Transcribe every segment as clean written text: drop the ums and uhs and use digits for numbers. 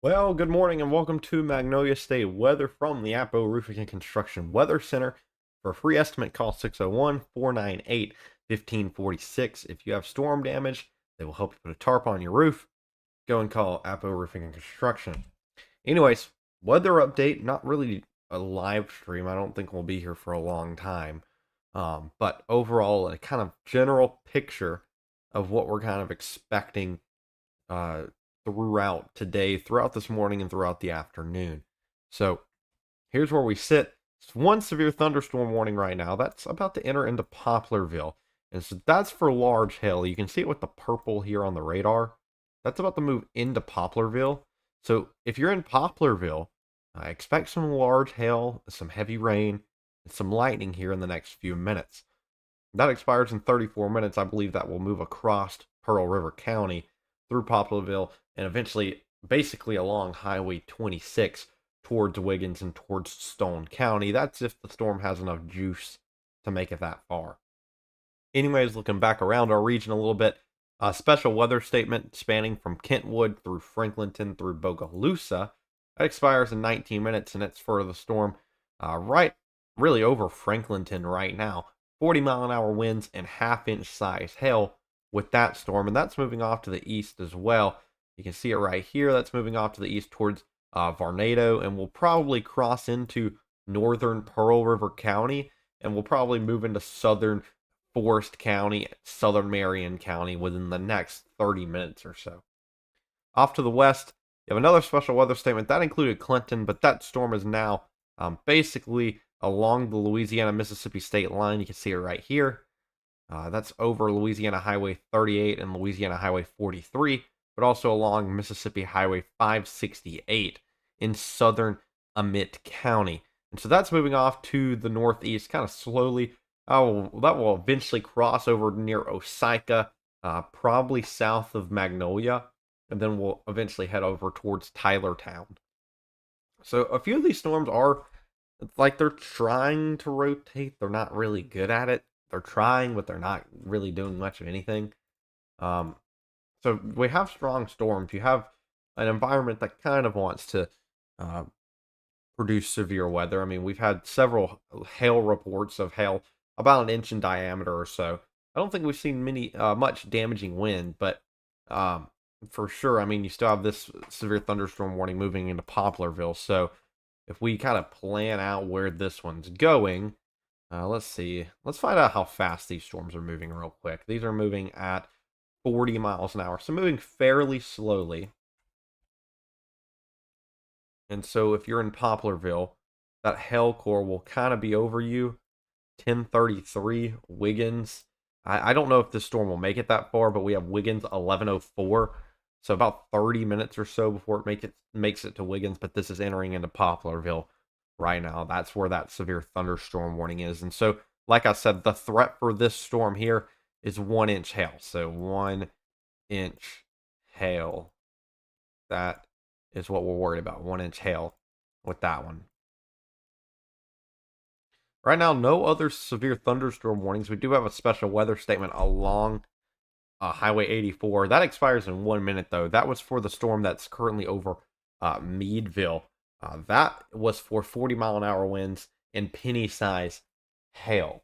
Well, good morning and welcome to Magnolia State weather from the Apo Roofing and Construction Weather Center. For a free estimate, call 601-498-1546. If you have storm damage, they will help you put a tarp on your roof. Go and call Apo Roofing and Construction. Anyways, weather update, not really a live stream. I don't think we'll be here for a long time. But overall, a kind of general picture of what we're kind of expecting uh, throughout today, throughout this morning, and throughout the afternoon. So here's where we sit. It's one severe thunderstorm warning right now. That's about to enter into Poplarville. And so that's for large hail. You can see it with the purple here on the radar. That's about to move into Poplarville. So if you're in Poplarville, I expect some large hail, some heavy rain, and some lightning here in the next few minutes. That expires in 34 minutes. I believe that will move across Pearl River County through Poplarville and eventually basically along Highway 26 towards Wiggins and towards Stone County. That's if the storm has enough juice to make it that far. Anyways, looking back around our region a little bit, a special weather statement spanning from Kentwood through Franklinton through Bogalusa. That expires in 19 minutes, and it's for the storm right really over Franklinton right now. 40-mile-an-hour winds and half-inch size hail with that storm, and that's moving off to the east as well. You can see it right here. That's moving off to the east towards Varnado, and will probably cross into northern Pearl River County, and will probably move into southern Forest County, southern Marion County within the next 30 minutes or so. Off to the west, you have another special weather statement. That included Clinton, but that storm is now basically along the Louisiana-Mississippi state line. You can see it right here. That's over Louisiana Highway 38 and Louisiana Highway 43, but also along Mississippi Highway 568 in southern Amite County. And so that's moving off to the northeast kind of slowly. Oh, that will eventually cross over near Osika, probably south of Magnolia, and then we'll eventually head over towards Tylertown. So a few of these storms are like they're trying to rotate. They're not really good at it. They're trying, but they're not really doing much of anything. Um, so we have strong storms. You have an environment that kind of wants to uh, produce severe weather. I mean, we've had several hail reports of hail about an inch in diameter or so. I don't think we've seen much damaging wind, but for sure, I mean, you still have this severe thunderstorm warning moving into Poplarville. So if we kind of plan out where this one's going, let's see. Let's find out how fast these storms are moving real quick. These are moving at 40 miles an hour, so moving fairly slowly. And so if you're in Poplarville, that hail core will kind of be over you. 1033 Wiggins. I don't know if this storm will make it that far, but we have Wiggins 1104. So about 30 minutes or so before it makes it to Wiggins, but this is entering into Poplarville right now. That's where that severe thunderstorm warning is. And so, like I said, the threat for this storm here is 1 inch hail. So 1 inch hail. That is what we're worried about. 1 inch hail with that one. Right now, no other severe thunderstorm warnings. We do have a special weather statement along Highway 84. That expires in 1 minute, though. That was for the storm that's currently over Meadville. That was for 40-mile-an-hour winds and penny-size hail.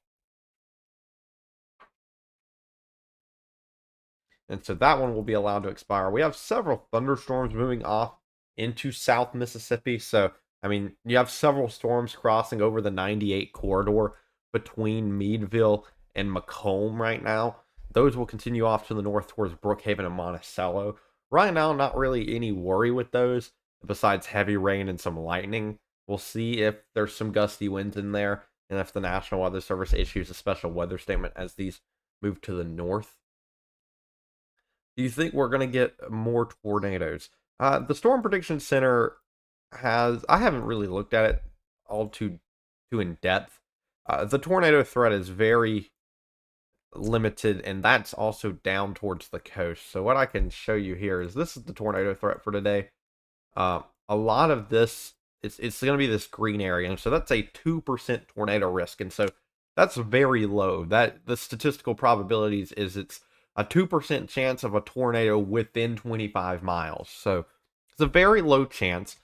And so that one will be allowed to expire. We have several thunderstorms moving off into South Mississippi. So, I mean, you have several storms crossing over the 98 corridor between Meadville and Macomb right now. Those will continue off to the north towards Brookhaven and Monticello. Right now, not really any worry with those, besides heavy rain and some lightning. We'll see if there's some gusty winds in there, and if the National Weather Service issues a special weather statement as these move to the north. Do you think we're going to get more tornadoes? The Storm Prediction Center I haven't really looked at it all too in depth. The tornado threat is very limited, and that's also down towards the coast. So what I can show you here is this is the tornado threat for today. A lot of this, it's going to be this green area, and so that's a 2% tornado risk, and so that's very low. That the statistical probabilities is it's a 2% chance of a tornado within 25 miles. So It's a very low chance.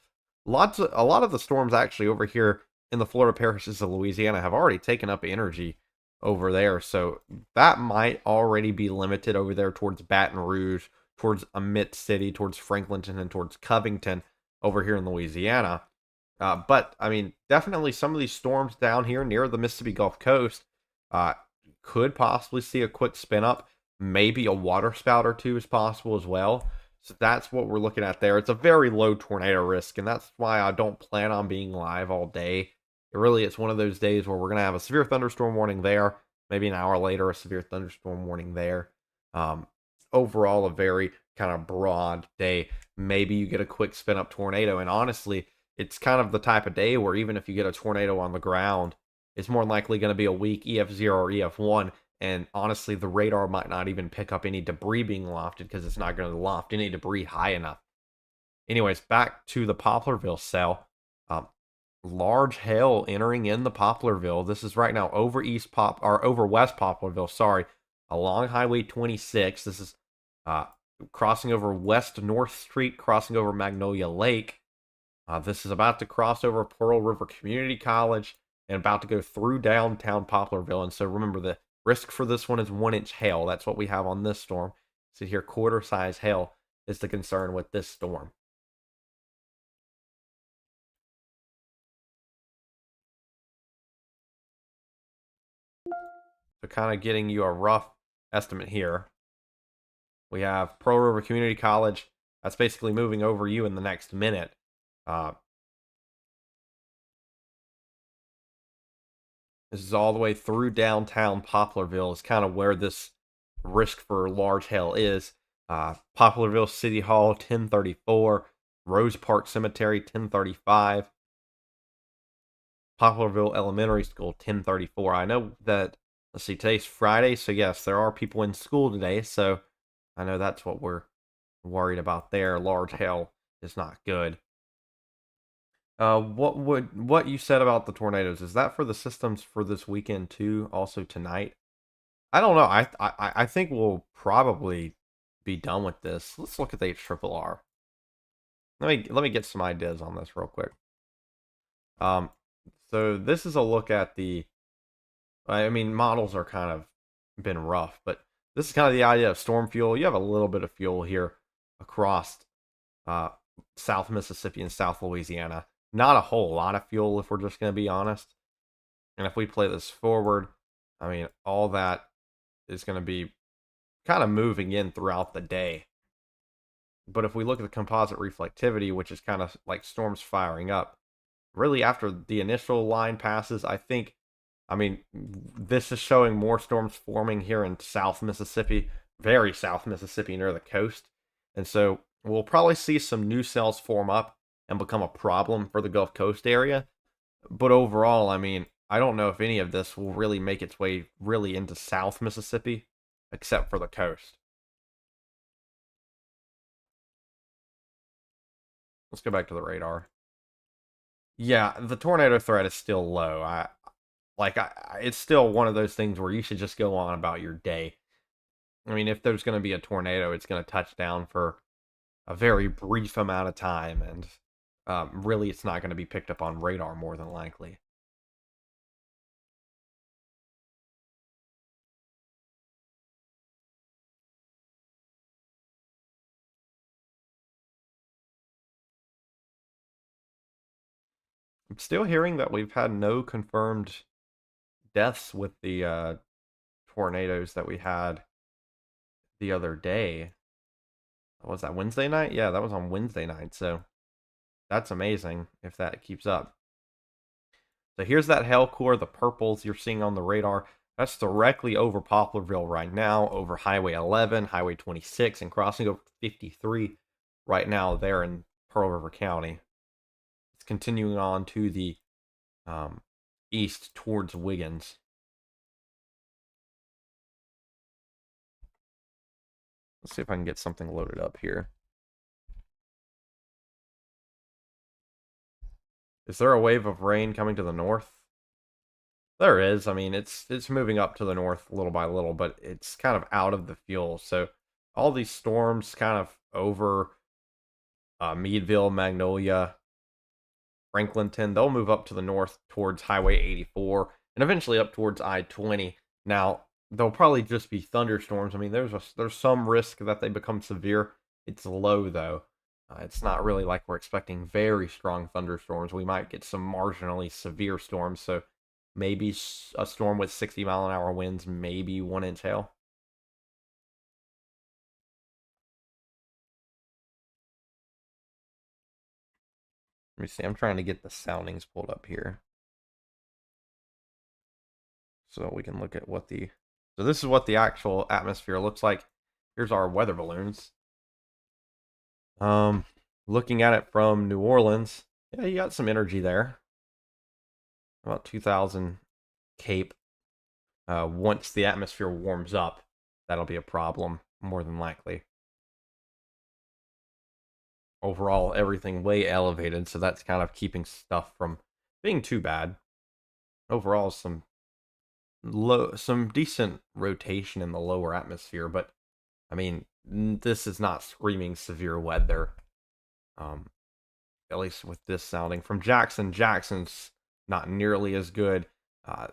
A lot of the storms actually over here in the Florida parishes of Louisiana have already taken up energy over there, so that might already be limited over there towards Baton Rouge, towards Emmett City, towards Franklinton, and towards Covington over here in Louisiana. But I mean, definitely some of these storms down here near the Mississippi Gulf Coast uh, could possibly see a quick spin up. Maybe a water spout or two is possible as well. So that's what we're looking at there. It's a very low tornado risk, and that's why I don't plan on being live all day. It's one of those days where we're going to have a severe thunderstorm warning there, maybe an hour later, a severe thunderstorm warning there. Um, Overall, a very kind of broad day. Maybe you get a quick spin up tornado, and honestly, it's kind of the type of day where even if you get a tornado on the ground, it's more likely going to be a weak EF0 or EF1. And honestly, the radar might not even pick up any debris being lofted because it's not going to loft any debris high enough. Anyways, back to the Poplarville cell. Um, Large hail entering in the Poplarville. This is right now over over West Poplarville. Sorry, along Highway 26. This is crossing over West North Street, crossing over Magnolia Lake. This is about to cross over Pearl River Community College and about to go through downtown Poplarville. And so remember, the risk for this one is 1-inch hail. That's what we have on this storm. So here, quarter size hail is the concern with this storm. So kind of getting you a rough estimate here. We have Pearl River Community College. That's basically moving over you in the next minute. This is all the way through downtown Poplarville is kind of where this risk for large hail is. Poplarville City Hall, 1034. Rose Park Cemetery, 1035. Poplarville Elementary School, 1034. I know that, let's see, today's Friday, so yes, there are people in school today, so I know that's what we're worried about there. Large hail is not good. What you said about the tornadoes, is that for the systems for this weekend too? Also tonight? I don't know. I think we'll probably be done with this. Let's look at the HRRR. Let me get some ideas on this real quick. So this is a look at the. I mean, models are kind of been rough, but this is kind of the idea of storm fuel. You have a little bit of fuel here across South Mississippi and South Louisiana. Not a whole lot of fuel, if we're just going to be honest. And if we play this forward, I mean, all that is going to be kind of moving in throughout the day. But if we look at the composite reflectivity, which is kind of like storms firing up, really after the initial line passes, I mean, this is showing more storms forming here in South Mississippi, very South Mississippi near the coast. And so we'll probably see some new cells form up and become a problem for the Gulf Coast area. But overall, I mean, I don't know if any of this will really make its way really into South Mississippi, except for the coast. Let's go back to the radar. Yeah, the tornado threat is still low. It's still one of those things where you should just go on about your day. I mean, if there's going to be a tornado, it's going to touch down for a very brief amount of time, and really, it's not going to be picked up on radar more than likely. I'm still hearing that we've had no confirmed deaths with the tornadoes that we had the other day. Was that Wednesday night? Yeah, that was on Wednesday night. So that's amazing if that keeps up. So here's that hail core, the purples you're seeing on the radar. That's directly over Poplarville right now, over Highway 11, Highway 26, and crossing over 53 right now there in Pearl River County. It's continuing on to the east towards Wiggins. Let's see if I can get something loaded up here. Is there a wave of rain coming to the north? There is. I mean, it's moving up to the north little by little, but it's kind of out of the fuel. So all these storms kind of over Meadville, Magnolia, Franklinton, they'll move up to the north towards Highway 84 and eventually up towards I-20. Now, they'll probably just be thunderstorms. I mean, there's some risk that they become severe. It's low though. It's not really like we're expecting very strong thunderstorms. We might get some marginally severe storms. So maybe a storm with 60-mile-an-hour winds, maybe 1 inch hail. Let me see. I'm trying to get the soundings pulled up here so we can look at what the. So this is what the actual atmosphere looks like. Here's our weather balloons. Um, Looking at it from New Orleans, yeah, you got some energy there. About 2,000 Cape. Once the atmosphere warms up, that'll be a problem, more than likely. Overall, everything way elevated, so that's kind of keeping stuff from being too bad. Overall, some decent rotation in the lower atmosphere, but I mean, this is not screaming severe weather. Um, at least with this sounding from Jackson. Jackson's not nearly as good.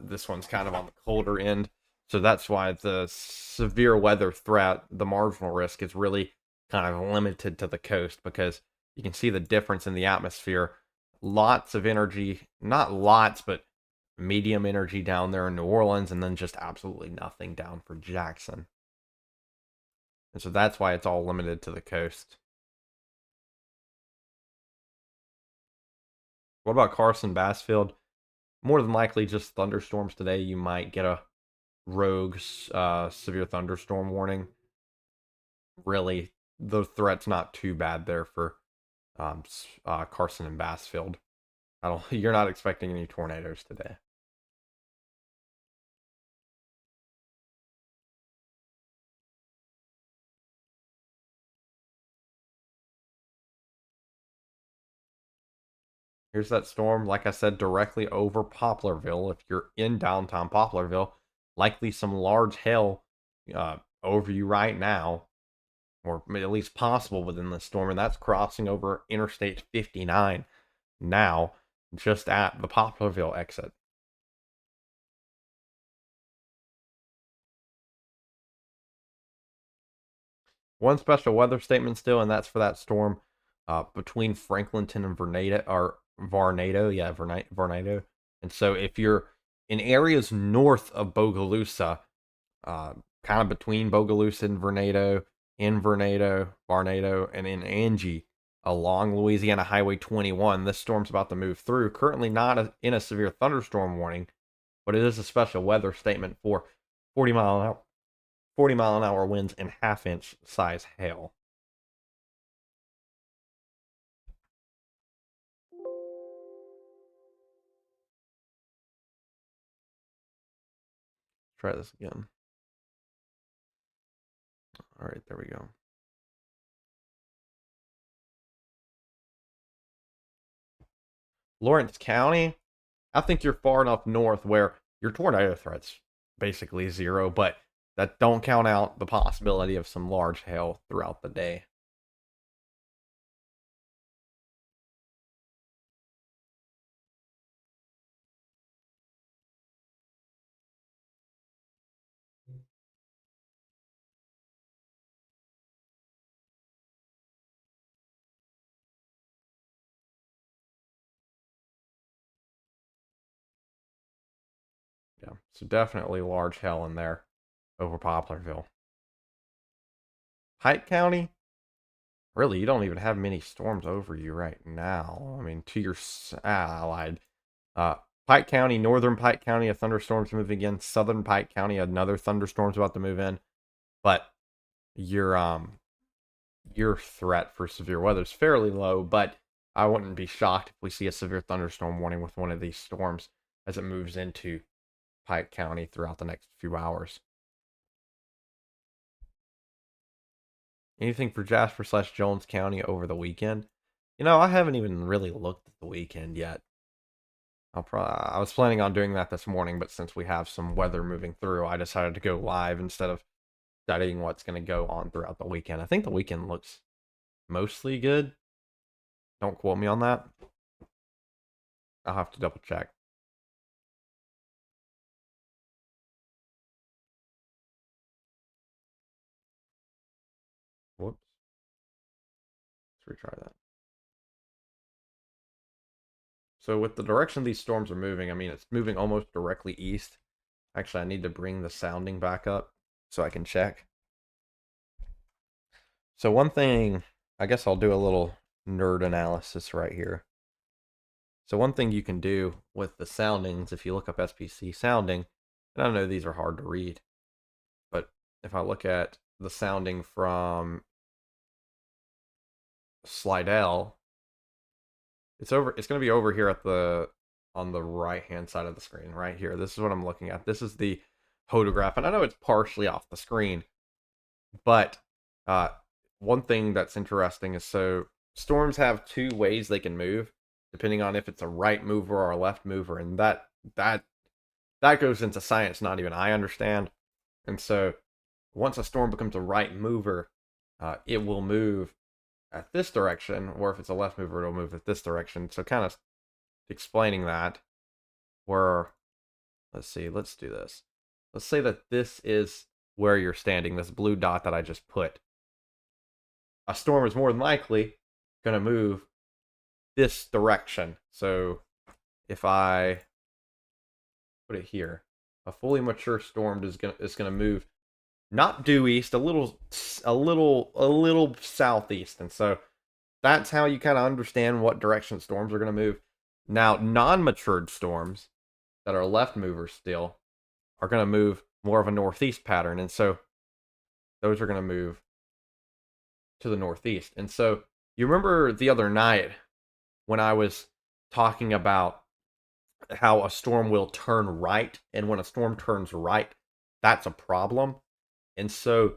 This one's kind of on the colder end, so that's why the severe weather threat, the marginal risk, is really kind of limited to the coast because you can see the difference in the atmosphere. Lots of energy, not lots, but medium energy down there in New Orleans, and then just absolutely nothing down for Jackson. And so that's why it's all limited to the coast. What about Carson Bassfield? More than likely just thunderstorms today. You might get a rogue severe thunderstorm warning. Really, the threat's not too bad there for Carson and Bassfield. I don't. You're not expecting any tornadoes today. Here's that storm, like I said, directly over Poplarville. If you're in downtown Poplarville, likely some large hail over you right now, or at least possible within the storm, and that's crossing over Interstate 59 now, just at the Poplarville exit. One special weather statement still, and that's for that storm between Franklinton and Vernado, or Varnado, yeah, Varnado. And so if you're in areas north of Bogalusa, kind of between Bogalusa and Vernado, in Vernado, Varnado, and in Angie, along Louisiana Highway 21, this storm's about to move through. Currently not in a severe thunderstorm warning, but it is a special weather statement for 40-mile-an-hour winds and half-inch size hail. Try this again. All right, there we go. Lawrence County, I think you're far enough north where your tornado threat's basically zero, but that don't count out the possibility of some large hail throughout the day. Yeah, so definitely large hail in there over Poplarville. Pike County, really, you don't even have many storms over you right now. I mean, to your allied. Uh, Pike County, northern Pike County, a thunderstorm's moving in. Southern Pike County, another thunderstorm's about to move in. But your threat for severe weather is fairly low, but I wouldn't be shocked if we see a severe thunderstorm warning with one of these storms as it moves into Pike County throughout the next few hours. Anything for Jasper/Jones County over the weekend? I haven't even really looked at the weekend yet. I was planning on doing that this morning, but since we have some weather moving through, I decided to go live instead of studying what's going to go on throughout the weekend. I think the weekend looks mostly good. Don't quote me on that. I'll have to double check. Whoops. Let's retry that. So with the direction these storms are moving, I mean, it's moving almost directly east. Actually, I need to bring the sounding back up so I can check. So one thing, I guess I'll do a little nerd analysis right here. So one thing you can do with the soundings, if you look up SPC sounding, and I know these are hard to read, but if I look at the sounding from Slidell, it's going to be over here on the right hand side of the screen, right here. This is what I'm looking at. This is the photograph, and I know it's partially off the screen, but one thing that's interesting is, so storms have two ways they can move, depending on if it's a right mover or a left mover, and that goes into science not even I understand. And so once a storm becomes a right mover, it will move at this direction, or if it's a left mover, it'll move at this direction. So kind of explaining that, where, let's see, let's do this. Let's say that this is where you're standing, this blue dot that I just put. A storm is more than likely going to move this direction. So if I put it here, a fully mature storm is going to move not due east, a little southeast. And so that's how you kind of understand what direction storms are going to move. Now, non-matured storms that are left movers still are going to move more of a northeast pattern. And so those are going to move to the northeast. And so you remember the other night when I was talking about how a storm will turn right, and when a storm turns right, that's a problem. And so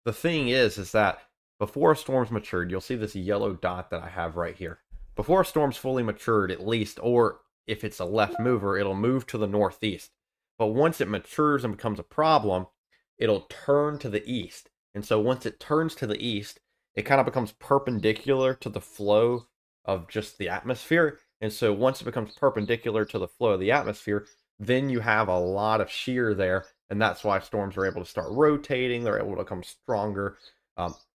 the thing is that before a storm's matured, you'll see this yellow dot that I have right here. Before a storm's fully matured, at least, or if it's a left mover, it'll move to the northeast. But once it matures and becomes a problem, it'll turn to the east. And so once it turns to the east, it kind of becomes perpendicular to the flow of just the atmosphere. And so once it becomes perpendicular to the flow of the atmosphere, then you have a lot of shear there, and that's why storms are able to start rotating. They're able to become stronger.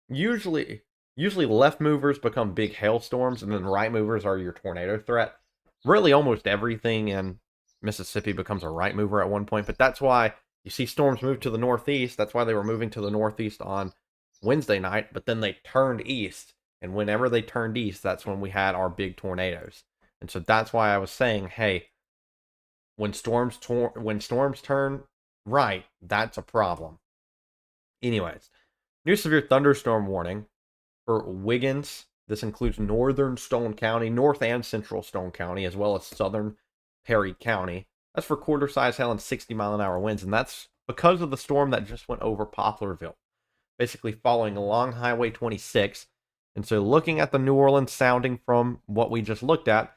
Usually left movers become big hailstorms, and then right movers are your tornado threat. Really, almost everything in Mississippi becomes a right mover at one point, but that's why you see storms move to the northeast. That's why they were moving to the northeast on Wednesday night, but then they turned east, and whenever they turned east, that's when we had our big tornadoes. And so that's why I was saying, hey, when storms turn right, that's a problem. Anyways, new severe thunderstorm warning for Wiggins. This includes northern Stone County, north and central Stone County, as well as southern Perry County. That's for quarter-size hail and 60-mile-an-hour winds, and that's because of the storm that just went over Poplarville, basically following along Highway 26. And so looking at the New Orleans sounding from what we just looked at,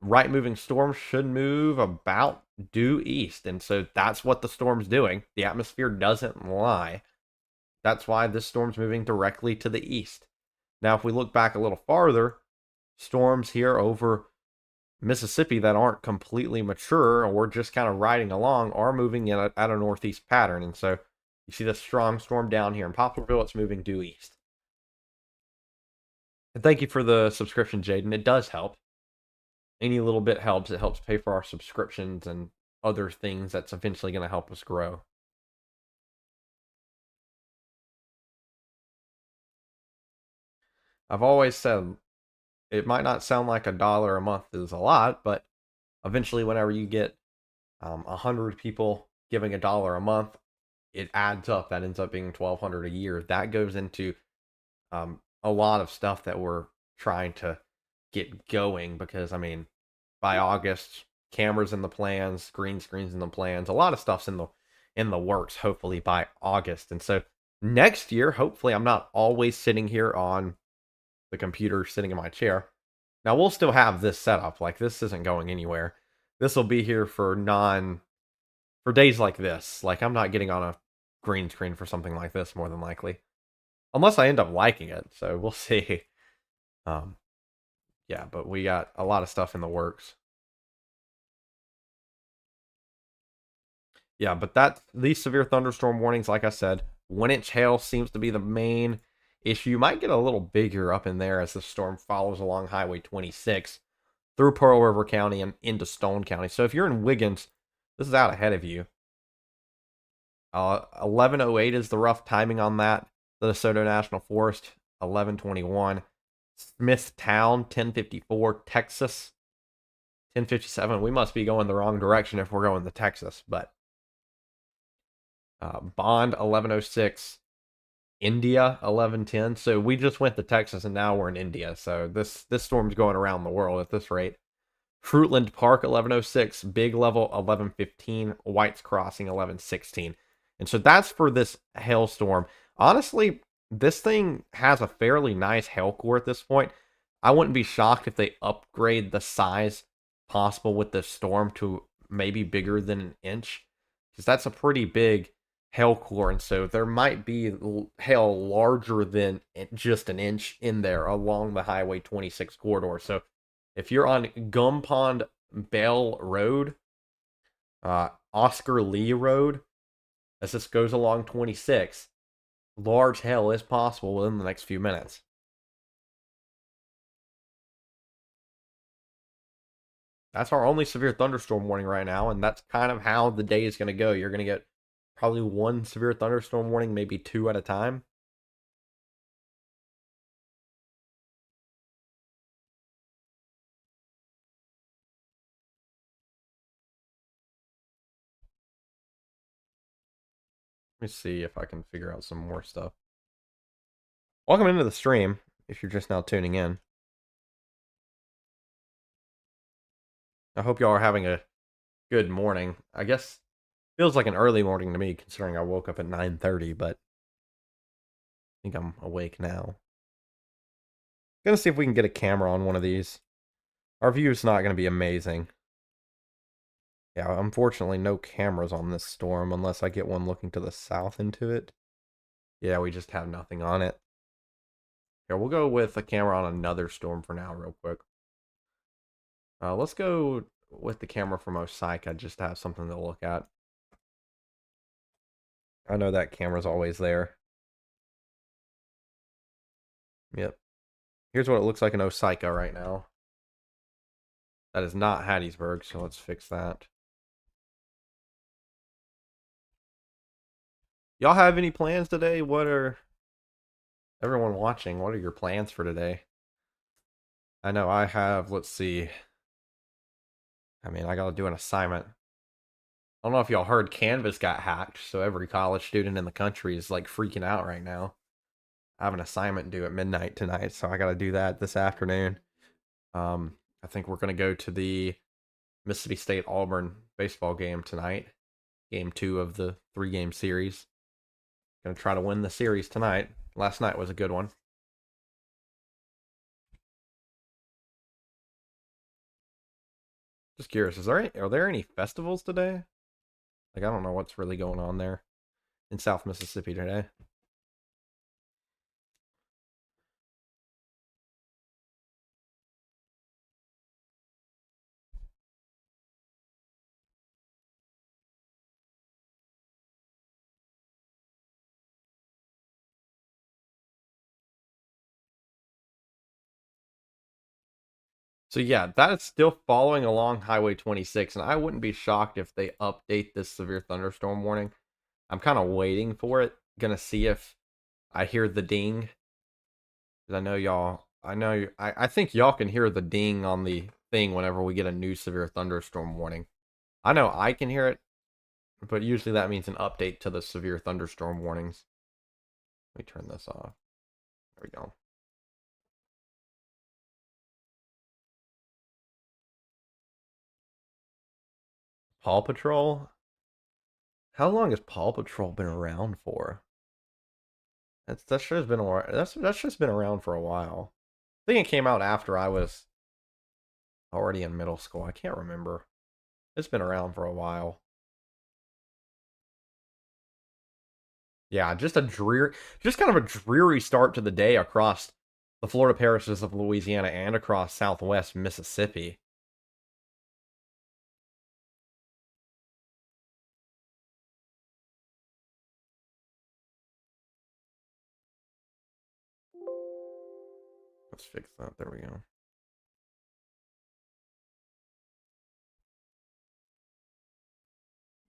right moving storms should move about due east. And so that's what the storm's doing. The atmosphere doesn't lie. That's why this storm's moving directly to the east. Now, if we look back a little farther, storms here over Mississippi that aren't completely mature or just kind of riding along are moving at a northeast pattern. And so you see this strong storm down here in Poplarville, it's moving due east. And thank you for the subscription, Jaden. It does help. Any little bit helps. It helps pay for our subscriptions and other things that's eventually going to help us grow. I've always said it might not sound like $1 a month is a lot, but eventually whenever you get 100 people giving $1 a month, it adds up. That ends up being $1,200 a year. That goes into a lot of stuff that we're trying to get going, because I mean, by August, cameras in the plans, green screens in the plans, a lot of stuff's in the works, hopefully by August. And so next year, hopefully I'm not always sitting here on the computer, sitting in my chair. Now we'll still have this setup, like this isn't going anywhere. This will be here for days like this. Like I'm not getting on a green screen for something like this, more than likely, unless I end up liking it. So we'll see. Yeah, but we got a lot of stuff in the works. Yeah, but these severe thunderstorm warnings, like I said, 1 inch hail seems to be the main issue. Might get a little bigger up in there as the storm follows along Highway 26 through Pearl River County and into Stone County. So if you're in Wiggins, this is out ahead of you. 11:08 is the rough timing on that. The DeSoto National Forest, 11:21. Smithtown, 10:54. Texas, 10:57. We must be going the wrong direction if we're going to Texas, but Bond, 11:06. India, 11:10. So we just went to Texas and now we're in India. So this storm's going around the world at this rate. Fruitland Park, 11:06. Big Level, 11:15. White's Crossing, 11:16. And so that's for this hailstorm. Honestly, this thing has a fairly nice hail core at this point. I wouldn't be shocked if they upgrade the size possible with this storm to maybe bigger than an inch, because that's a pretty big hail core. And so there might be hail larger than just an inch in there along the Highway 26 corridor. So if you're on Gum Pond Bell Road, Oscar Lee Road, as this goes along 26, large hail is possible within the next few minutes. That's our only severe thunderstorm warning right now, and that's kind of how the day is going to go. You're going to get probably one severe thunderstorm warning, maybe two at a time. Let me see if I can figure out some more stuff. Welcome into the stream, if you're just now tuning in. I hope y'all are having a good morning. I guess feels like an early morning to me, considering I woke up at 9:30, but I think I'm awake now. Gonna see if we can get a camera on one of these. Our view is not gonna be amazing. Yeah, unfortunately, no cameras on this storm unless I get one looking to the south into it. Yeah, we just have nothing on it. Here, we'll go with a camera on another storm for now, real quick. Let's go with the camera from Osaka, just to have something to look at. I know that camera's always there. Yep. Here's what it looks like in Osaka right now. That is not Hattiesburg, so let's fix that. Y'all have any plans today? What are everyone watching? What are your plans for today? I know I have, let's see. I mean, I gotta do an assignment. I don't know if y'all heard Canvas got hacked, so every college student in the country is like freaking out right now. I have an assignment due at midnight tonight, so I gotta do that this afternoon. I think we're gonna go to the Mississippi State Auburn baseball game tonight. Game 2 of the 3-game series. Gonna try to win the series tonight. Last night was a good one. Just curious, are there any festivals today? Like, I don't know what's really going on there in South Mississippi today. So yeah, that's still following along Highway 26, and I wouldn't be shocked if they update this severe thunderstorm warning. I'm kind of waiting for it. Gonna see if I hear the ding. 'Cause I know y'all. I think y'all can hear the ding on the thing whenever we get a new severe thunderstorm warning. I know I can hear it, but usually that means an update to the severe thunderstorm warnings. Let me turn this off. There we go. Paw Patrol? How long has Paw Patrol been around for? That show's been that's just been around for a while. I think it came out after I was already in middle school. I can't remember. It's been around for a while. Yeah, just kind of a dreary start to the day across the Florida parishes of Louisiana and across southwest Mississippi. Let's fix that. There we go.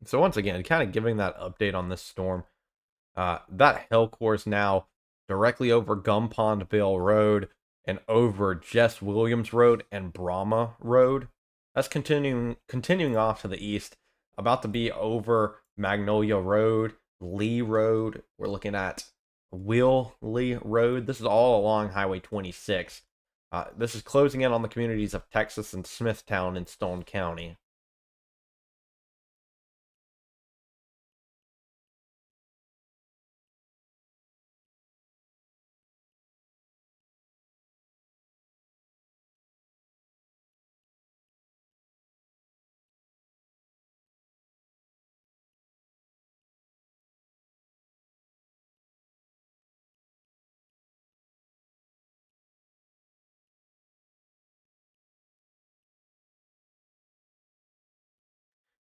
So once again, kind of giving that update on this storm. That hell course now directly over Gumpondville Road and over Jess Williams Road and Brahma Road. That's continuing off to the east, about to be over Magnolia Road, Lee Road. We're looking at Will Lee Road. This is all along Highway 26. This is closing in on the communities of Texas and Smithtown in Stone County.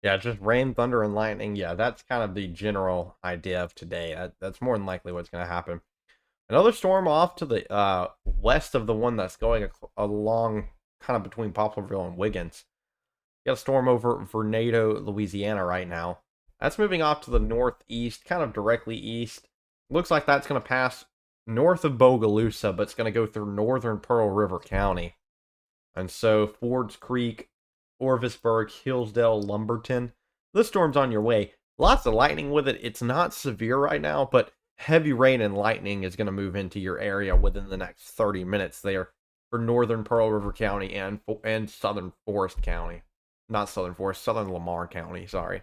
Yeah, just rain, thunder, and lightning. Yeah, that's kind of the general idea of today. That's more than likely what's going to happen. Another storm off to the west of the one that's going along kind of between Poplarville and Wiggins. You got a storm over Vernado, Louisiana right now. That's moving off to the northeast, kind of directly east. Looks like that's going to pass north of Bogalusa, but it's going to go through northern Pearl River County. And so Fords Creek, Orvisburg, Hillsdale, Lumberton. This storm's on your way. Lots of lightning with it. It's not severe right now, but heavy rain and lightning is going to move into your area within the next 30 minutes there for northern Pearl River County and southern Forest County. Not southern Forest, southern Lamar County, sorry.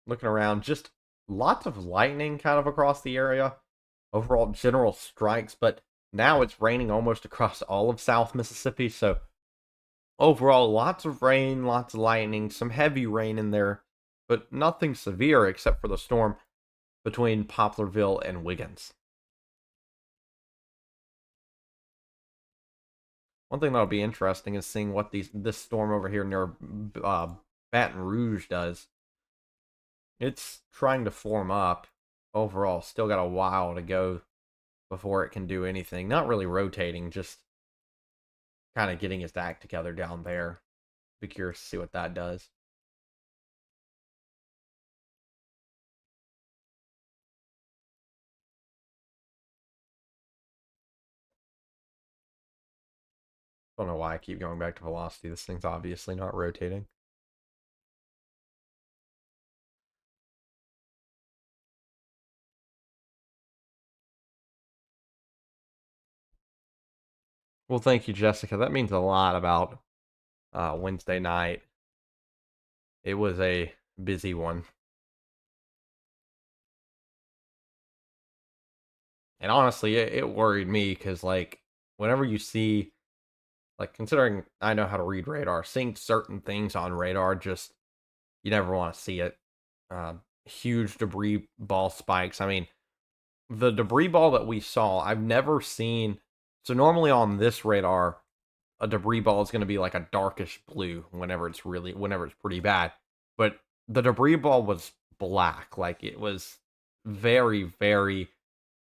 Looking around, just lots of lightning kind of across the area. Overall general strikes, but now it's raining almost across all of South Mississippi, so overall, lots of rain, lots of lightning, some heavy rain in there, but nothing severe except for the storm between Poplarville and Wiggins. One thing that'll be interesting is seeing what this storm over here near Baton Rouge does. It's trying to form up. Overall, still got a while to go before it can do anything. Not really rotating, just kind of getting its act together down there. Be curious to see what that does. Don't know why I keep going back to velocity. This thing's obviously not rotating. Well, thank you, Jessica. That means a lot about Wednesday night. It was a busy one. And honestly, it worried me because, like, whenever you see, like, considering I know how to read radar, seeing certain things on radar, just, you never want to see it. Huge debris ball spikes. I mean, the debris ball that we saw, I've never seen. So, normally on this radar, a debris ball is going to be like a darkish blue whenever it's pretty bad. But the debris ball was black, like it was very, very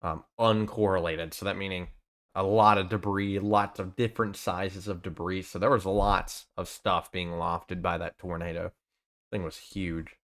uncorrelated. So that meaning a lot of debris, lots of different sizes of debris. So there was lots of stuff being lofted by that tornado. Thing was huge.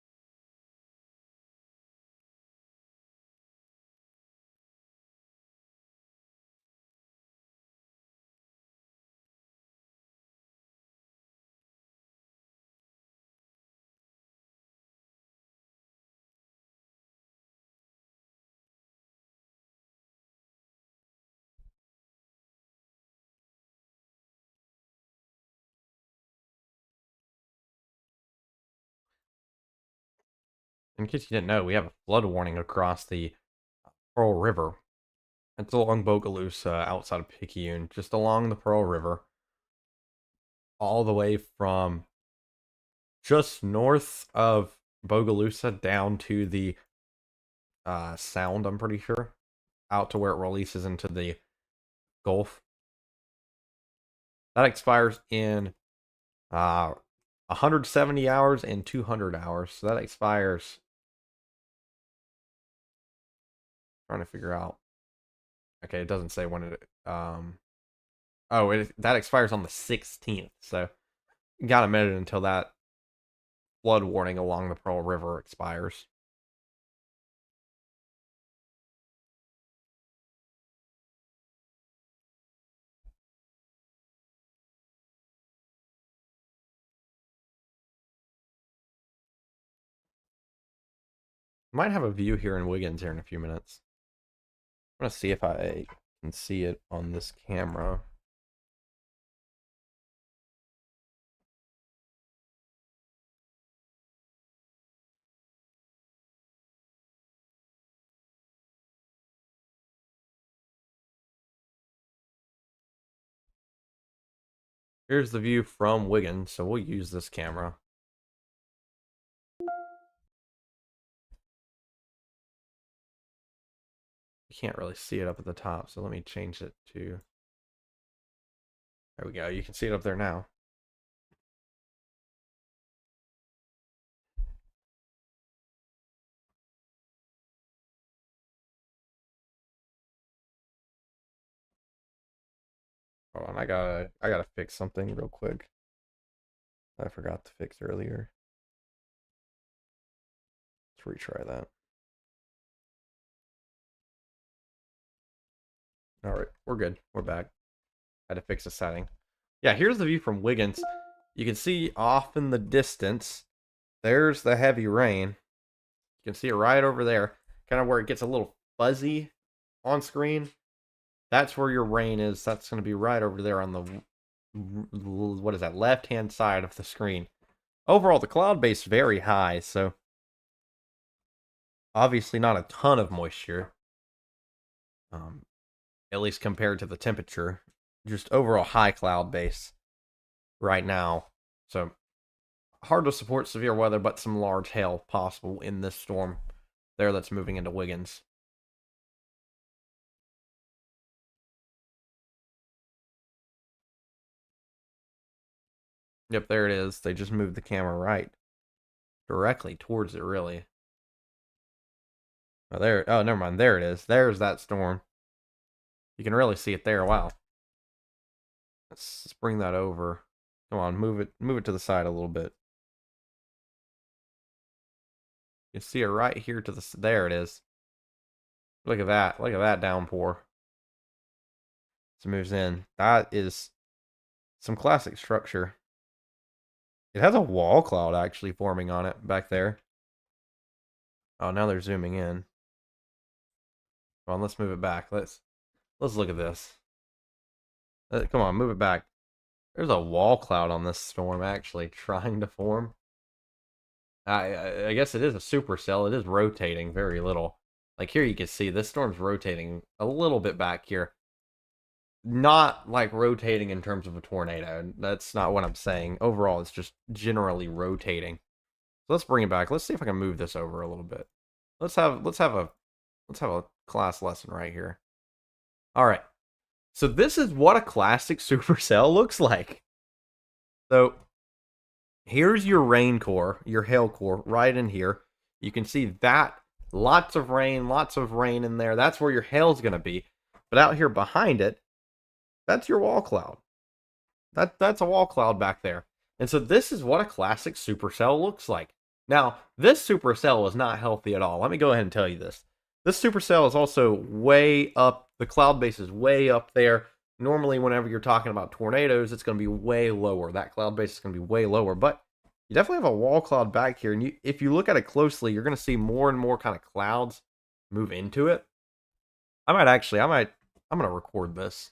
In case you didn't know, we have a flood warning across the Pearl River. It's along Bogalusa, outside of Picayune, just along the Pearl River, all the way from just north of Bogalusa down to the Sound, I'm pretty sure, out to where it releases into the Gulf. That expires in 170 hours and 200 hours. So that expires. Trying to figure out. Okay, it doesn't say when it. That expires on the 16th. So you got a minute until that flood warning along the Pearl River expires. Might have a view here in Wiggins here in a few minutes. I'm gonna see if I can see it on this camera. Here's the view from Wiggins, so we'll use this camera. You can't really see it up at the top, so let me change it to. There we go. You can see it up there now. Hold on, I gotta fix something real quick. I forgot to fix earlier. Let's retry that. All right, we're good. We're back. Had to fix a setting. Yeah, here's the view from Wiggins. You can see off in the distance, there's the heavy rain. You can see it right over there, kind of where it gets a little fuzzy on screen. That's where your rain is. That's going to be right over there on the, what is that, left-hand side of the screen. Overall, the cloud base very high, so obviously not a ton of moisture. At least compared to the temperature. Just overall high cloud base right now. So hard to support severe weather, but some large hail possible in this storm there that's moving into Wiggins. Yep, there it is. They just moved the camera right directly towards it, really. Oh, there. Oh, never mind. There it is. There's that storm. You can really see it there. Wow. Let's bring that over. Come on, move it to the side a little bit. You see it right here to the. There it is. Look at that. Look at that downpour. So it moves in. That is some classic structure. It has a wall cloud actually forming on it back there. Oh, now they're zooming in. Come on, let's move it back. Let's look at this. Come on, move it back. There's a wall cloud on this storm actually trying to form. I guess it is a supercell. It is rotating very little. Like here you can see this storm's rotating a little bit back here. Not like rotating in terms of a tornado. That's not what I'm saying. Overall, it's just generally rotating. So let's bring it back. Let's see if I can move this over a little bit. Let's have a class lesson right here. All right. So this is what a classic supercell looks like. So here's your rain core, your hail core right in here. You can see that lots of rain in there. That's where your hail's going to be. But out here behind it, that's your wall cloud. That's a wall cloud back there. And so this is what a classic supercell looks like. Now, this supercell is not healthy at all. Let me go ahead and tell you this. This supercell is also way up. The cloud base is way up there. Normally, whenever you're talking about tornadoes, it's going to be way lower. That cloud base is going to be way lower. But you definitely have a wall cloud back here. And if you look at it closely, you're going to see more and more kind of clouds move into it. I'm going to record this.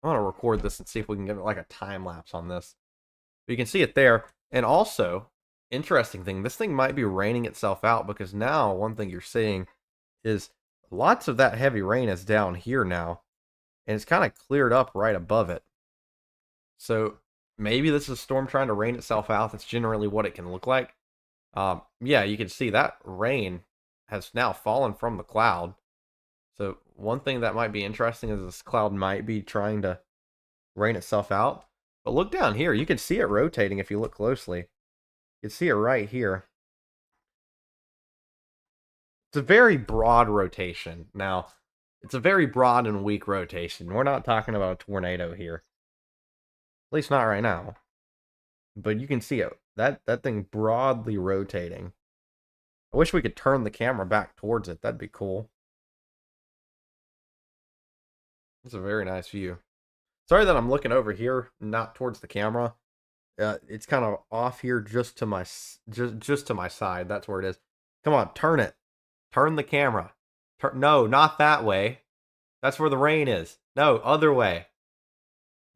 I'm going to record this and see if we can get like a time lapse on this. But you can see it there. And also, interesting thing, this thing might be raining itself out because now one thing you're seeing is lots of that heavy rain is down here now, and it's kind of cleared up right above it. So maybe this is a storm trying to rain itself out. That's generally what it can look like. Yeah, you can see that rain has now fallen from the cloud. So one thing that might be interesting is this cloud might be trying to rain itself out. But look down here. You can see it rotating if you look closely. You can see it right here. It's a very broad rotation. Now, it's a very broad and weak rotation. We're not talking about a tornado here. At least not right now. But you can see it. That thing broadly rotating. I wish we could turn the camera back towards it. That'd be cool. It's a very nice view. Sorry that I'm looking over here, not towards the camera. It's kind of off here, just to my side. That's where it is. Come on, turn it. Turn the camera. No, not that way. That's where the rain is. No, other way.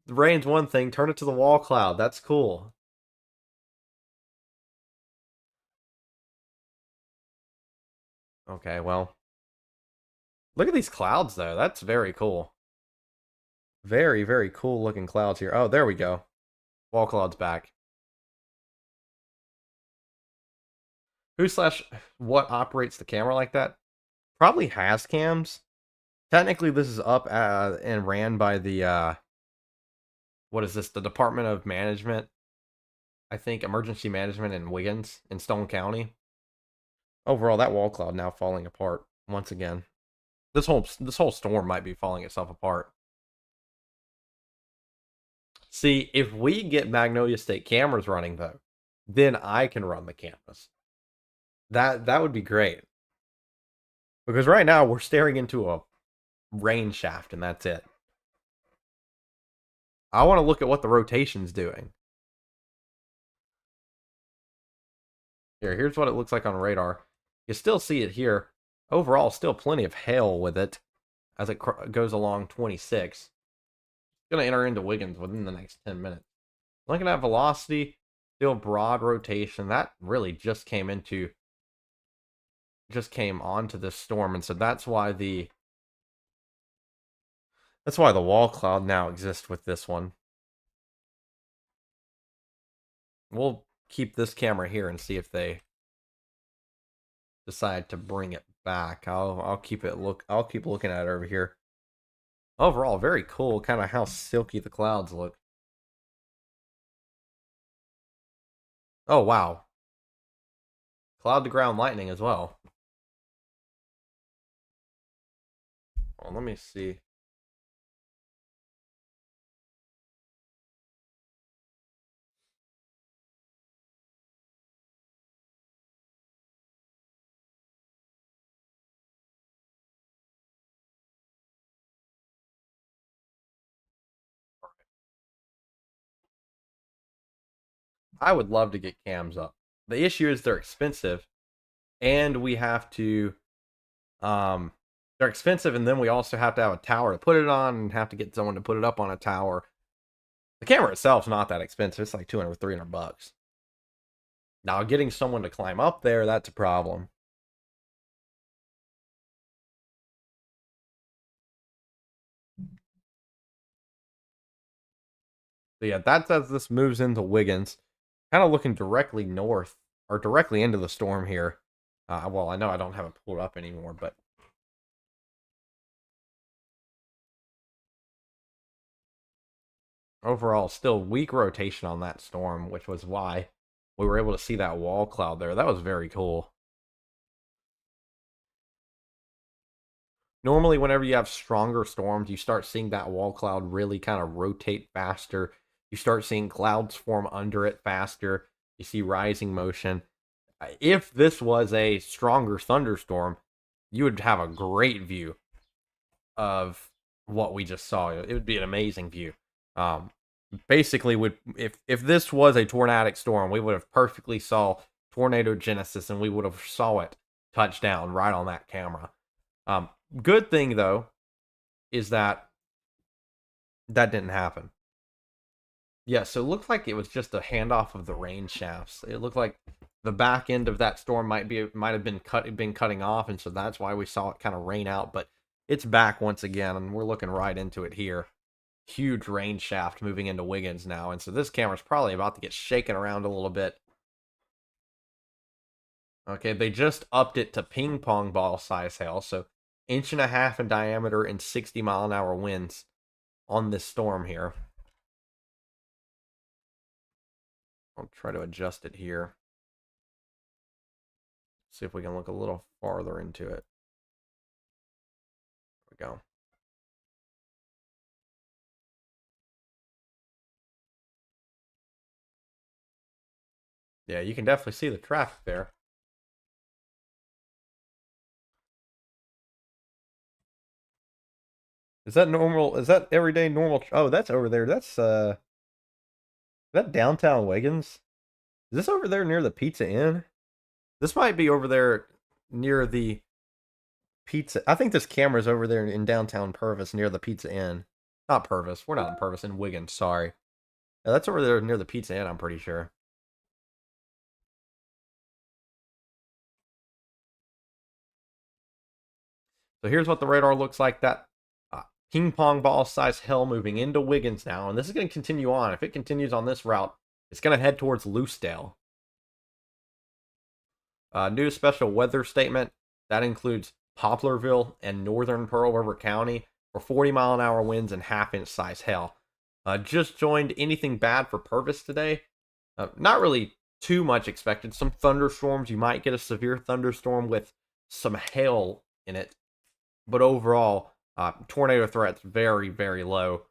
The rain's one thing. Turn it to the wall cloud. That's cool. Okay, well. Look at these clouds, though. That's very cool. Very, very cool looking clouds here. Oh, there we go. Wall cloud's back. Who/what operates the camera like that? Probably has cams. Technically, this is up and ran by the, what is this? The Department of Management. I think Emergency Management in Wiggins in Stone County. Overall, that wall cloud now falling apart once again. This whole storm might be falling itself apart. See, if we get Magnolia State cameras running though, then I can run the cameras. That would be great. Because right now we're staring into a rain shaft and that's it. I want to look at what the rotation's doing. Here's what it looks like on radar. You still see it here. Overall, still plenty of hail with it as it goes along 26. It's going to enter into Wiggins within the next 10 minutes. Looking at velocity, still broad rotation. That really just came onto this storm, and so that's why the wall cloud now exists with this one. We'll keep this camera here and see if they decide to bring it back. I'll keep looking at it over here. Overall, very cool, kind of how silky the clouds look. Oh wow. Cloud to ground lightning as well. Well, let me see. I would love to get cams up. The issue is they're expensive, and we have to, they're expensive, and then we also have to have a tower to put it on, and have to get someone to put it up on a tower. The camera itself's not that expensive. It's like 200 or 300 bucks. Now, getting someone to climb up there, that's a problem. So yeah, that's as this moves into Wiggins. Kind of looking directly north, or directly into the storm here. Well, I know I don't have it pulled up anymore, but overall, still weak rotation on that storm, which was why we were able to see that wall cloud there. That was very cool. Normally, whenever you have stronger storms, you start seeing that wall cloud really kind of rotate faster. You start seeing clouds form under it faster. You see rising motion. If this was a stronger thunderstorm, you would have a great view of what we just saw. It would be an amazing view. Basically, if this was a tornadic storm, we would have perfectly saw tornado genesis, and we would have saw it touch down right on that camera. Good thing though is that didn't happen. Yeah, so it looked like it was just a handoff of the rain shafts. It looked like the back end of that storm might have been cutting off, and so that's why we saw it kind of rain out. But it's back once again, and we're looking right into it here. Huge rain shaft moving into Wiggins now, and so this camera's probably about to get shaken around a little bit. Okay, they just upped it to ping pong ball size hail, so 1.5 inches in diameter and 60-mile-an-hour winds on this storm here. I'll try to adjust it here. See if we can look a little farther into it. There we go. Yeah, you can definitely see the traffic there. Is that normal? Is that everyday normal? Oh, that's over there. That's is that downtown Wiggins? Is this over there near the Pizza Inn? This might be over there near the pizza. I think this camera's over there in downtown Purvis near the Pizza Inn. Not Purvis. We're not in Purvis, in Wiggins. Sorry. Yeah, that's over there near the Pizza Inn, I'm pretty sure. So here's what the radar looks like. That ping pong ball size hill moving into Wiggins now. And this is going to continue on. If it continues on this route, it's going to head towards Loosedale. New special weather statement. That includes Poplarville and northern Pearl River County for 40-mile-an-hour winds and half-inch size hail. Just joined anything bad for Purvis today. Not really too much expected. Some thunderstorms. You might get a severe thunderstorm with some hail in it. But overall, tornado threats very, very low.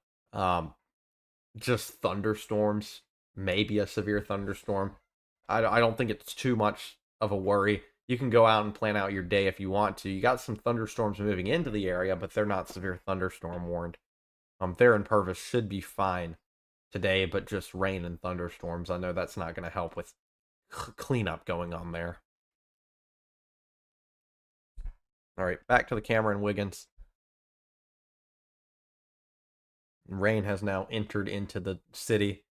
Just thunderstorms. Maybe a severe thunderstorm. I don't think it's too much of a worry. You can go out and plan out your day if you want to. You got some thunderstorms moving into the area, but they're not severe thunderstorm warned. There in Purvis should be fine today, but just rain and thunderstorms. I know that's not going to help with cleanup going on there. All right, back to the camera in Wiggins. Rain has now entered into the city.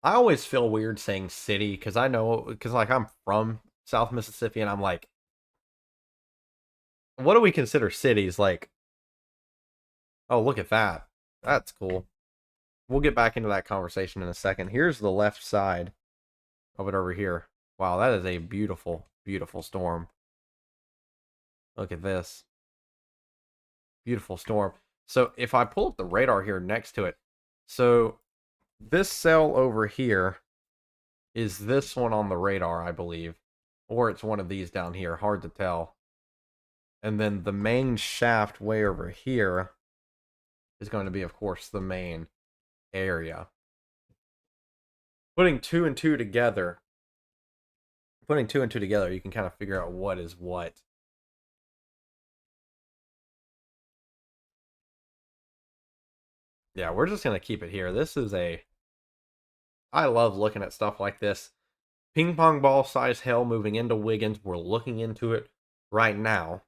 I always feel weird saying city because like I'm from South Mississippi and I'm like, what do we consider cities? Like, oh, look at that. That's cool. We'll get back into that conversation in a second. Here's the left side of it over here. Wow, that is a beautiful, beautiful storm. Look at this. Beautiful storm. So if I pull up the radar here next to it, so this cell over here is this one on the radar, I believe. Or it's one of these down here. Hard to tell. And then the main shaft way over here is going to be, of course, the main area. Putting two and two together, you can kind of figure out what is what. Yeah, we're just going to keep it here. I love looking at stuff like this. Ping pong ball size hail moving into Wiggins. We're looking into it right now.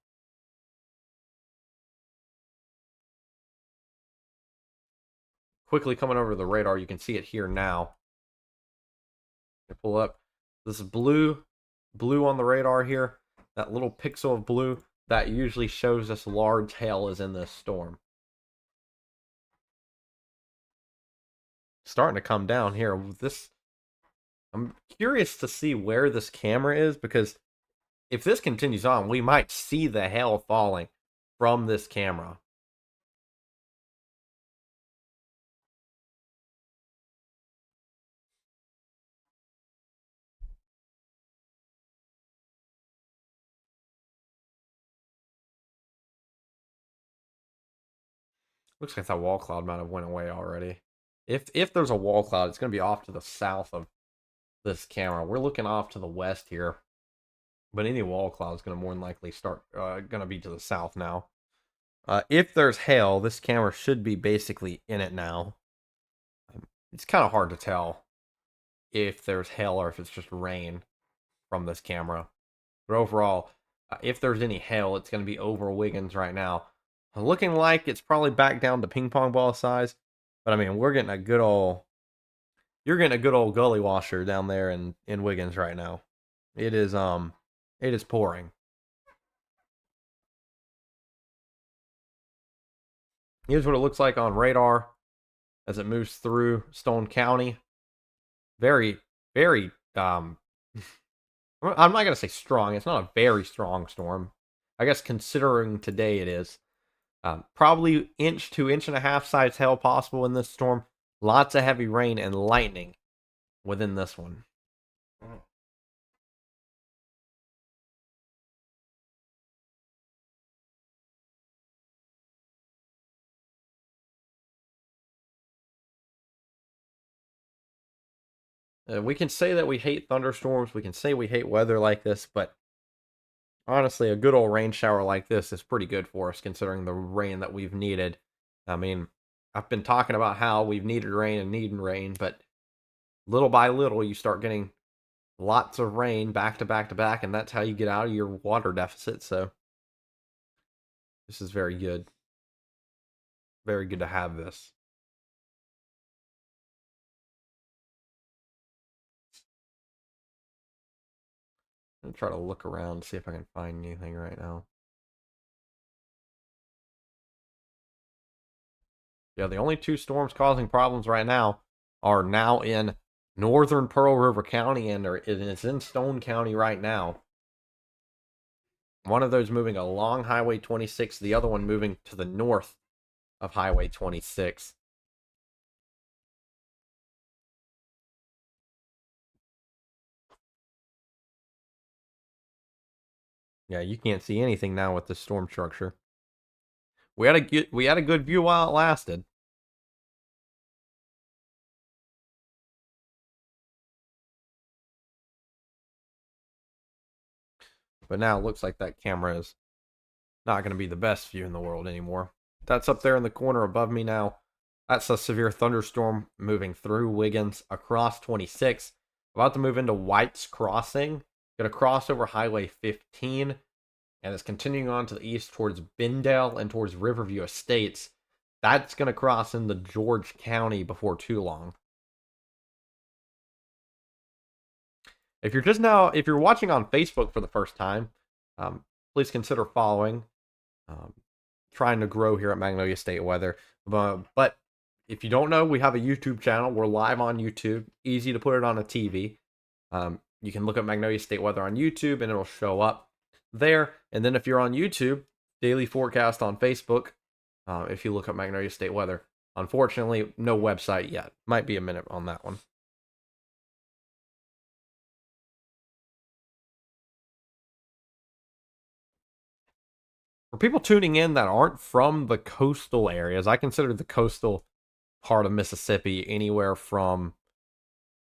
Quickly coming over the radar, you can see it here now. Pull up. This is blue on the radar here. That little pixel of blue, that usually shows us large hail is in this storm. Starting to come down here. I'm curious to see where this camera is, because if this continues on, we might see the hail falling from this camera. Looks like that wall cloud might have went away already. If there's a wall cloud, it's going to be off to the south of this camera. We're looking off to the west here, but any wall cloud is going to more than likely start going to be to the south now. If there's hail, this camera should be basically in it now. It's kind of hard to tell if there's hail or if it's just rain from this camera. But overall, if there's any hail, it's going to be over Wiggins right now. Looking like it's probably back down to ping pong ball size. But I mean, we're getting a good old You're getting a good old gully washer down there in Wiggins right now. It is pouring. Here's what it looks like on radar as it moves through Stone County. Very, very I'm not gonna say strong. It's not a very strong storm. I guess considering today it is. Probably inch to inch and a half size hail possible in this storm. Lots of heavy rain and lightning within this one. We can say that we hate thunderstorms. We can say we hate weather like this, but honestly, a good old rain shower like this is pretty good for us considering the rain that we've needed. I mean, I've been talking about how we've needed rain and needing rain, but little by little, you start getting lots of rain back to back to back, and that's how you get out of your water deficit. So, this is very good. Very good to have this. I'm gonna try to look around, see if I can find anything right now. Yeah, the only two storms causing problems right now are now in northern Pearl River County, and it's in Stone County right now. One of those moving along Highway 26, the other one moving to the north of Highway 26. Yeah, you can't see anything now with the storm structure. We had a good view while it lasted. But now it looks like that camera is not going to be the best view in the world anymore. That's up there in the corner above me now. That's a severe thunderstorm moving through Wiggins across 26. About to move into White's Crossing. Going to cross over Highway 15. And it's continuing on to the east towards Bindale and towards Riverview Estates. That's going to cross into George County before too long. If you're watching on Facebook for the first time, please consider following. Um, Trying to grow here at Magnolia State Weather. But if you don't know, we have a YouTube channel. We're live on YouTube. Easy to put it on a TV. You can look at Magnolia State Weather on YouTube and it'll show up there. And then if you're on YouTube, daily forecast on Facebook. If you look at Magnolia State Weather. Unfortunately, no website yet. Might be a minute on that one. For people tuning in that aren't from the coastal areas, I consider the coastal part of Mississippi anywhere from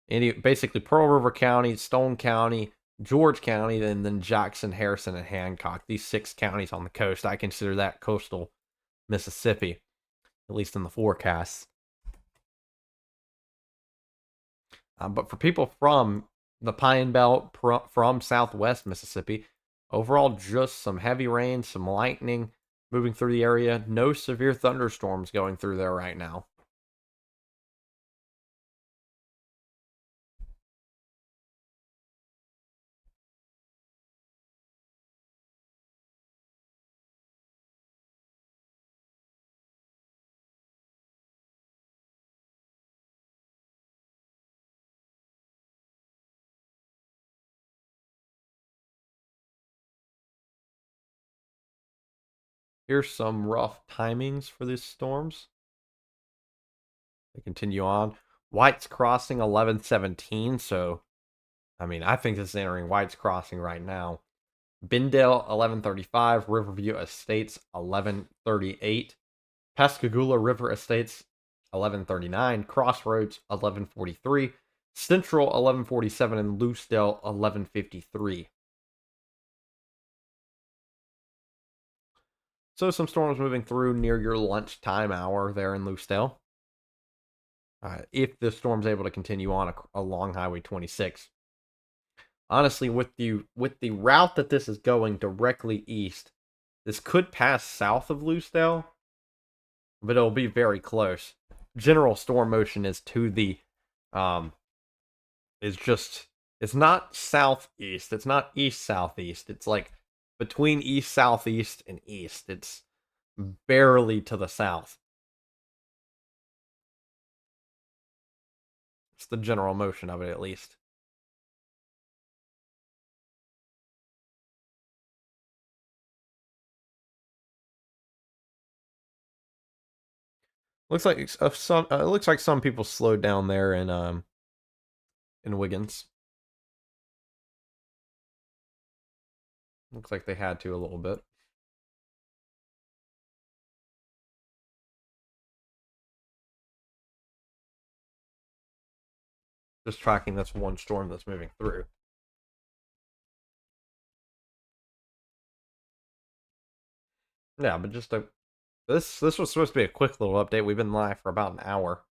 basically Pearl River County, Stone County, George County, and then Jackson, Harrison, and Hancock. These 6 counties on the coast, I consider that coastal Mississippi, at least in the forecasts. But for people from the Pine Belt, from Southwest Mississippi, overall just some heavy rain, some lightning moving through the area. No severe thunderstorms going through there right now. Here's some rough timings for these storms. They continue on. White's Crossing 11:17. So, I mean, I think this is entering White's Crossing right now. Bindale 11:35. Riverview Estates 11:38. Pascagoula River Estates 11:39. Crossroads 11:43. Central 11:47 and Loosedale 11:53. So some storms moving through near your lunchtime hour there in Loosedale. If the storm's able to continue on along Highway 26. Honestly, with the route that this is going directly east, this could pass south of Loosedale, but it'll be very close. General storm motion is to the Um, it's just it's not southeast. It's not east southeast. It's like between east southeast and east. It's barely to the south. It's the general motion of it, at least. Looks like some. It looks like some people slowed down there in Wiggins. Looks like they had to a little bit. Just tracking this one storm that's moving through. Yeah, but just a this was supposed to be a quick little update. We've been live for about an hour.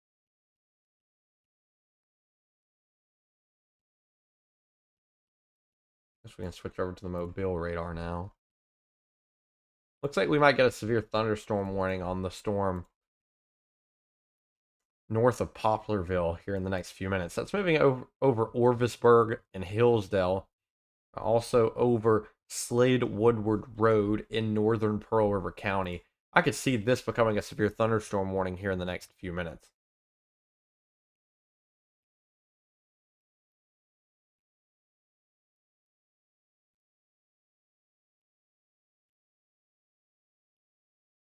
Guess we can switch over to the mobile radar now. Looks like we might get a severe thunderstorm warning on the storm north of Poplarville here in the next few minutes. That's moving over Orvisburg and Hillsdale, also over Slade Woodward Road in northern Pearl River County. I could see this becoming a severe thunderstorm warning here in the next few minutes.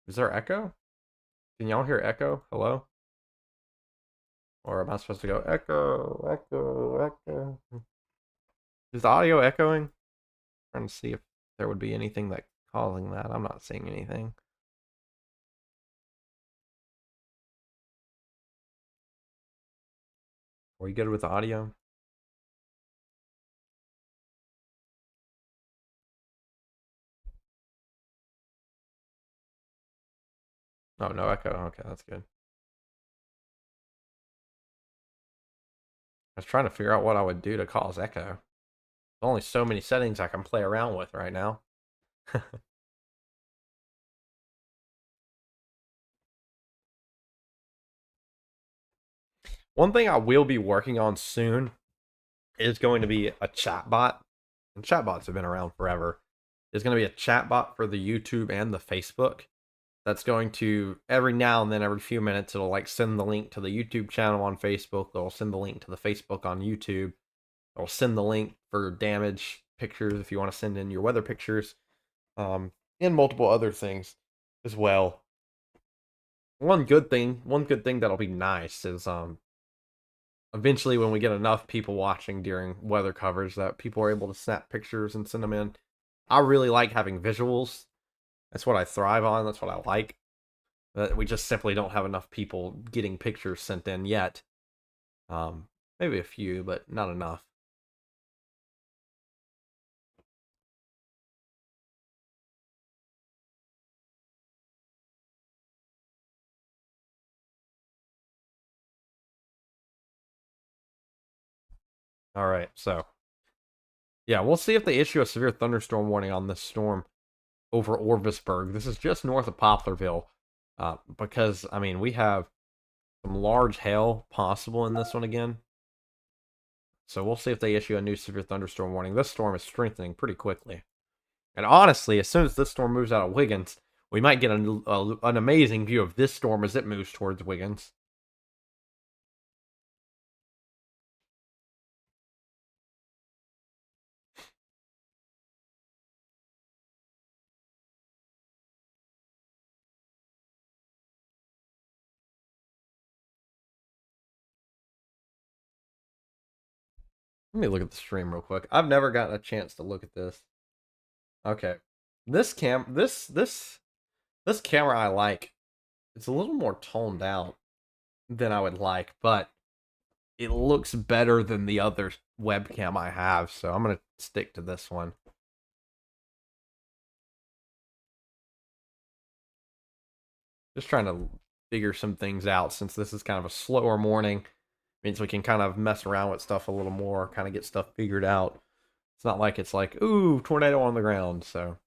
Is there echo? Can y'all hear echo? Hello? Or am I supposed to go echo, echo, echo? Is the audio echoing? I'm trying to see if there would be anything that causing that. I'm not seeing anything. Are you good with the audio? Oh, no echo. Okay, that's good. I was trying to figure out what I would do to cause echo. There's only so many settings I can play around with right now. One thing I will be working on soon is going to be a chatbot. And chatbots have been around forever. There's going to be a chatbot for the YouTube and the Facebook that's going to every now and then, every few minutes, it'll like send the link to the YouTube channel on Facebook. It'll send the link to the Facebook on YouTube. It'll send the link for damage pictures if you want to send in your weather pictures, and multiple other things as well. One good thing that'll be nice is eventually when we get enough people watching during weather coverage that people are able to snap pictures and send them in. I really like having visuals. That's what I thrive on. That's what I like. But we just simply don't have enough people getting pictures sent in yet. Maybe a few, but not enough. All right, so yeah, we'll see if they issue a severe thunderstorm warning on this storm over Orvisburg. This is just north of Poplarville, because I mean we have some large hail possible in this one again. So we'll see if they issue a new severe thunderstorm warning. This storm is strengthening pretty quickly. And honestly, as soon as this storm moves out of Wiggins, we might get an amazing view of this storm as it moves towards Wiggins. Let me look at the stream real quick. I've never gotten a chance to look at this. Okay. This camera I like. It's a little more toned out than I would like, but it looks better than the other webcam I have, so I'm gonna stick to this one. Just trying to figure some things out since this is kind of a slower morning. Means we can kind of mess around with stuff a little more, kind of get stuff figured out. It's not like it's like, ooh, tornado on the ground. So,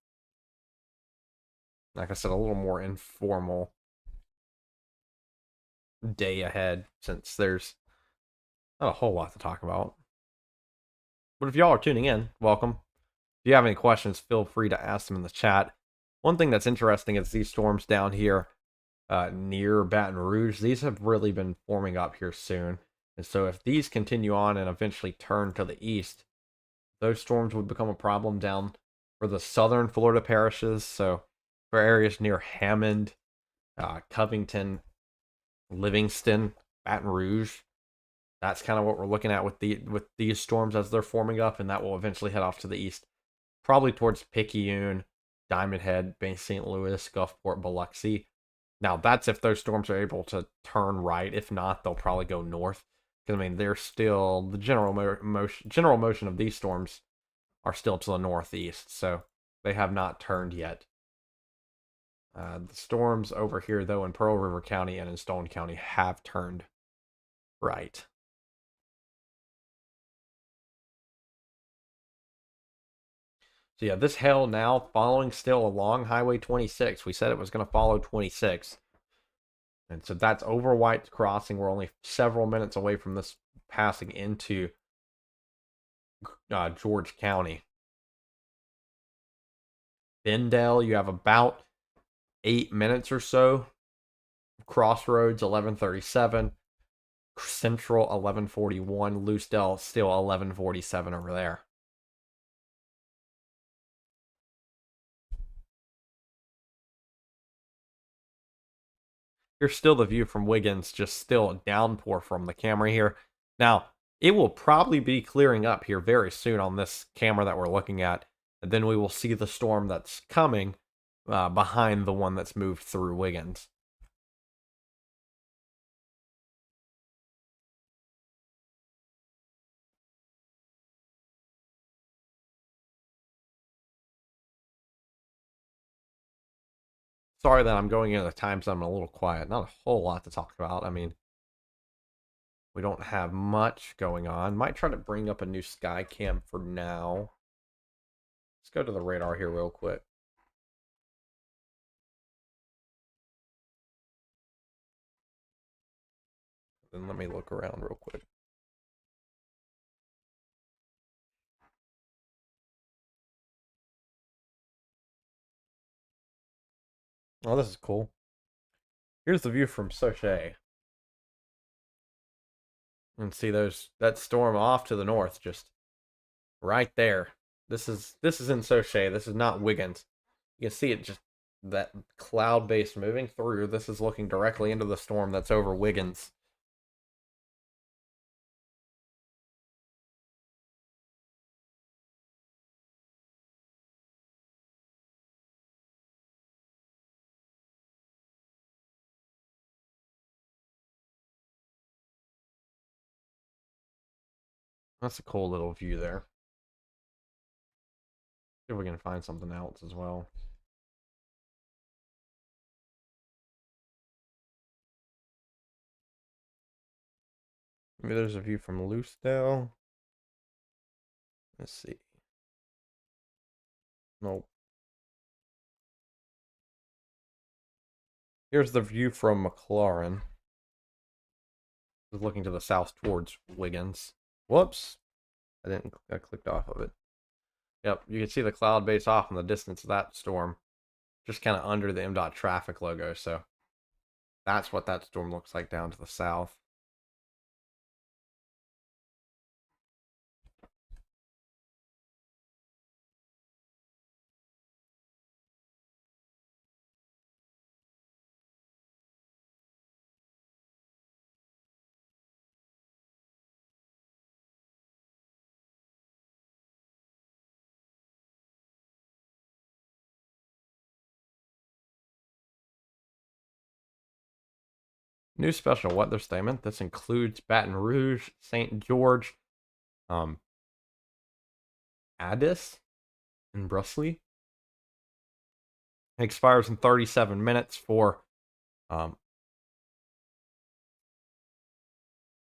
like I said, a little more informal day ahead since there's Not a whole lot to talk about. But if y'all are tuning in, welcome. If you have any questions, feel free to ask them in the chat. One thing that's interesting is these storms down here near Baton Rouge, these have really been forming up here soon. And so if these continue on and eventually turn to the east, those storms would become a problem down for the southern Florida parishes. So for areas near Hammond, Covington, Livingston, Baton Rouge, that's kind of what we're looking at with these storms as they're forming up, and that will eventually head off to the east, probably towards Picayune, Diamond Head, Bay St. Louis, Gulfport, Biloxi. Now that's if those storms are able to turn right. If not, they'll probably go north. Because I mean, they're still the general motion of these storms are still to the northeast, so they have not turned yet. The storms over here, though, in Pearl River County and in Stone County have turned right. So yeah, this hail now following still along Highway 26. We said it was going to follow 26. And so that's over White Crossing. We're only several minutes away from this passing into George County. Bendale, you have about 8 minutes or so. Crossroads, 11:37. Central, 11:41. Loosedale, still 11:47 over there. Here's still the view from Wiggins, just still a downpour from the camera here. Now, it will probably be clearing up here very soon on this camera that we're looking at. And then we will see the storm that's coming behind the one that's moved through Wiggins. Sorry that I'm going into the times I'm a little quiet. Not a whole lot to talk about. I mean, we don't have much going on. Might try to bring up a new sky cam for now. Let's go to the radar here real quick. Then let me look around real quick. Oh, this is cool. Here's the view from Sochet. And see that storm off to the north, just right there. This is in Sochet. This is not Wiggins. You can see it just that cloud base moving through. This is looking directly into the storm that's over Wiggins. That's a cool little view there. See if we can find something else as well. Maybe there's a view from Loosedale. Let's see. Nope. Here's the view from McLaurin. Just looking to the south towards Wiggins. Whoops. I clicked off of it. Yep, you can see the cloud base off in the distance of that storm. Just kind of under the MDOT traffic logo, so that's what that storm looks like down to the south. New special weather statement. This includes Baton Rouge, St. George, Addis, and Brusley. It expires in 37 minutes for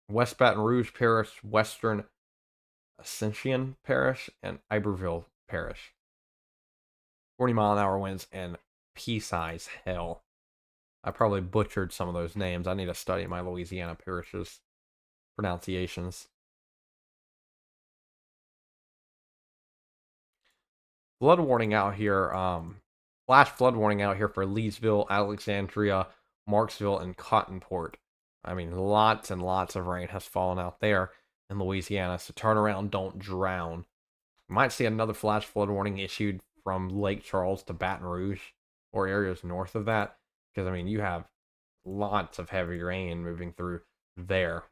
West Baton Rouge Parish, Western Ascension Parish, and Iberville Parish. 40-mile-an-hour winds and pea-size hail. I probably butchered some of those names. I need to study my Louisiana parishes. pronunciations. Flood warning out here. Flash flood warning out here for Leesville, Alexandria, Marksville, and Cottonport. I mean, lots and lots of rain has fallen out there in Louisiana. So turn around, don't drown. You might see another flash flood warning issued from Lake Charles to Baton Rouge or areas north of that. Because, I mean, you have lots of heavy rain moving through there.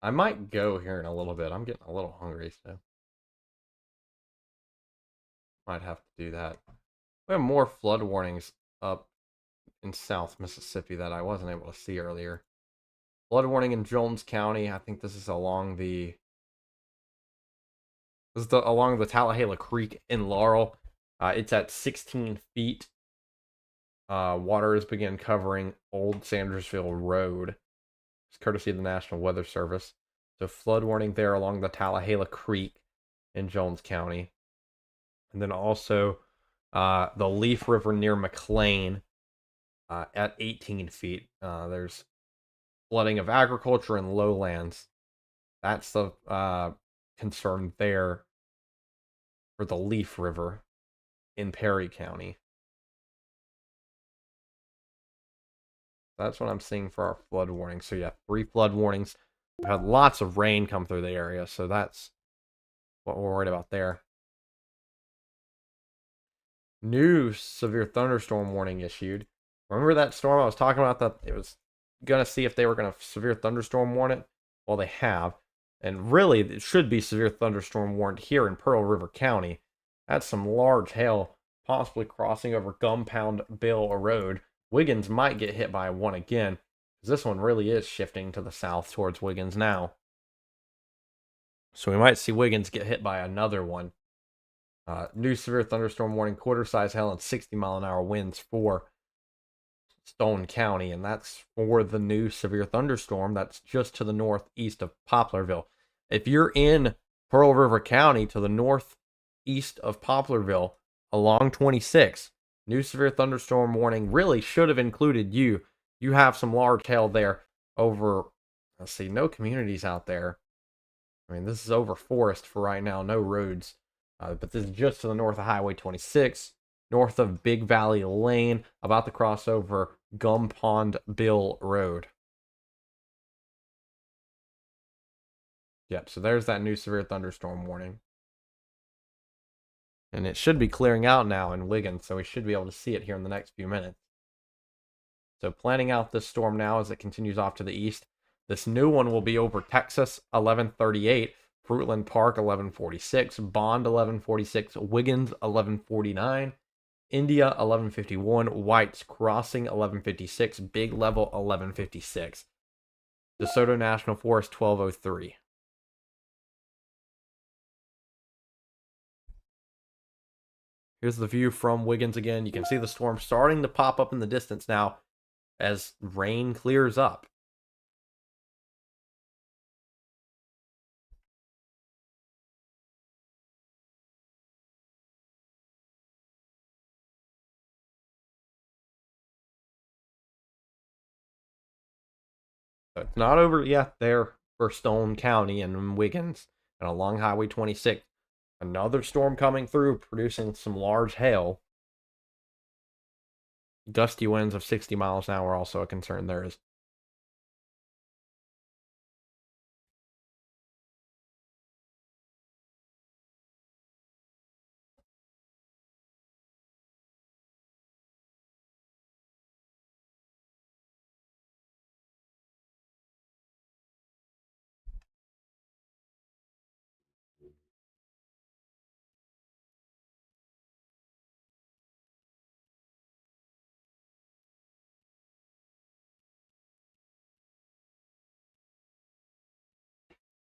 I might go here in a little bit. I'm getting a little hungry, so might have to do that. We have more flood warnings up in South Mississippi that I wasn't able to see earlier. Flood warning in Jones County. I think this is along the Tallahassee Creek in Laurel. It's at 16 feet. Water has begun covering Old Sandersville Road. It's courtesy of the National Weather Service. So flood warning there along the Tallahassee Creek in Jones County. And then also the Leaf River near McLean at 18 feet. There's flooding of agriculture and lowlands. That's the concern there for the Leaf River in Perry County. That's what I'm seeing for our flood warning. So yeah, 3 flood warnings. We've had lots of rain come through the area, so that's what we're worried about there. New severe thunderstorm warning issued. Remember that storm I was talking about that it was going to see if they were going to severe thunderstorm warn it? Well, they have. And really, it should be severe thunderstorm warned here in Pearl River County. That's some large hail possibly crossing over Gunpound-Bill Road. Wiggins might get hit by one again, because this one really is shifting to the south towards Wiggins now. So we might see Wiggins get hit by another one. New severe thunderstorm warning, quarter-size hail and 60-mile-an-hour winds for Stone County, and that's for the new severe thunderstorm that's just to the northeast of Poplarville. If you're in Pearl River County to the northeast of Poplarville along 26, new severe thunderstorm warning really should have included you. You have some large hail there over, let's see, no communities out there. I mean, this is over forest for right now, no roads. But this is just to the north of Highway 26, north of Big Valley Lane, about to cross over Gunpound-Bill Road. Yep, so there's that new severe thunderstorm warning. And it should be clearing out now in Wiggins, so we should be able to see it here in the next few minutes. So planning out this storm now as it continues off to the east. This new one will be over Texas, 1138. Fruitland Park, 1146. Bond, 1146. Wiggins, 1149. India, 1151. White's Crossing, 1156. Big Level, 1156. DeSoto National Forest, 1203. Here's the view from Wiggins again. You can see the storm starting to pop up in the distance now as rain clears up. So it's not over yet there for Stone County and Wiggins and along Highway 26. Another storm coming through, producing some large hail. Gusty winds of 60 miles an hour also a concern there is.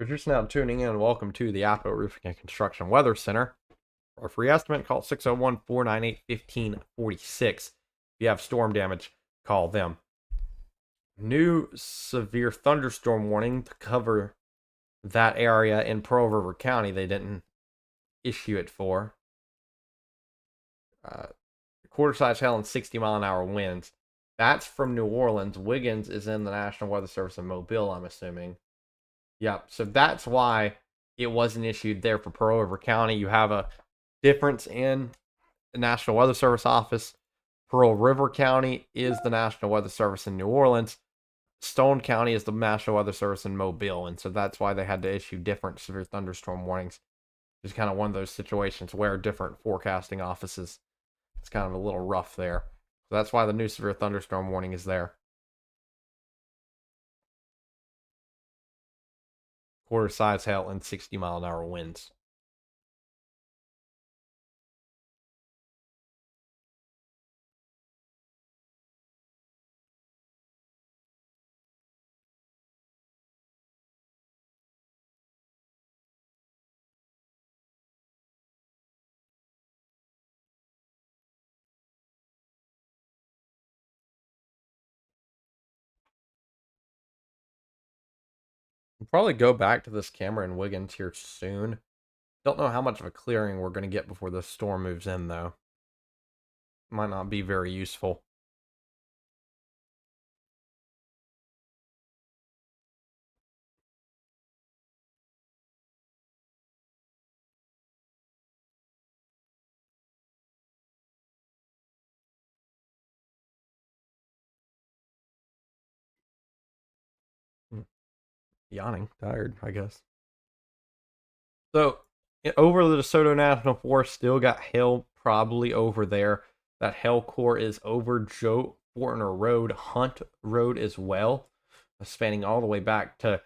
If you're just now tuning in, welcome to the Apple Roofing and Construction Weather Center. For a free estimate, call 601-498-1546. If you have storm damage, call them. New severe thunderstorm warning to cover that area in Pearl River County. They didn't issue it for. Quarter size hail and 60-mile-an-hour winds. That's from New Orleans. Wiggins is in the National Weather Service in Mobile, I'm assuming. Yep. So that's why it wasn't issued there for Pearl River County. You have a difference in the National Weather Service office. Pearl River County is the National Weather Service in New Orleans. Stone County is the National Weather Service in Mobile. And so that's why they had to issue different severe thunderstorm warnings. It's kind of one of those situations where different forecasting offices, it's kind of a little rough there. So that's why the new severe thunderstorm warning is there. Quarter size hail and 60-mile-an-hour winds. We'll probably go back to this camera in Wiggins here soon. Don't know how much of a clearing we're going to get before the storm moves in, though. Might not be very useful. Yawning, tired, I guess. So, over the DeSoto National Forest, still got hail probably over there. That hail core is over Joe Fortner Road, Hunt Road as well, spanning all the way back to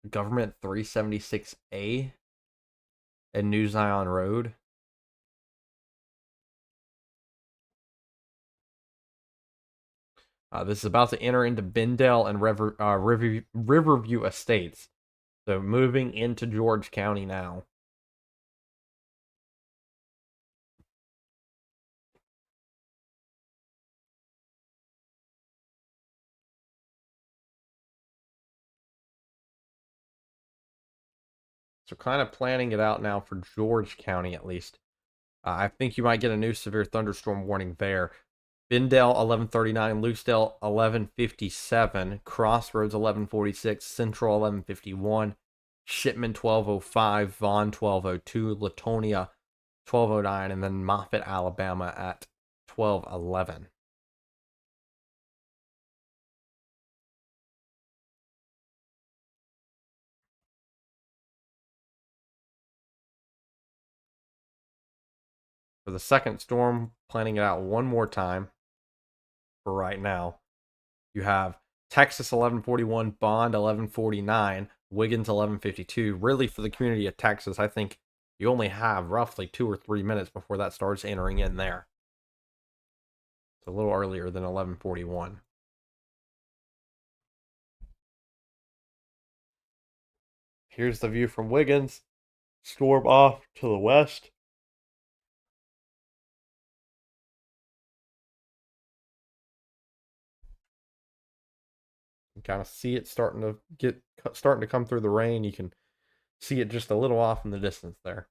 Government 376A and New Zion Road. This is about to enter into Bendale and Riverview Estates. So moving into George County now. So kind of planning it out now for George County at least. I think you might get a new severe thunderstorm warning there. Bendale 1139, Lucedale 1157, Crossroads 1146, Central 1151, Shipman 1205, Vaughn 1202, Latonia 1209, and then Moffett, Alabama at 1211. For the second storm, planning it out one more time for right now. You have Texas 1141, Bond 1149, Wiggins 1152. Really, for the community of Texas, I think you only have roughly 2 or 3 minutes before that starts entering in there. It's a little earlier than 1141. Here's the view from Wiggins. Storm off to the west. You kind of see it starting to come through the rain. You can see it just a little off in the distance there.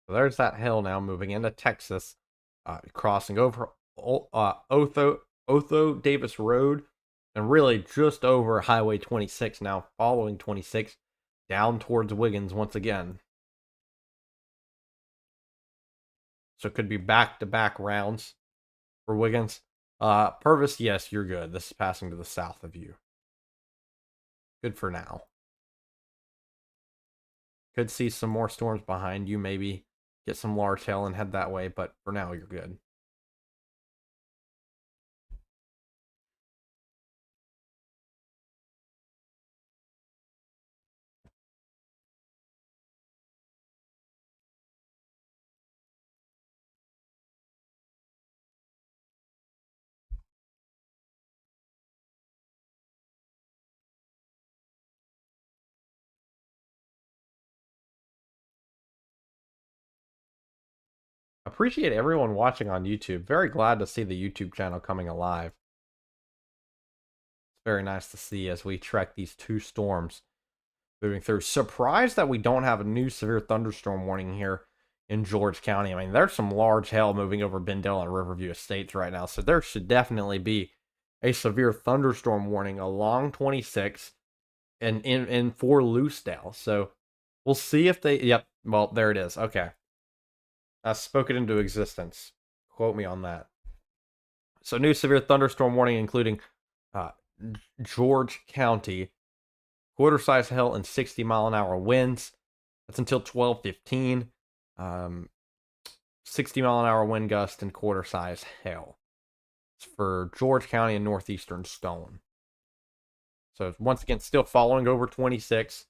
So there's that hill now moving into Texas, crossing over Otho Davis Road, and really just over Highway 26 now, following 26 down towards Wiggins once again. So it could be back-to-back rounds for Wiggins. Purvis, yes, you're good. This is passing to the south of you. Good for now. Could see some more storms behind you, maybe get some large hail and head that way, but for now, you're good. Appreciate everyone watching on YouTube. Very glad to see the YouTube channel coming alive. It's very nice to see as we trek these two storms moving through. Surprised that we don't have a new severe thunderstorm warning here in George County. I mean, there's some large hail moving over Bendale and Riverview Estates right now, so there should definitely be a severe thunderstorm warning along 26 and in for Loosedale. So we'll see if they. Yep. Well, there it is. Okay. I spoke it into existence. Quote me on that. So new severe thunderstorm warning, including uh, George County, quarter-size hail and 60-mile-an-hour winds. That's until 12:15. 60-mile-an-hour wind gust and quarter-size hail. It's for George County and northeastern Stone. So once again, still following over 26,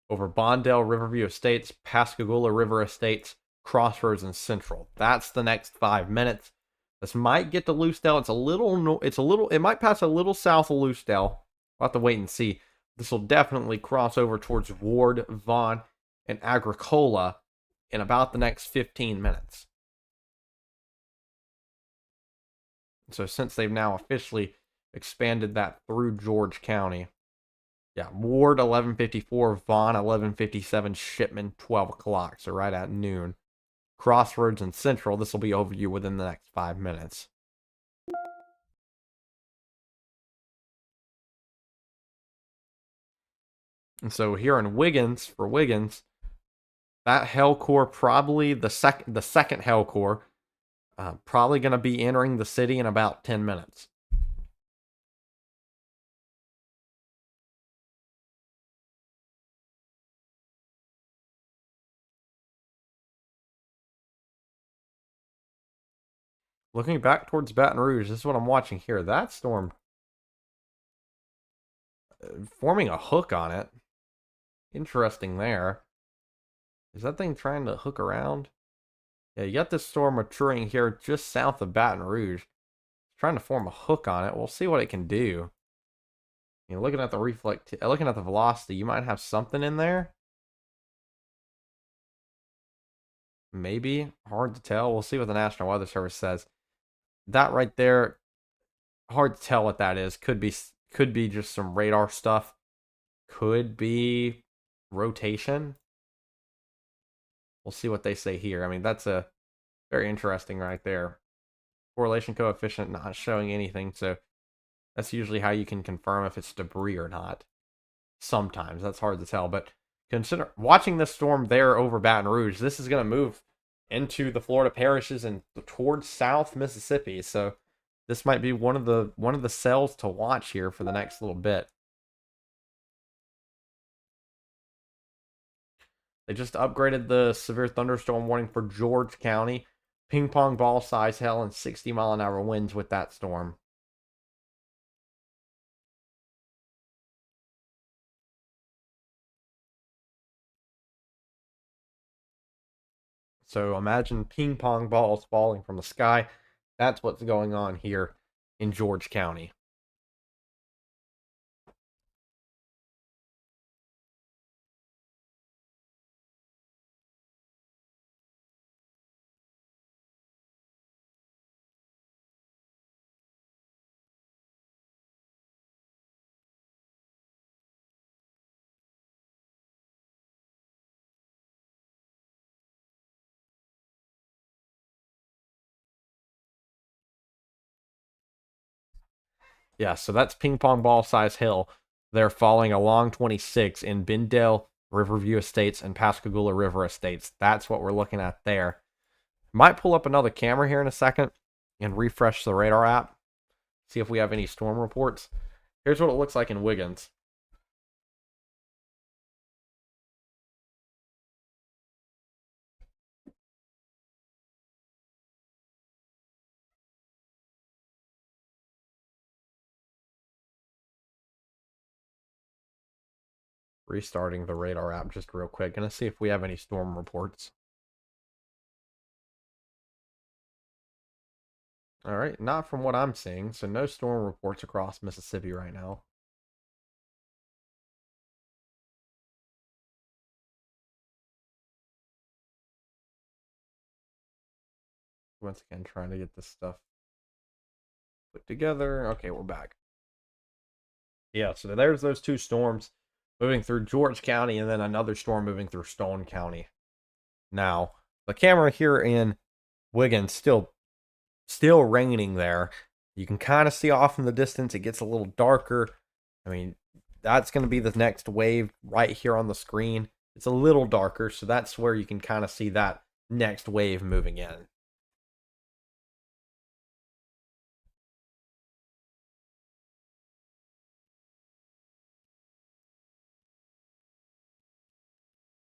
over Bondale, Riverview Estates, Pascagoula River Estates, Crossroads, and Central. That's the next 5 minutes. This might get to Loosedale. It might pass a little south of Loosedale. We'll have to wait and see. This will definitely cross over towards Ward, Vaughn, and Agricola in about the next 15 minutes. So since they've now officially expanded that through George County. Yeah, Ward 11:54, Vaughn 11:57, Shipman 12 o'clock, so right at noon. Crossroads and Central, this will be over you within the next 5 minutes. And so here in Wiggins, for Wiggins, that Hell Core probably the second Hell Core, probably going to be entering the city in about 10 minutes. Looking back towards Baton Rouge, this is what I'm watching here. That storm forming a hook on it. Interesting there. Is that thing trying to hook around? Yeah, you got this storm maturing here just south of Baton Rouge. It's trying to form a hook on it. We'll see what it can do. You know, looking at the velocity, you might have something in there. Maybe. Hard to tell. We'll see what the National Weather Service says. That right there, hard to tell what that is. Could be just some radar stuff. Could be rotation. We'll see what they say here. I mean, that's a very interesting right there. Correlation coefficient not showing anything, so that's usually how you can confirm if it's debris or not. Sometimes that's hard to tell, but consider watching this storm there over Baton Rouge. This is going to move into the Florida parishes and towards South Mississippi. So this might be one of the cells to watch here for the next little bit. They just upgraded the severe thunderstorm warning for George County. Ping pong ball size hail and 60-mile-an-hour winds with that storm. So imagine ping pong balls falling from the sky. That's what's going on here in George County. Yeah, so that's ping pong ball size hill. They're falling along 26 in Bendale, Riverview Estates, and Pascagoula River Estates. That's what we're looking at there. Might pull up another camera here in a second and refresh the radar app. See if we have any storm reports. Here's what it looks like in Wiggins. Restarting the radar app just real quick. Gonna see if we have any storm reports. All right, not from what I'm seeing. So no storm reports across Mississippi right now. Once again, trying to get this stuff put together. Okay, we're back. Yeah, so there's those two storms moving through George County, and then another storm moving through Stone County. Now, the camera here in Wiggins still raining there. You can kind of see off in the distance. It gets a little darker. I mean, that's going to be the next wave right here on the screen. It's a little darker, so that's where you can kind of see that next wave moving in.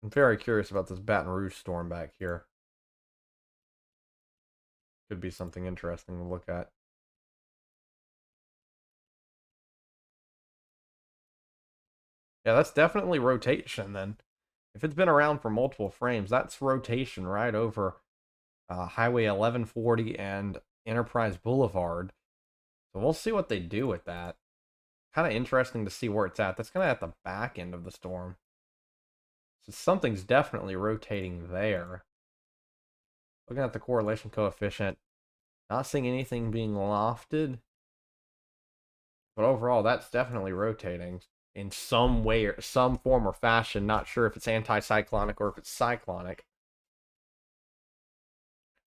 I'm very curious about this Baton Rouge storm back here. Could be something interesting to look at. Yeah, that's definitely rotation then. If it's been around for multiple frames, that's rotation right over Highway 1140 and Enterprise Boulevard. So we'll see what they do with that. Kind of interesting to see where it's at. That's kind of at the back end of the storm. So something's definitely rotating there. Looking at the correlation coefficient, not seeing anything being lofted. But overall, that's definitely rotating in some way or some form or fashion. Not sure if it's anticyclonic or if it's cyclonic.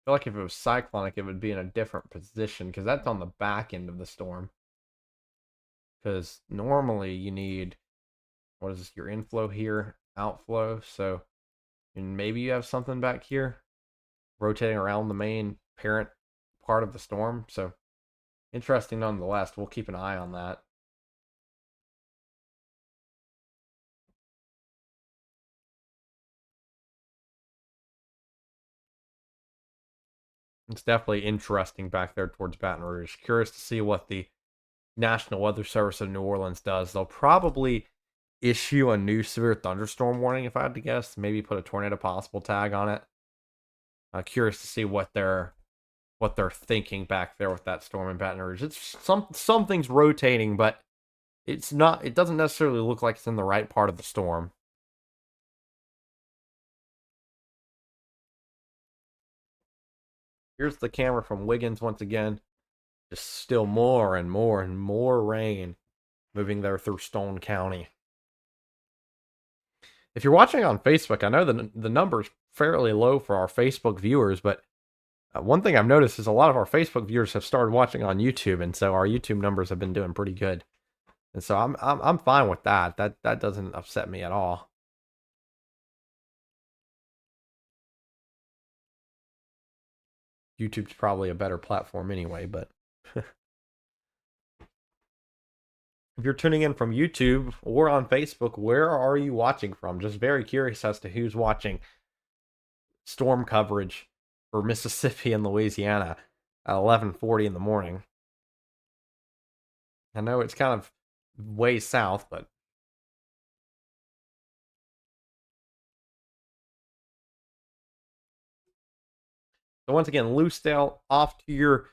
I feel like if it was cyclonic, it would be in a different position because that's on the back end of the storm. Because normally you need, what is this, your inflow here, outflow. So and maybe you have something back here rotating around the main parent part of the storm. So interesting nonetheless. We'll keep an eye on that. It's definitely interesting back there towards Baton Rouge. Curious to see what the National Weather Service of New Orleans does. They'll probably issue a new severe thunderstorm warning, if I had to guess. Maybe put a tornado possible tag on it. Curious to see what they're thinking back there with that storm in Baton Rouge. It's something's rotating, but it's not. It doesn't necessarily look like it's in the right part of the storm. Here's the camera from Wiggins once again. Just still more and more and more rain moving there through Stone County. If you're watching on Facebook, I know the number's fairly low for our Facebook viewers, but one thing I've noticed is a lot of our Facebook viewers have started watching on YouTube, and so our YouTube numbers have been doing pretty good. And so I'm fine with that. That doesn't upset me at all. YouTube's probably a better platform anyway, but if you're tuning in from YouTube or on Facebook, where are you watching from? Just very curious as to who's watching storm coverage for Mississippi and Louisiana at 11:40 in the morning. I know it's kind of way south, but so once again, Loosedale off to your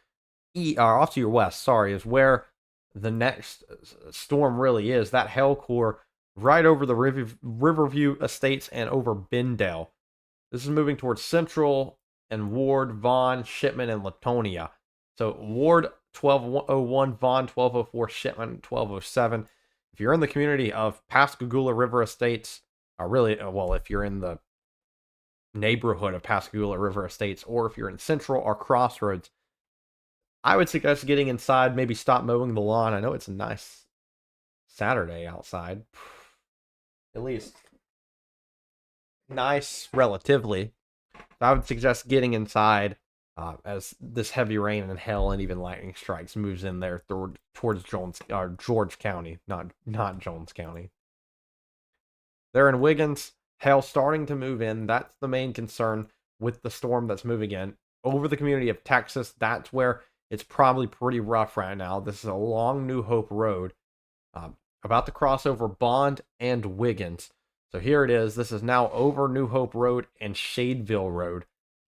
off to your west. Sorry, is where the next storm really is. That hell core right over the Riverview Estates and over Bendale. This is moving towards Central and Ward, Vaughn, Shipman, and Latonia. So Ward 1201, Vaughn 1204, Shipman 1207. If you're in the community of Pascagoula River Estates, well, if you're in the neighborhood of Pascagoula River Estates, or if you're in Central or Crossroads, I would suggest getting inside, maybe stop mowing the lawn. I know it's a nice Saturday outside. At least nice relatively. I would suggest getting inside as this heavy rain and hail and even lightning strikes moves in there towards George County, not Jones County. There in Wiggins, hail starting to move in. That's the main concern with the storm that's moving in. Over the community of Texas, that's where it's probably pretty rough right now. This is along New Hope Road, about to cross over Bond and Wiggins. So here it is. This is now over New Hope Road and Shadeville Road,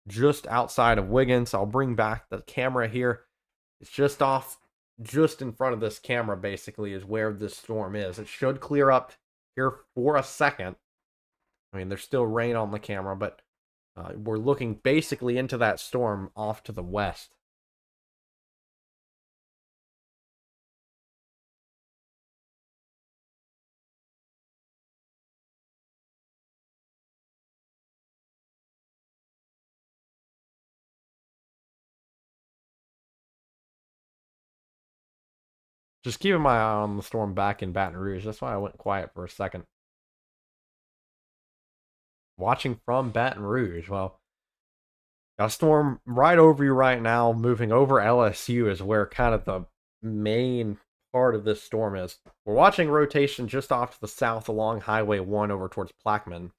just outside of Wiggins. I'll bring back the camera here. It's just in front of this camera, basically, is where this storm is. It should clear up here for a second. I mean, there's still rain on the camera, but We're looking basically into that storm off to the west. Just keeping my eye on the storm back in Baton Rouge. That's why I went quiet for a second. Watching from Baton Rouge. Well, got a storm right over you right now, moving over LSU is where kind of the main part of this storm is. We're watching rotation just off to the south along Highway 1 over towards Plaquemine.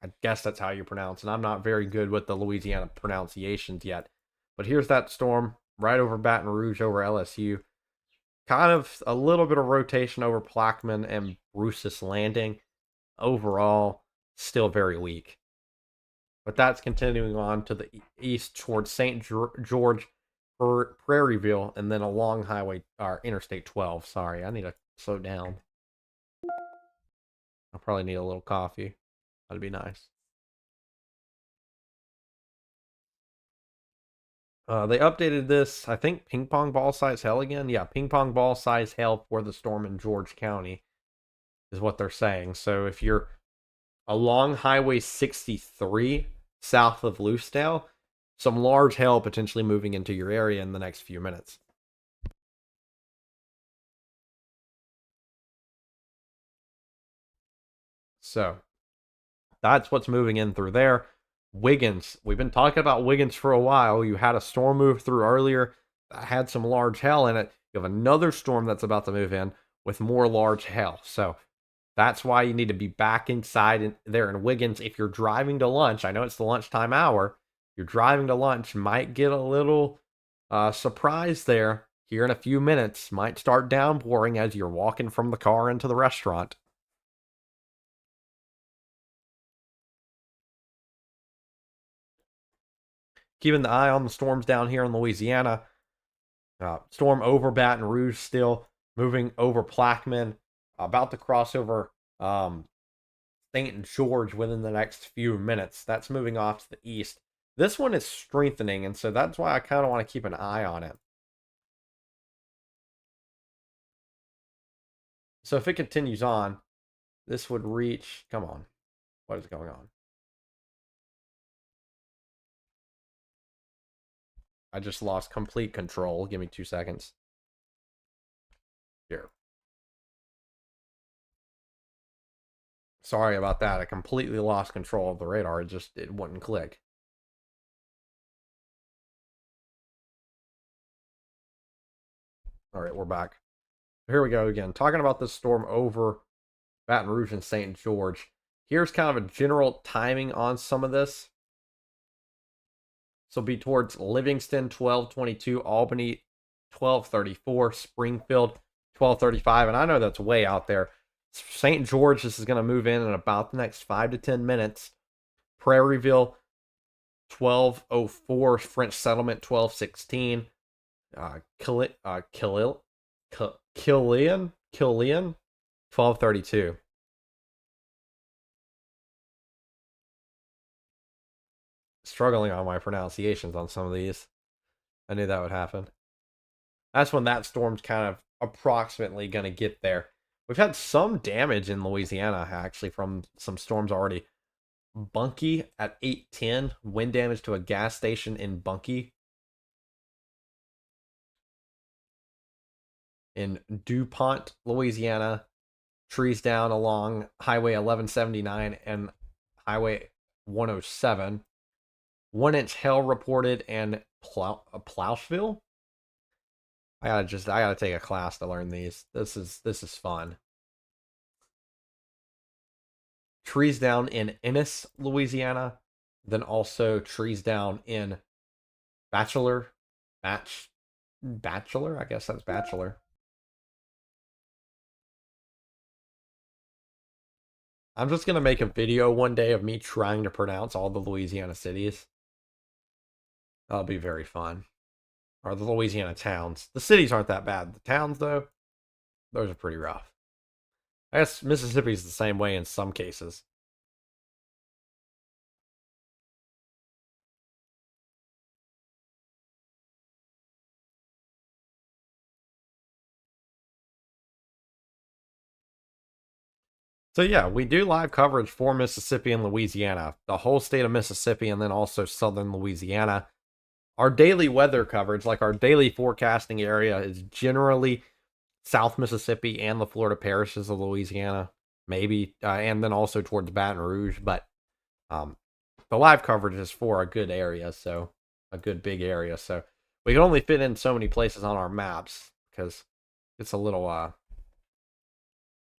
I guess that's how you pronounce it. I'm not very good with the Louisiana pronunciations yet. But here's that storm right over Baton Rouge over LSU. Kind of a little bit of rotation over Plaquemine and Bruce's Landing. Overall, still very weak. But that's continuing on to the east towards St. George, Prairieville, and then along Highway or Interstate 12. Sorry, I need to slow down. I'll probably need a little coffee. That'd be nice. They updated this. I think ping pong ball size hail again. Yeah, ping pong ball size hail for the storm in George County is what they're saying. So if you're along Highway 63 south of Loosedale, some large hail potentially moving into your area in the next few minutes. So that's what's moving in through there. Wiggins, we've been talking about Wiggins for a while. You had a storm move through earlier that had some large hail in it. You have another storm that's about to move in with more large hail. So that's why you need to be back inside there in Wiggins. If you're driving to lunch, I know it's the lunchtime hour. You're driving to lunch, might get a little surprise there here in a few minutes. Might start downpouring as you're walking from the car into the restaurant. Keeping the eye on the storms down here in Louisiana. Storm over Baton Rouge still moving over Plaquemine, about to cross over St. George within the next few minutes. That's moving off to the east. This one is strengthening, and so that's why I kind of want to keep an eye on it. So if it continues on, this would reach. Come on. What is going on? I just lost complete control. Give me 2 seconds. Here. Sorry about that. I completely lost control of the radar. It wouldn't click. All right, we're back. Here we go again. Talking about this storm over Baton Rouge and St. George. Here's kind of a general timing on some of this. So be towards Livingston 12:22, Albany 12:34, Springfield 12:35, and I know that's way out there. St. George, this is going to move in about the next 5 to 10 minutes. Prairieville 12:04, French Settlement 12:16, Killian 12:32. Struggling on my pronunciations on some of these. I knew that would happen. That's when that storm's kind of approximately going to get there. We've had some damage in Louisiana, actually, from some storms already. Bunkie at 8:10, wind damage to a gas station in Bunkie. In DuPont, Louisiana, trees down along Highway 1179 and Highway 107. 1-inch hail reported in Poplarville. I gotta take a class to learn these. This is fun. Trees down in Ennis, Louisiana. Then also trees down in Bachelor. Bachelor? I guess that's Bachelor. I'm just gonna make a video one day of me trying to pronounce all the Louisiana cities. That'll be very fun. Or the Louisiana towns. The cities aren't that bad. The towns, though, those are pretty rough. I guess Mississippi's the same way in some cases. So yeah, we do live coverage for Mississippi and Louisiana, the whole state of Mississippi, and then also southern Louisiana. Our daily weather coverage, like our daily forecasting area, is generally South Mississippi and the Florida parishes of Louisiana, maybe, and then also towards Baton Rouge. But um, the live coverage is for a good area, so a good big area. So we can only fit in so many places on our maps because it's a little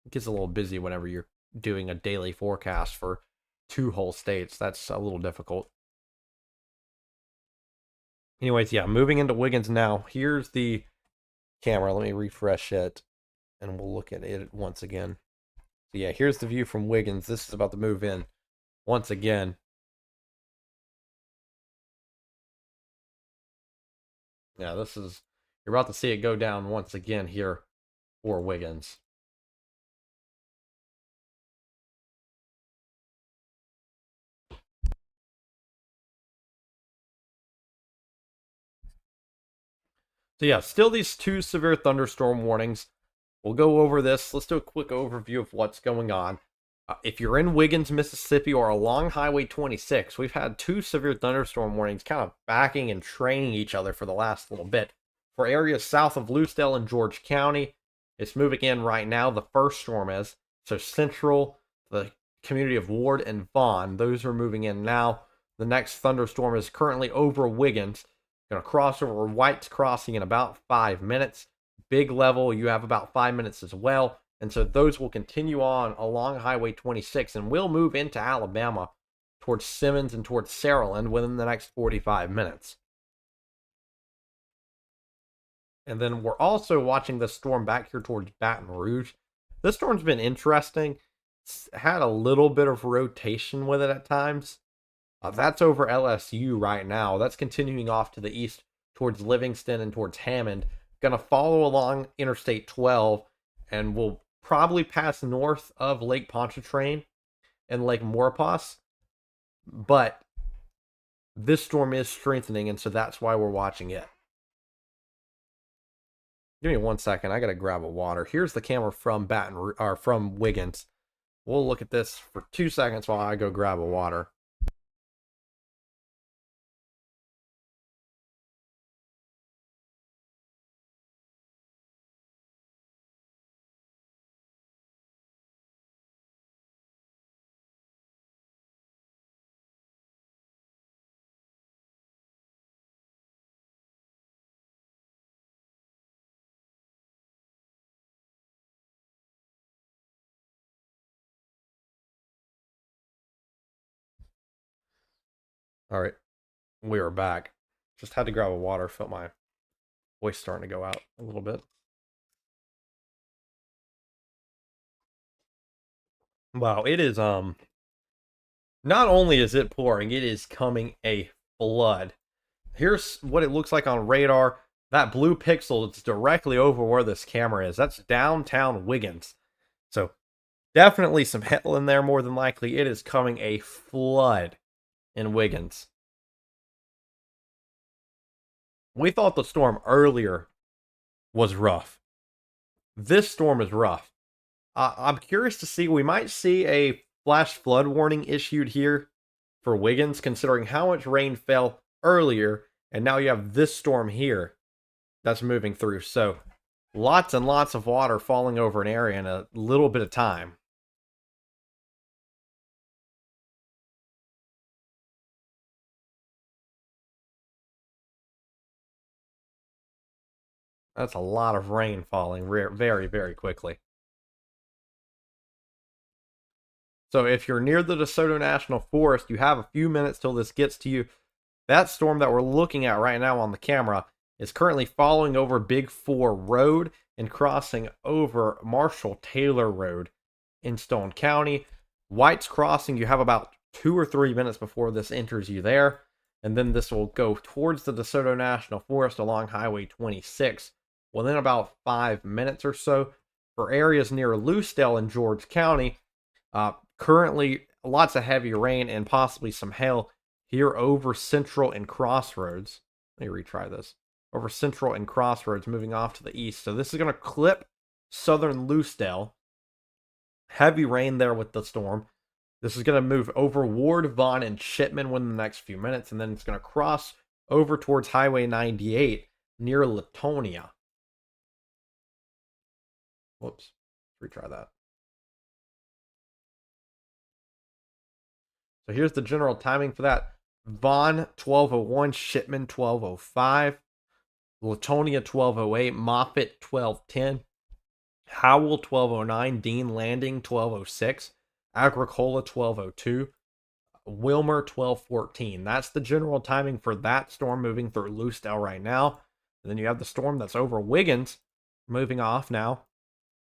it gets a little busy whenever you're doing a daily forecast for two whole states. That's a little difficult. Anyways, yeah, moving into Wiggins now. Here's the camera. Let me refresh it and we'll look at it once again. So yeah, here's the view from Wiggins. This is about to move in once again. Yeah, this is, you're about to see it go down once again here for Wiggins. So yeah, still these two severe thunderstorm warnings. We'll go over this. Let's do a quick overview of what's going on. If you're in Wiggins, Mississippi, or along Highway 26, we've had two severe thunderstorm warnings kind of backing and training each other for the last little bit. For areas south of Lucedale and George County, it's moving in right now. The first storm is. So central, the community of Ward and Vaughn, those are moving in now. The next thunderstorm is currently over Wiggins. Going to cross over White's Crossing in about 5 minutes. Big level, you have about 5 minutes as well. And so those will continue on along Highway 26 and will move into Alabama towards Simmons and towards Saraland within the next 45 minutes. And then we're also watching the storm back here towards Baton Rouge. This storm's been interesting. It's had a little bit of rotation with it at times. That's over LSU right now. That's continuing off to the east towards Livingston and towards Hammond. Going to follow along Interstate 12 and will probably pass north of Lake Pontchartrain and Lake Maurepas. But this storm is strengthening, and so that's why we're watching it. Give me 1 second. I got to grab a water. Here's the camera from from Wiggins. We'll look at this for 2 seconds while I go grab a water. All right, we are back. Just had to grab a water. Felt my voice starting to go out a little bit. Wow, it is not only is it pouring, it is coming a flood. Here's what it looks like on radar. That blue pixel is directly over where this camera is. That's downtown Wiggins. So definitely some hail in there more than likely. It is coming a flood in Wiggins. We thought the storm earlier was rough. This storm is rough. I'm curious to see, we might see a flash flood warning issued here for Wiggins, considering how much rain fell earlier, and now you have this storm here that's moving through. So lots and lots of water falling over an area in a little bit of time. That's a lot of rain falling very, very quickly. So if you're near the DeSoto National Forest, you have a few minutes till this gets to you. That storm that we're looking at right now on the camera is currently following over Big 4 Road and crossing over Marshall Taylor Road in Stone County. White's Crossing, you have about 2 or 3 minutes before this enters you there. And then this will go towards the DeSoto National Forest along Highway 26 within about 5 minutes or so. For areas near Lucedale and George County, currently lots of heavy rain and possibly some hail here over Central and Crossroads. Let me retry this. Over Central and Crossroads, moving off to the east. So this is going to clip southern Lucedale. Heavy rain there with the storm. This is going to move over Ward, Vaughn, and Shipman within the next few minutes, and then it's going to cross over towards Highway 98 near Latonia. Whoops. Retry that. So here's the general timing for that. Vaughn 12:01, Shipman 12:05, Latonia 12:08, Moffett 12:10, Howell 12:09, Dean Landing 12:06, Agricola 12:02, Wilmer 12:14. That's the general timing for that storm moving through Lucedale right now. And then you have the storm that's over Wiggins moving off now.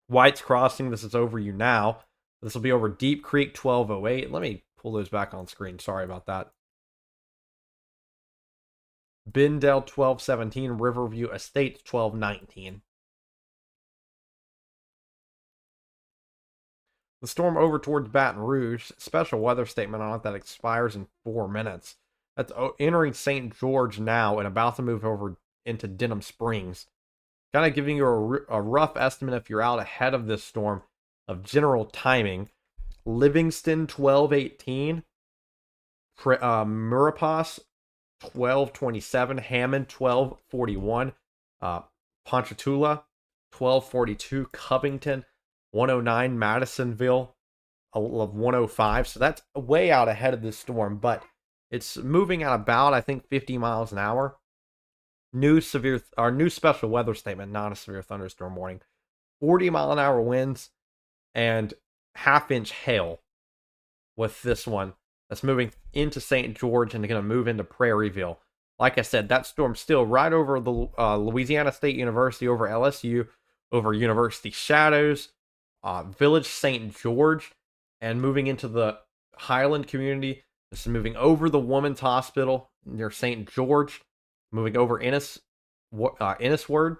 White's Crossing, this is over you now. This will be over Deep Creek 12:08. Let me pull those back on screen. Sorry about that. Bindale 12:17, Riverview Estates 12:19. The storm over towards Baton Rouge, special weather statement on it that expires in 4 minutes. That's entering St. George now and about to move over into Denham Springs. Kind of giving you a rough estimate if you're out ahead of this storm of general timing. Livingston 12:18, Maurepas 12:27, Hammond 12:41, Ponchatoula 12:42, Covington 109, Madisonville of 105. So that's way out ahead of this storm, but it's moving at about, I think, 50 miles an hour. New special weather statement, not a severe thunderstorm warning. 40-mile-an-hour winds and half-inch hail with this one. That's moving into St. George and going to move into Prairieville. Like I said, that storm's still right over the Louisiana State University, over LSU, over University Shadows, Village St. George, and moving into the Highland community. This is moving over the Women's Hospital near St. George, moving over Innisward.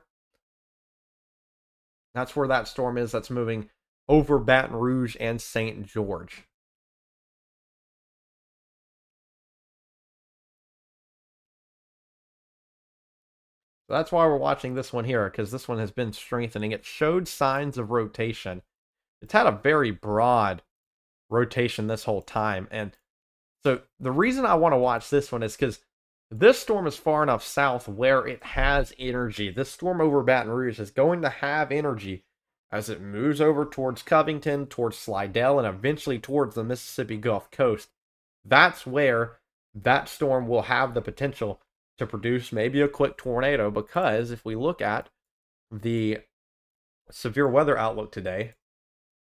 That's where that storm is. That's moving over Baton Rouge and St. George. So that's why we're watching this one here, because this one has been strengthening. It showed signs of rotation. It's had a very broad rotation this whole time. And so the reason I want to watch this one is because this storm is far enough south where it has energy. This storm over Baton Rouge is going to have energy as it moves over towards Covington, towards Slidell, and eventually towards the Mississippi Gulf Coast. That's where that storm will have the potential to produce maybe a quick tornado, because if we look at the severe weather outlook today,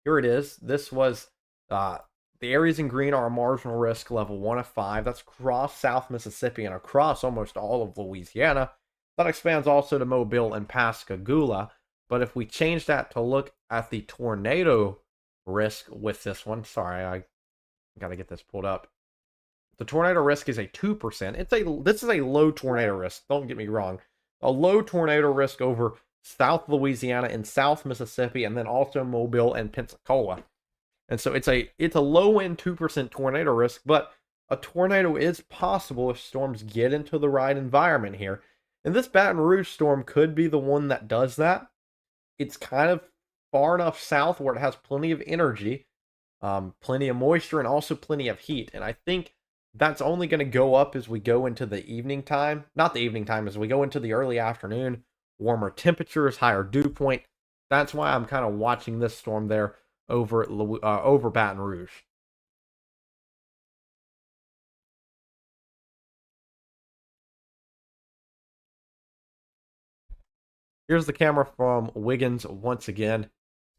here it is. This was the areas in green are a marginal risk level 1 of 5. That's across South Mississippi and across almost all of Louisiana. That expands also to Mobile and Pascagoula. But if we change that to look at the tornado risk with this one, sorry, I got to get this pulled up. The tornado risk is a 2%. This is a low tornado risk. Don't get me wrong. A low tornado risk over South Louisiana and South Mississippi, and then also Mobile and Pensacola. And so it's a low end 2% tornado risk, but a tornado is possible if storms get into the right environment here. And this Baton Rouge storm could be the one that does that. It's kind of far enough south where it has plenty of energy, plenty of moisture, and also plenty of heat. And I think that's only going to go up as we go into the evening time. Not the evening time, as we go into the early afternoon. Warmer temperatures, higher dew point. That's why I'm kind of watching this storm there over Baton Rouge. Here's the camera from Wiggins once again.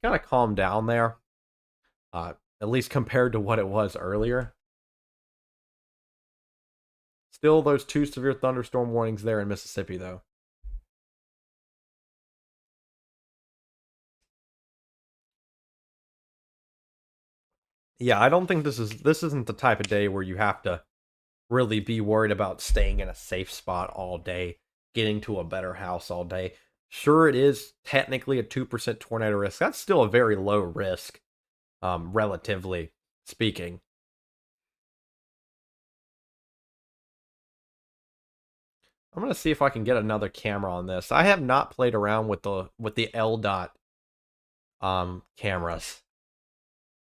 Kind of calmed down there, at least compared to what it was earlier. Still those 2 severe thunderstorm warnings there in Mississippi, though. Yeah, I don't think this isn't the type of day where you have to really be worried about staying in a safe spot all day, getting to a better house all day. Sure, it is technically a 2% tornado risk. That's still a very low risk, relatively speaking. I'm gonna see if I can get another camera on this. I have not played around with the LDOT cameras.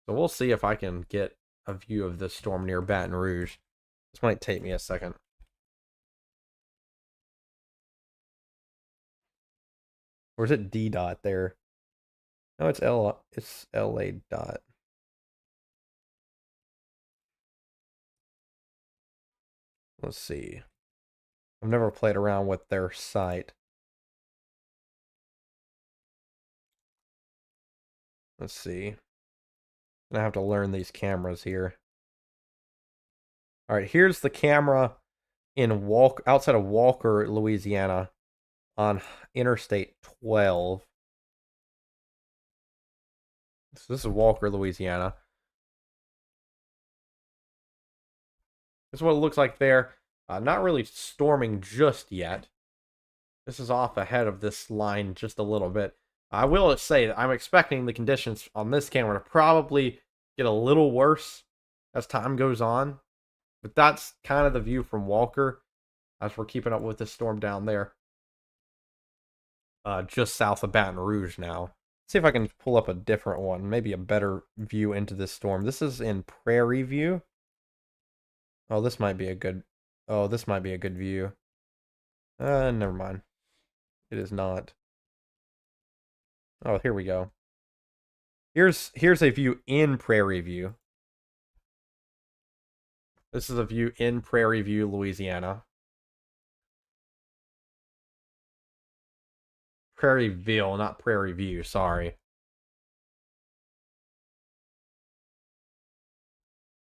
So we'll see if I can get a view of this storm near Baton Rouge. This might take me a second. Or is it D dot there? No, it's LA dot. Let's see. I've never played around with their site. Let's see. I have to learn these cameras here. All right, here's the camera in outside of Walker, Louisiana, on Interstate 12. So this is Walker, Louisiana. This is what it looks like there. Not really storming just yet. This is off ahead of this line just a little bit. I will say that I'm expecting the conditions on this camera to probably get a little worse as time goes on. But that's kind of the view from Walker as we're keeping up with this storm down there. Just south of Baton Rouge now. Let's see if I can pull up a different one. Maybe a better view into this storm. This is in Prairie View. Oh, this might be a good... Oh, this might be a good view. Never mind. It is not. Oh, here we go. Here's a view in Prairie View. This is a view in Prairie View, Louisiana. Prairieville, not Prairie View, sorry.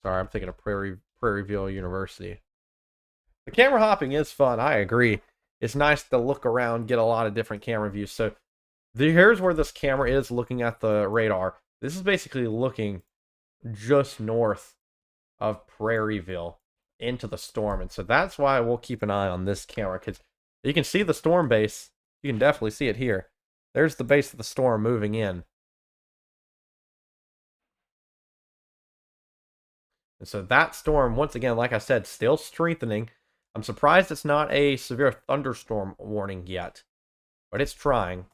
Sorry, I'm thinking of Prairieville University. The camera hopping is fun, I agree. It's nice to look around, get a lot of different camera views. So here's where this camera is looking at the radar. This is basically looking just north of Prairieville into the storm. And so that's why we'll keep an eye on this camera, because you can see the storm base. You can definitely see it here. There's the base of the storm moving in. And so that storm, once again, like I said, still strengthening. I'm surprised it's not a severe thunderstorm warning yet, but it's trying.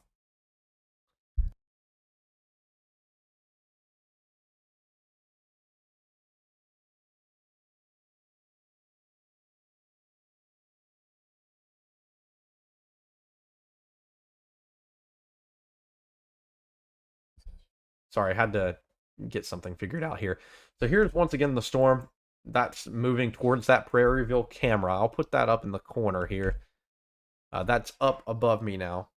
Sorry, I had to get something figured out here. So here's once again the storm that's moving towards that Prairieville camera. I'll put that up in the corner here. That's up above me now.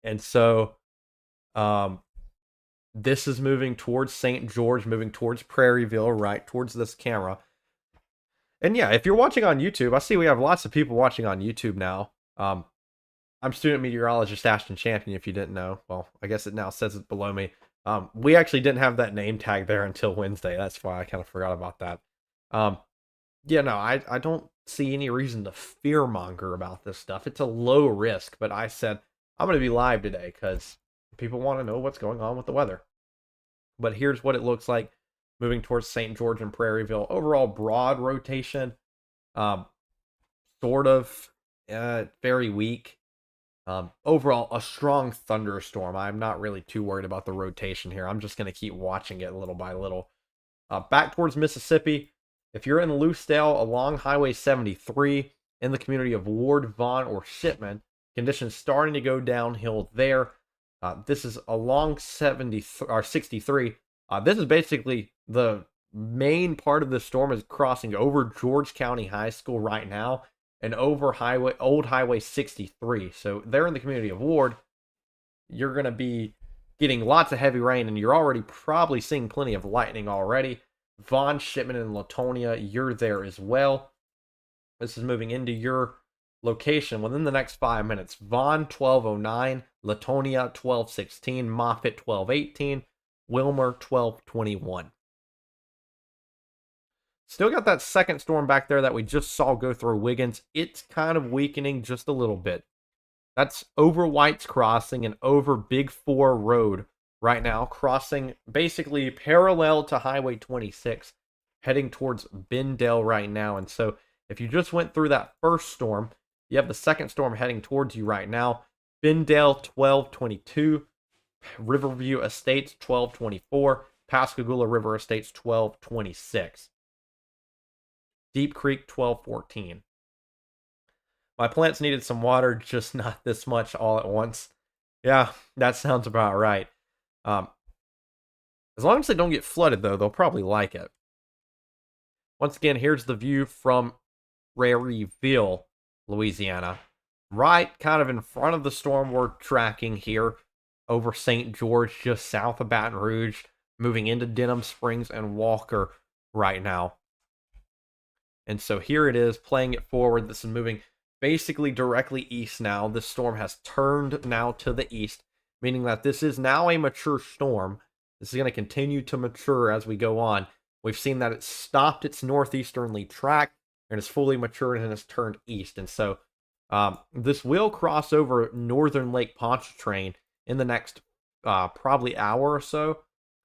And so this is moving towards St. George, moving towards Prairieville, right towards this camera. And yeah, if you're watching on YouTube, I see we have lots of people watching on YouTube now. I'm student meteorologist Ashton Champion, if you didn't know. Well, I guess it now says it below me. We actually didn't have that name tag there until Wednesday. That's why I kind of forgot about that. Yeah, no, I don't see any reason to fearmonger about this stuff. It's a low risk, but I said I'm going to be live today because people want to know what's going on with the weather. But here's what it looks like moving towards St. George and Prairieville. Overall broad rotation, sort of very weak. Overall, a strong thunderstorm. I'm not really too worried about the rotation here. I'm just going to keep watching it little by little. Back towards Mississippi. If you're in Lucedale along Highway 73 in the community of Ward, Vaughn, or Shipman, conditions starting to go downhill there. This is along 63. This is basically the main part of the storm is crossing over George County High School right now and over old Highway 63. So they're in the community of Ward. You're going to be getting lots of heavy rain, and you're already probably seeing plenty of lightning already. Vaughn, Shipman, and Latonia, you're there as well. This is moving into your location within the next 5 minutes. Vaughn, 1209. Latonia, 1216. Moffett, 1218. Wilmer, 1221. Still got that second storm back there that we just saw go through Wiggins. It's kind of weakening just a little bit. That's over White's Crossing and over Big 4 Road right now, crossing basically parallel to Highway 26, heading towards Bendale right now. And so if you just went through that first storm, you have the second storm heading towards you right now. Bendale, 1222. Riverview Estates, 1224. Pascagoula River Estates 1226. Deep Creek 1214. My plants needed some water, just not this much all at once. Yeah, that sounds about right. Um, as long as they don't get flooded, though, they'll probably like it. Once again, here's the view from Prairieville, Louisiana. Right kind of in front of the storm we're tracking here over St. George, just south of Baton Rouge, moving into Denham Springs and Walker right now. And so here it is, playing it forward. This is moving basically directly east now. This storm has turned now to the east, meaning that this is now a mature storm. This is going to continue to mature as we go on. We've seen that it stopped its northeasterly track and is fully matured and has turned east. And so this will cross over northern Lake Pontchartrain in the next probably hour or so.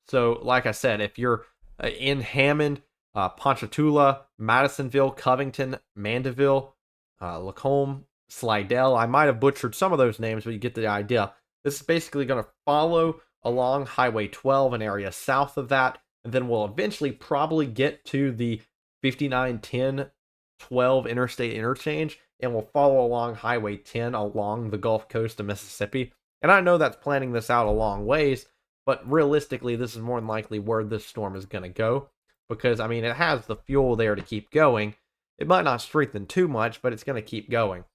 So, like I said, if you're in Hammond, Ponchatoula, Madisonville, Covington, Mandeville, Lacombe, Slidell. I might have butchered some of those names, but you get the idea. This is basically going to follow along Highway 12, an area south of that, and then we'll eventually probably get to the 5910 12 interstate interchange, and we'll follow along Highway 10 along the Gulf Coast of Mississippi. And I know that's planning this out a long ways, but realistically, this is more than likely where this storm is going to go. Because, I mean, it has the fuel there to keep going. It might not strengthen too much, but it's going to keep going.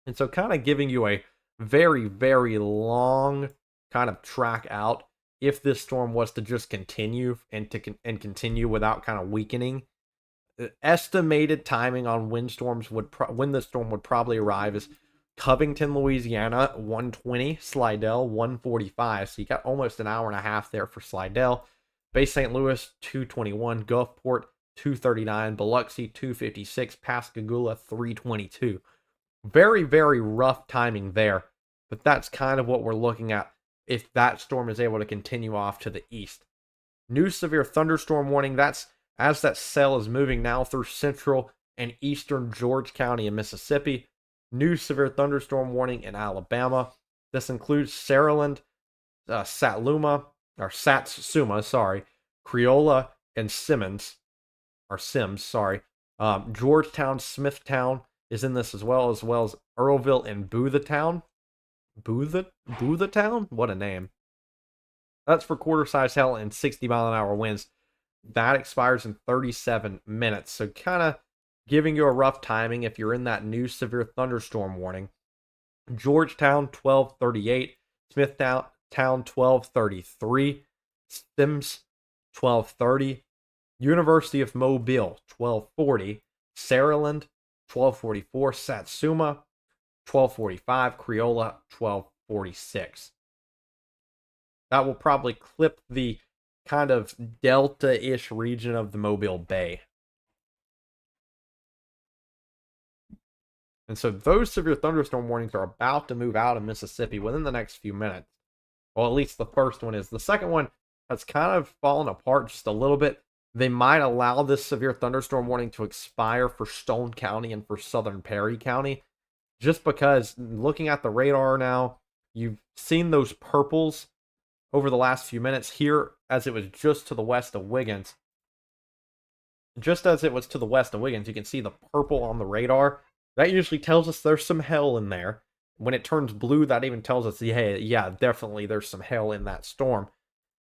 And so kind of giving you a very, very long kind of track out if this storm was to just continue and continue without kind of weakening. Estimated timing on when the storm would probably arrive is Covington, Louisiana, 120, Slidell, 145. So you got almost an hour and a half there for Slidell. Bay St. Louis, 221. Gulfport, 239. Biloxi, 256. Pascagoula, 322. Very, very rough timing there. But that's kind of what we're looking at if that storm is able to continue off to the east. New severe thunderstorm warning. That's as that cell is moving now through central and eastern George County in Mississippi. New severe thunderstorm warning in Alabama. This includes Saraland, Satsuma, Creola, and Sims. Georgetown, Smithtown is in this as well as Earlville and Boothatown. Boothatown? What a name. That's for quarter-size hail and 60-mile-an-hour winds. That expires in 37 minutes. So kind of giving you a rough timing if you're in that new severe thunderstorm warning. Georgetown, 1238. Smithtown, 1233. Sims, 1230. University of Mobile, 1240. Saraland, 1244. Satsuma, 1245. Creola, 1246. That will probably clip the kind of delta-ish region of the Mobile Bay. And so those severe thunderstorm warnings are about to move out of Mississippi within the next few minutes. Well, at least the first one is. The second one has kind of fallen apart just a little bit. They might allow this severe thunderstorm warning to expire for Stone County and for Southern Perry County. Just because, looking at the radar now, you've seen those purples over the last few minutes here as it was just to the west of Wiggins. Just as it was to the west of Wiggins, you can see the purple on the radar. That usually tells us there's some hail in there. When it turns blue, that even tells us, hey, yeah, definitely there's some hail in that storm.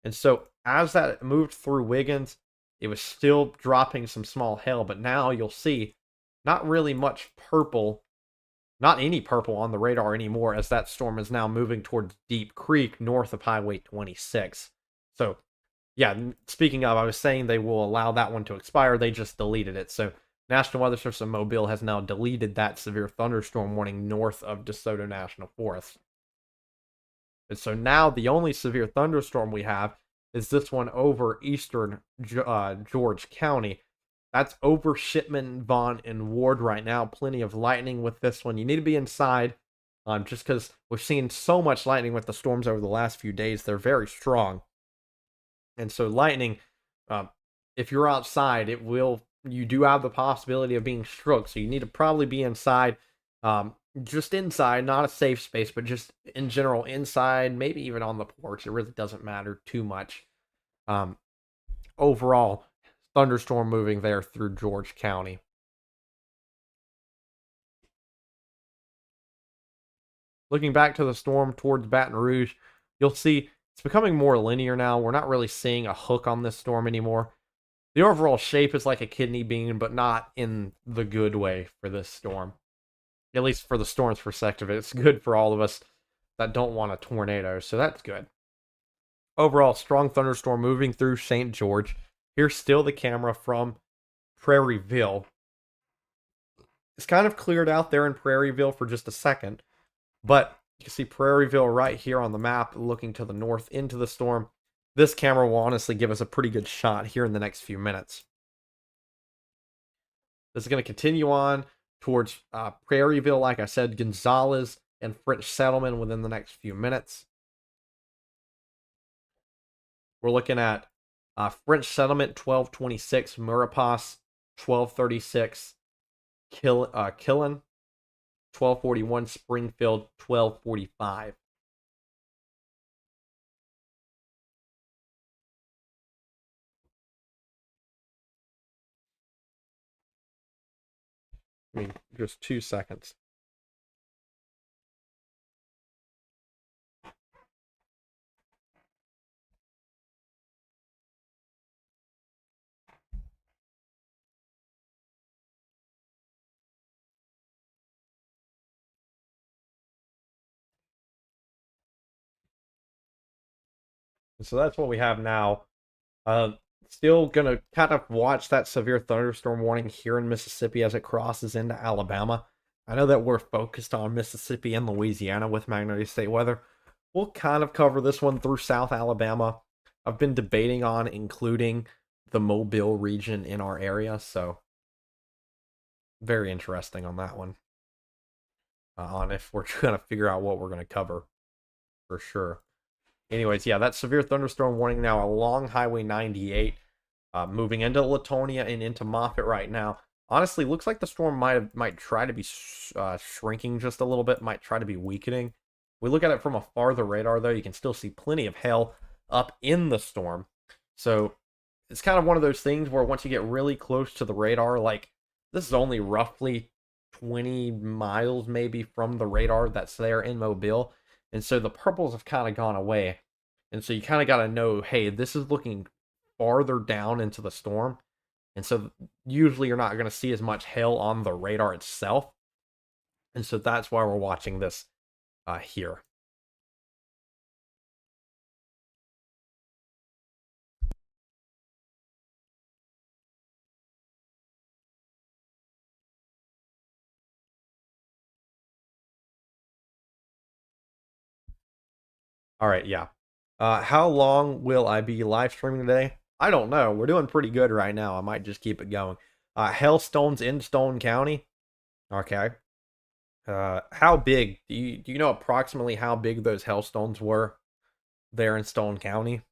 And so as that moved through Wiggins, it was still dropping some small hail, but now you'll see not really much purple, not any purple on the radar anymore, as that storm is now moving towards Deep Creek north of Highway 26. So, yeah, speaking of, I was saying they will allow that one to expire. They just deleted it. So National Weather Service of Mobile has now deleted that severe thunderstorm warning north of DeSoto National Forest. And so now the only severe thunderstorm we have is this one over eastern George County. That's over Shipman, Vaughn, and Ward right now. Plenty of lightning with this one. You need to be inside just because we've seen so much lightning with the storms over the last few days. They're very strong. And so lightning, if you're outside, you do have the possibility of being struck. So you need to probably be inside, just inside, not a safe space, but just in general inside, maybe even on the porch. It really doesn't matter too much. Overall, thunderstorm moving there through George County. Looking back to the storm towards Baton Rouge, you'll see it's becoming more linear now. We're not really seeing a hook on this storm anymore. The overall shape is like a kidney bean, but not in the good way for this storm. At least for the storm's perspective, it's good for all of us that don't want a tornado, so that's good. Overall, strong thunderstorm moving through St. George. Here's still the camera from Prairieville. It's kind of cleared out there in Prairieville for just a second, but you can see Prairieville right here on the map looking to the north into the storm. This camera will honestly give us a pretty good shot here in the next few minutes. This is going to continue on towards Prairieville, like I said, Gonzales, and French Settlement within the next few minutes. We're looking at French Settlement 1226, Murapas 1236, Killen 1241, Springfield 1245. I mean, just 2 seconds. So that's what we have now. Still gonna kind of watch that severe thunderstorm warning here in Mississippi as it crosses into Alabama. I know that we're focused on Mississippi and Louisiana with Magnolia State weather. We'll kind of cover this one through South Alabama. I've been debating on including the Mobile region in our area, so very interesting on that one. On if we're trying to figure out what we're going to cover for sure. Anyways, yeah, that severe thunderstorm warning now along Highway 98, moving into Latonia and into Moffett right now. Honestly, looks like the storm might try to be shrinking just a little bit, might try to be weakening. We look at it from a farther radar, though, you can still see plenty of hail up in the storm. So it's kind of one of those things where once you get really close to the radar, like this is only roughly 20 miles maybe from the radar that's there in Mobile. And so the purples have kind of gone away. And so you kind of got to know, hey, this is looking farther down into the storm. And so usually you're not going to see as much hail on the radar itself. And so that's why we're watching this here. All right, yeah. How long will I be live streaming today? I don't know. We're doing pretty good right now. I might just keep it going. Hailstones in Stone County. Okay. How big? Do you know approximately how big those hailstones were there in Stone County?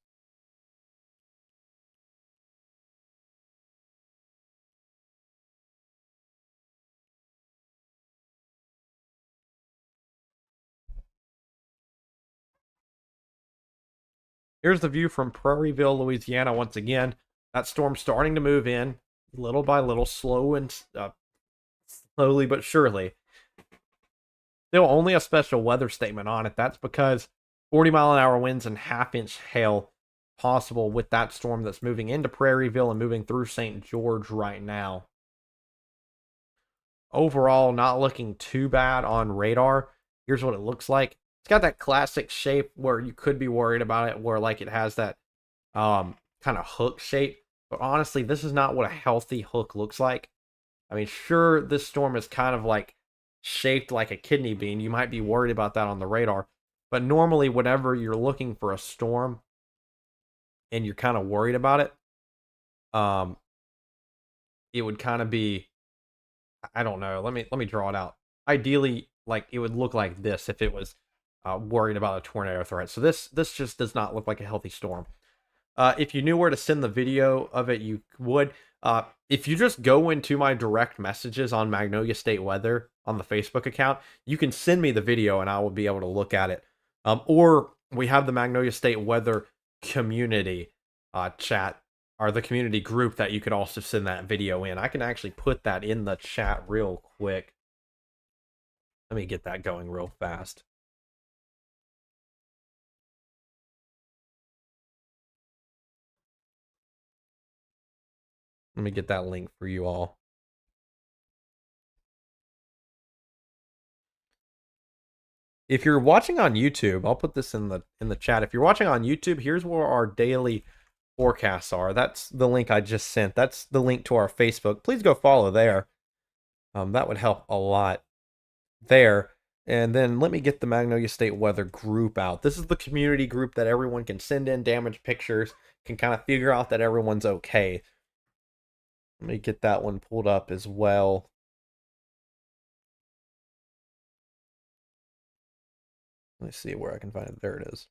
Here's the view from Prairieville, Louisiana. Once again, that storm's starting to move in little by little, slowly but surely. Still only a special weather statement on it. That's because 40-mile-an-hour winds and half-inch hail possible with that storm that's moving into Prairieville and moving through St. George right now. Overall, not looking too bad on radar. Here's what it looks like. It's got that classic shape where you could be worried about it, where like it has that kind of hook shape. But honestly, this is not what a healthy hook looks like. I mean, sure, this storm is kind of like shaped like a kidney bean. You might be worried about that on the radar. But normally, whenever you're looking for a storm and you're kind of worried about it, it would kind of be, I don't know. Let me draw it out. Ideally, like it would look like this if it was worried about a tornado threat. So this just does not look like a healthy storm. If you knew where to send the video of it, you would. If you just go into my direct messages on Magnolia State Weather on the Facebook account, you can send me the video and I will be able to look at it. Or we have the Magnolia State Weather community chat, or the community group that you could also send that video in. I can actually put that in the chat real quick. Let me get that going real fast. Let me get that link for you all. If you're watching on YouTube, I'll put this in the chat. If you're watching on YouTube, here's where our daily forecasts are. That's the link I just sent. That's the link to our Facebook. Please go follow there. That would help a lot there. And then let me get the Magnolia State weather group out. This is the community group that everyone can send in damage pictures, can kind of figure out that everyone's okay. Let me get that one pulled up as well. Let's see where I can find it. There it is.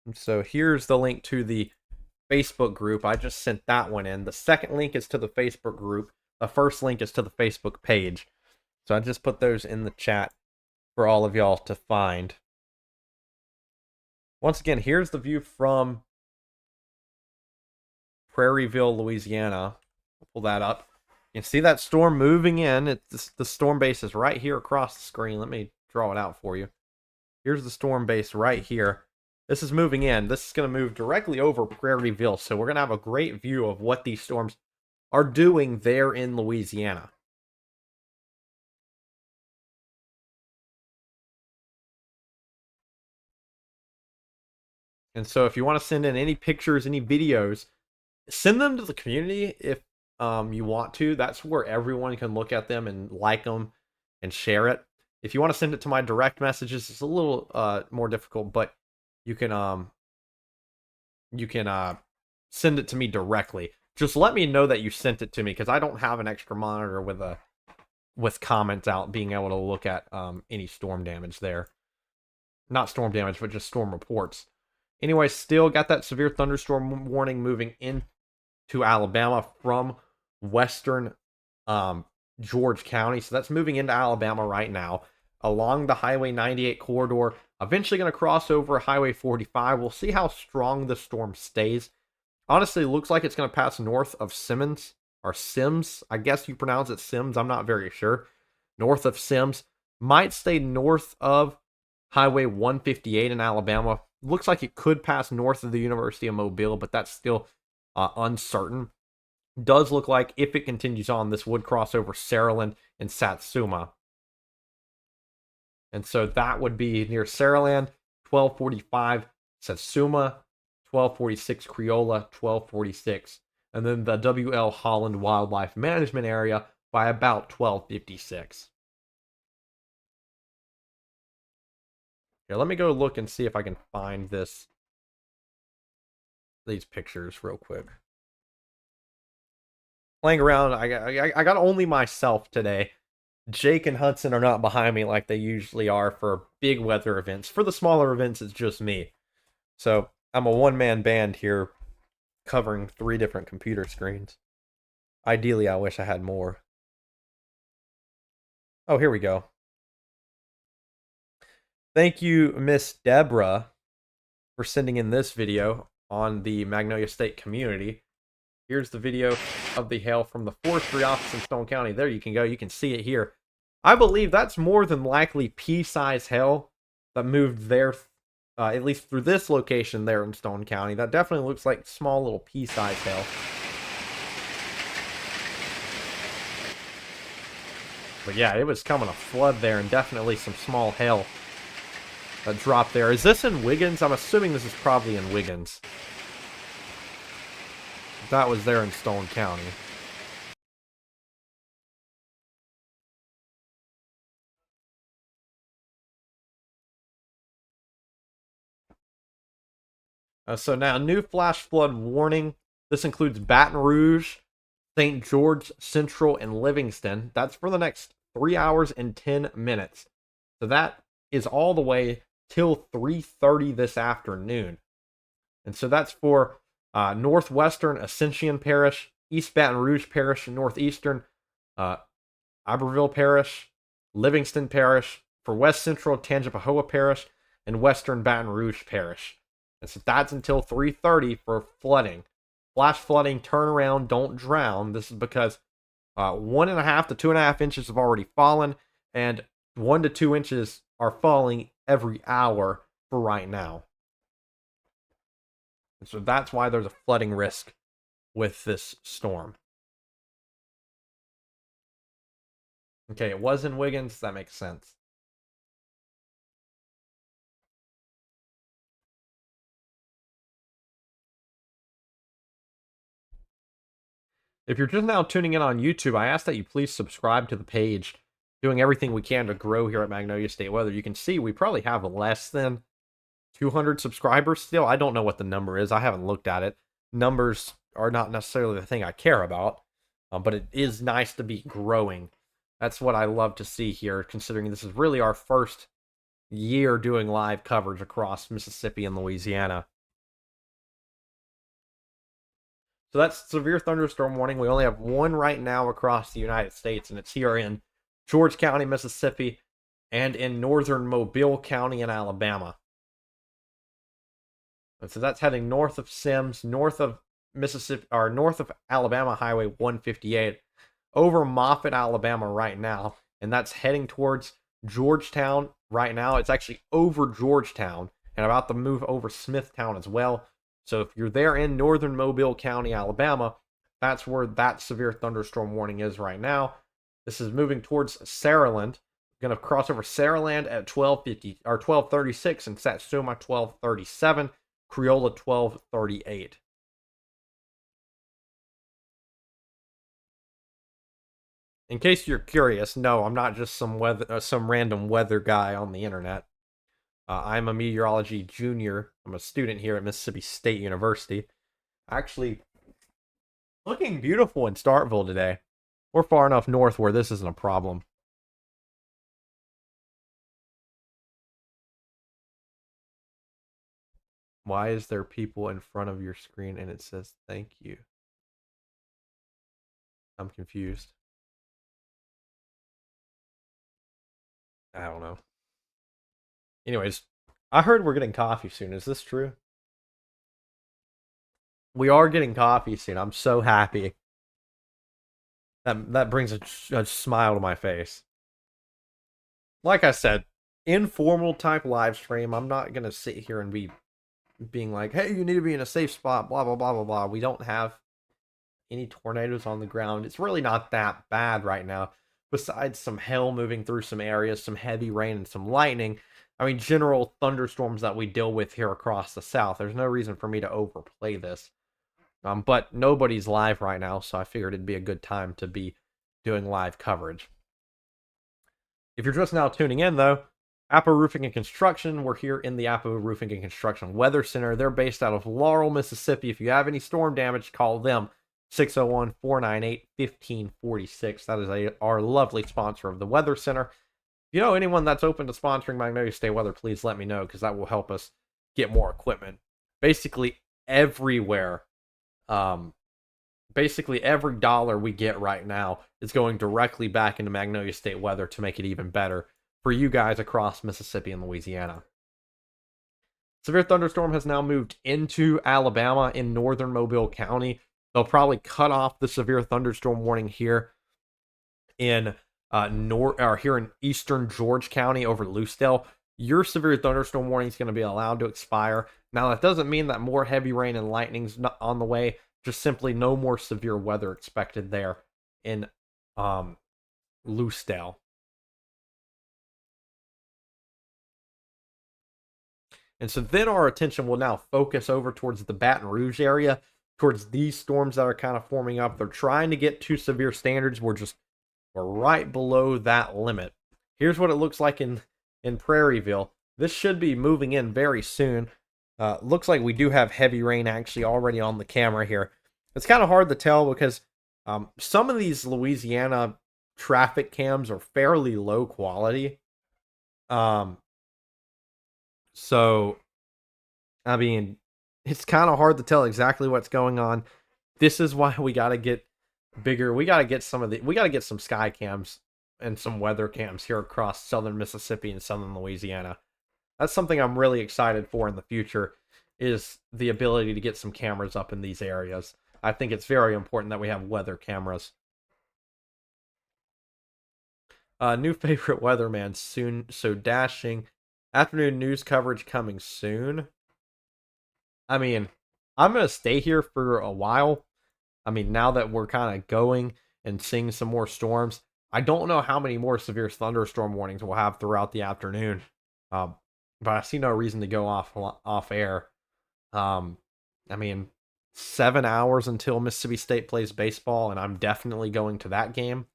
And so here's the link to the Facebook group. I just sent that one in. The second link is to the Facebook group. The first link is to the Facebook page. So I just put those in the chat for all of y'all to find. Once again, here's the view from Prairieville, Louisiana. I'll pull that up. You can see that storm moving in. The storm base is right here across the screen. Let me draw it out for you. Here's the storm base right here. This is moving in. This is going to move directly over Prairieville. So we're going to have a great view of what these storms are doing there in Louisiana. And so if you want to send in any pictures, any videos, send them to the community if you want to. That's where everyone can look at them and like them and share it. If you want to send it to my direct messages, it's a little more difficult, but you can send it to me directly. Just let me know that you sent it to me, because I don't have an extra monitor with comments out being able to look at any storm damage there. Not storm damage, but just storm reports. Anyway, still got that severe thunderstorm warning moving into Alabama from western George County. So that's moving into Alabama right now along the Highway 98 corridor. Eventually going to cross over Highway 45. We'll see how strong the storm stays. Honestly, it looks like it's going to pass north of Simmons, or Sims. I guess you pronounce it Sims. I'm not very sure. North of Sims. Might stay north of Highway 158 in Alabama. Looks like it could pass north of the University of Mobile, but that's still uncertain. Does look like if it continues on, this would cross over Saraland and Satsuma. And so that would be near Saraland, 1245, Satsuma, 1246, Creola, 1246. And then the W.L. Holland Wildlife Management Area by about 1256. Here, let me go look and see if I can find these pictures real quick. Playing around, I got only myself today. Jake and Hudson are not behind me like they usually are for big weather events. For the smaller events, it's just me. So I'm a one-man band here covering 3 different computer screens. Ideally, I wish I had more. Oh, here we go. Thank you, Miss Deborah, for sending in this video on the Magnolia State community. Here's the video of the hail from the forestry office in Stone County. There you can go. You can see it here. I believe that's more than likely pea-size hail that moved there, at least through this location there in Stone County. That definitely looks like small little pea-size hail. But yeah, it was coming a flood there, and definitely some small hail that dropped there. Is this in Wiggins? I'm assuming this is probably in Wiggins. That was there in Stone County. So now, new flash flood warning. This includes Baton Rouge, St. George, Central, and Livingston. That's for the next 3 hours and 10 minutes. So that is all the way till 3:30 this afternoon. And so that's for northwestern Ascension Parish, East Baton Rouge Parish, northeastern Iberville Parish, Livingston Parish, for west central Tangipahoa Parish, in western Baton Rouge Parish. And so that's until 3:30 for flooding. Flash flooding, turn around, don't drown. This is because 1.5 to 2.5 inches have already fallen, and 1 to 2 inches are falling every hour for right now. And so that's why there's a flooding risk with this storm. Okay, it was in Wiggins. That makes sense. If you're just now tuning in on YouTube, I ask that you please subscribe to the page. Doing everything we can to grow here at Magnolia State Weather. You can see we probably have less than 200 subscribers still. I don't know what the number is. I haven't looked at it. Numbers are not necessarily the thing I care about, but it is nice to be growing. That's what I love to see here, considering this is really our first year doing live coverage across Mississippi and Louisiana. So that's severe thunderstorm warning. We only have one right now across the United States, and it's here in George County, Mississippi, and in northern Mobile County in Alabama. And so that's heading north of Sims, north of Mississippi, or north of Alabama Highway 158, over Moffett, Alabama right now, and that's heading towards Georgetown right now. It's actually over Georgetown and about to move over Smithtown as well. So if you're there in northern Mobile County, Alabama, that's where that severe thunderstorm warning is right now. This is moving towards Saraland. Going to cross over Saraland at 12:50 or 12:36 and Satsuma 12:37, Creola 12:38. In case you're curious, no, I'm not just some random weather guy on the internet. I'm a meteorology junior. I'm a student here at Mississippi State University. Actually, looking beautiful in Starkville today. We're far enough north where this isn't a problem. Why is there people in front of your screen and it says thank you? I'm confused. I don't know. Anyways, I heard we're getting coffee soon. Is this true? We are getting coffee soon. I'm so happy. That brings a smile to my face. Like I said, informal type live stream. I'm not gonna sit here and be being like, hey, you need to be in a safe spot, blah blah blah blah blah. We don't have any tornadoes on the ground. It's really not that bad right now. Besides some hail moving through some areas, some heavy rain, and some lightning. I mean, general thunderstorms that we deal with here across the South. There's no reason for me to overplay this. But nobody's live right now, so I figured it'd be a good time to be doing live coverage. If you're just now tuning in, though, Appo Roofing and Construction, we're here in the Appo Roofing and Construction Weather Center. They're based out of Laurel, Mississippi. If you have any storm damage, call them. 601-498-1546. That is our lovely sponsor of the Weather Center. If you know anyone that's open to sponsoring Magnolia State Weather, please let me know, because that will help us get more equipment. Basically everywhere. Basically every dollar we get right now is going directly back into Magnolia State Weather to make it even better for you guys across Mississippi and Louisiana. Severe thunderstorm has now moved into Alabama in northern Mobile County. They'll probably cut off the severe thunderstorm warning here in here in eastern George County over Lucedale. Your severe thunderstorm warning is going to be allowed to expire. Now, that doesn't mean that more heavy rain and lightning's not on the way. Just simply no more severe weather expected there in Lucedale. And so then our attention will now focus over towards the Baton Rouge area, towards these storms that are kind of forming up. They're trying to get to severe standards. We're right below that limit. Here's what it looks like in Prairieville. This should be moving in very soon. Looks like we do have heavy rain actually already on the camera here. It's kind of hard to tell because some of these Louisiana traffic cams are fairly low quality. So, I mean, it's kind of hard to tell exactly what's going on. This is why we got to get bigger. We got to get some sky cams and some weather cams here across southern Mississippi and southern Louisiana. That's something I'm really excited for in the future, is the ability to get some cameras up in these areas. I think it's very important that we have weather cameras. New favorite weatherman soon, so dashing. Afternoon news coverage coming soon. I mean, I'm gonna stay here for a while. I mean, now that we're kind of going and seeing some more storms, I don't know how many more severe thunderstorm warnings we'll have throughout the afternoon. Um, but I see no reason to go off air. Um, I mean, 7 hours until Mississippi State plays baseball, and I'm definitely going to that game.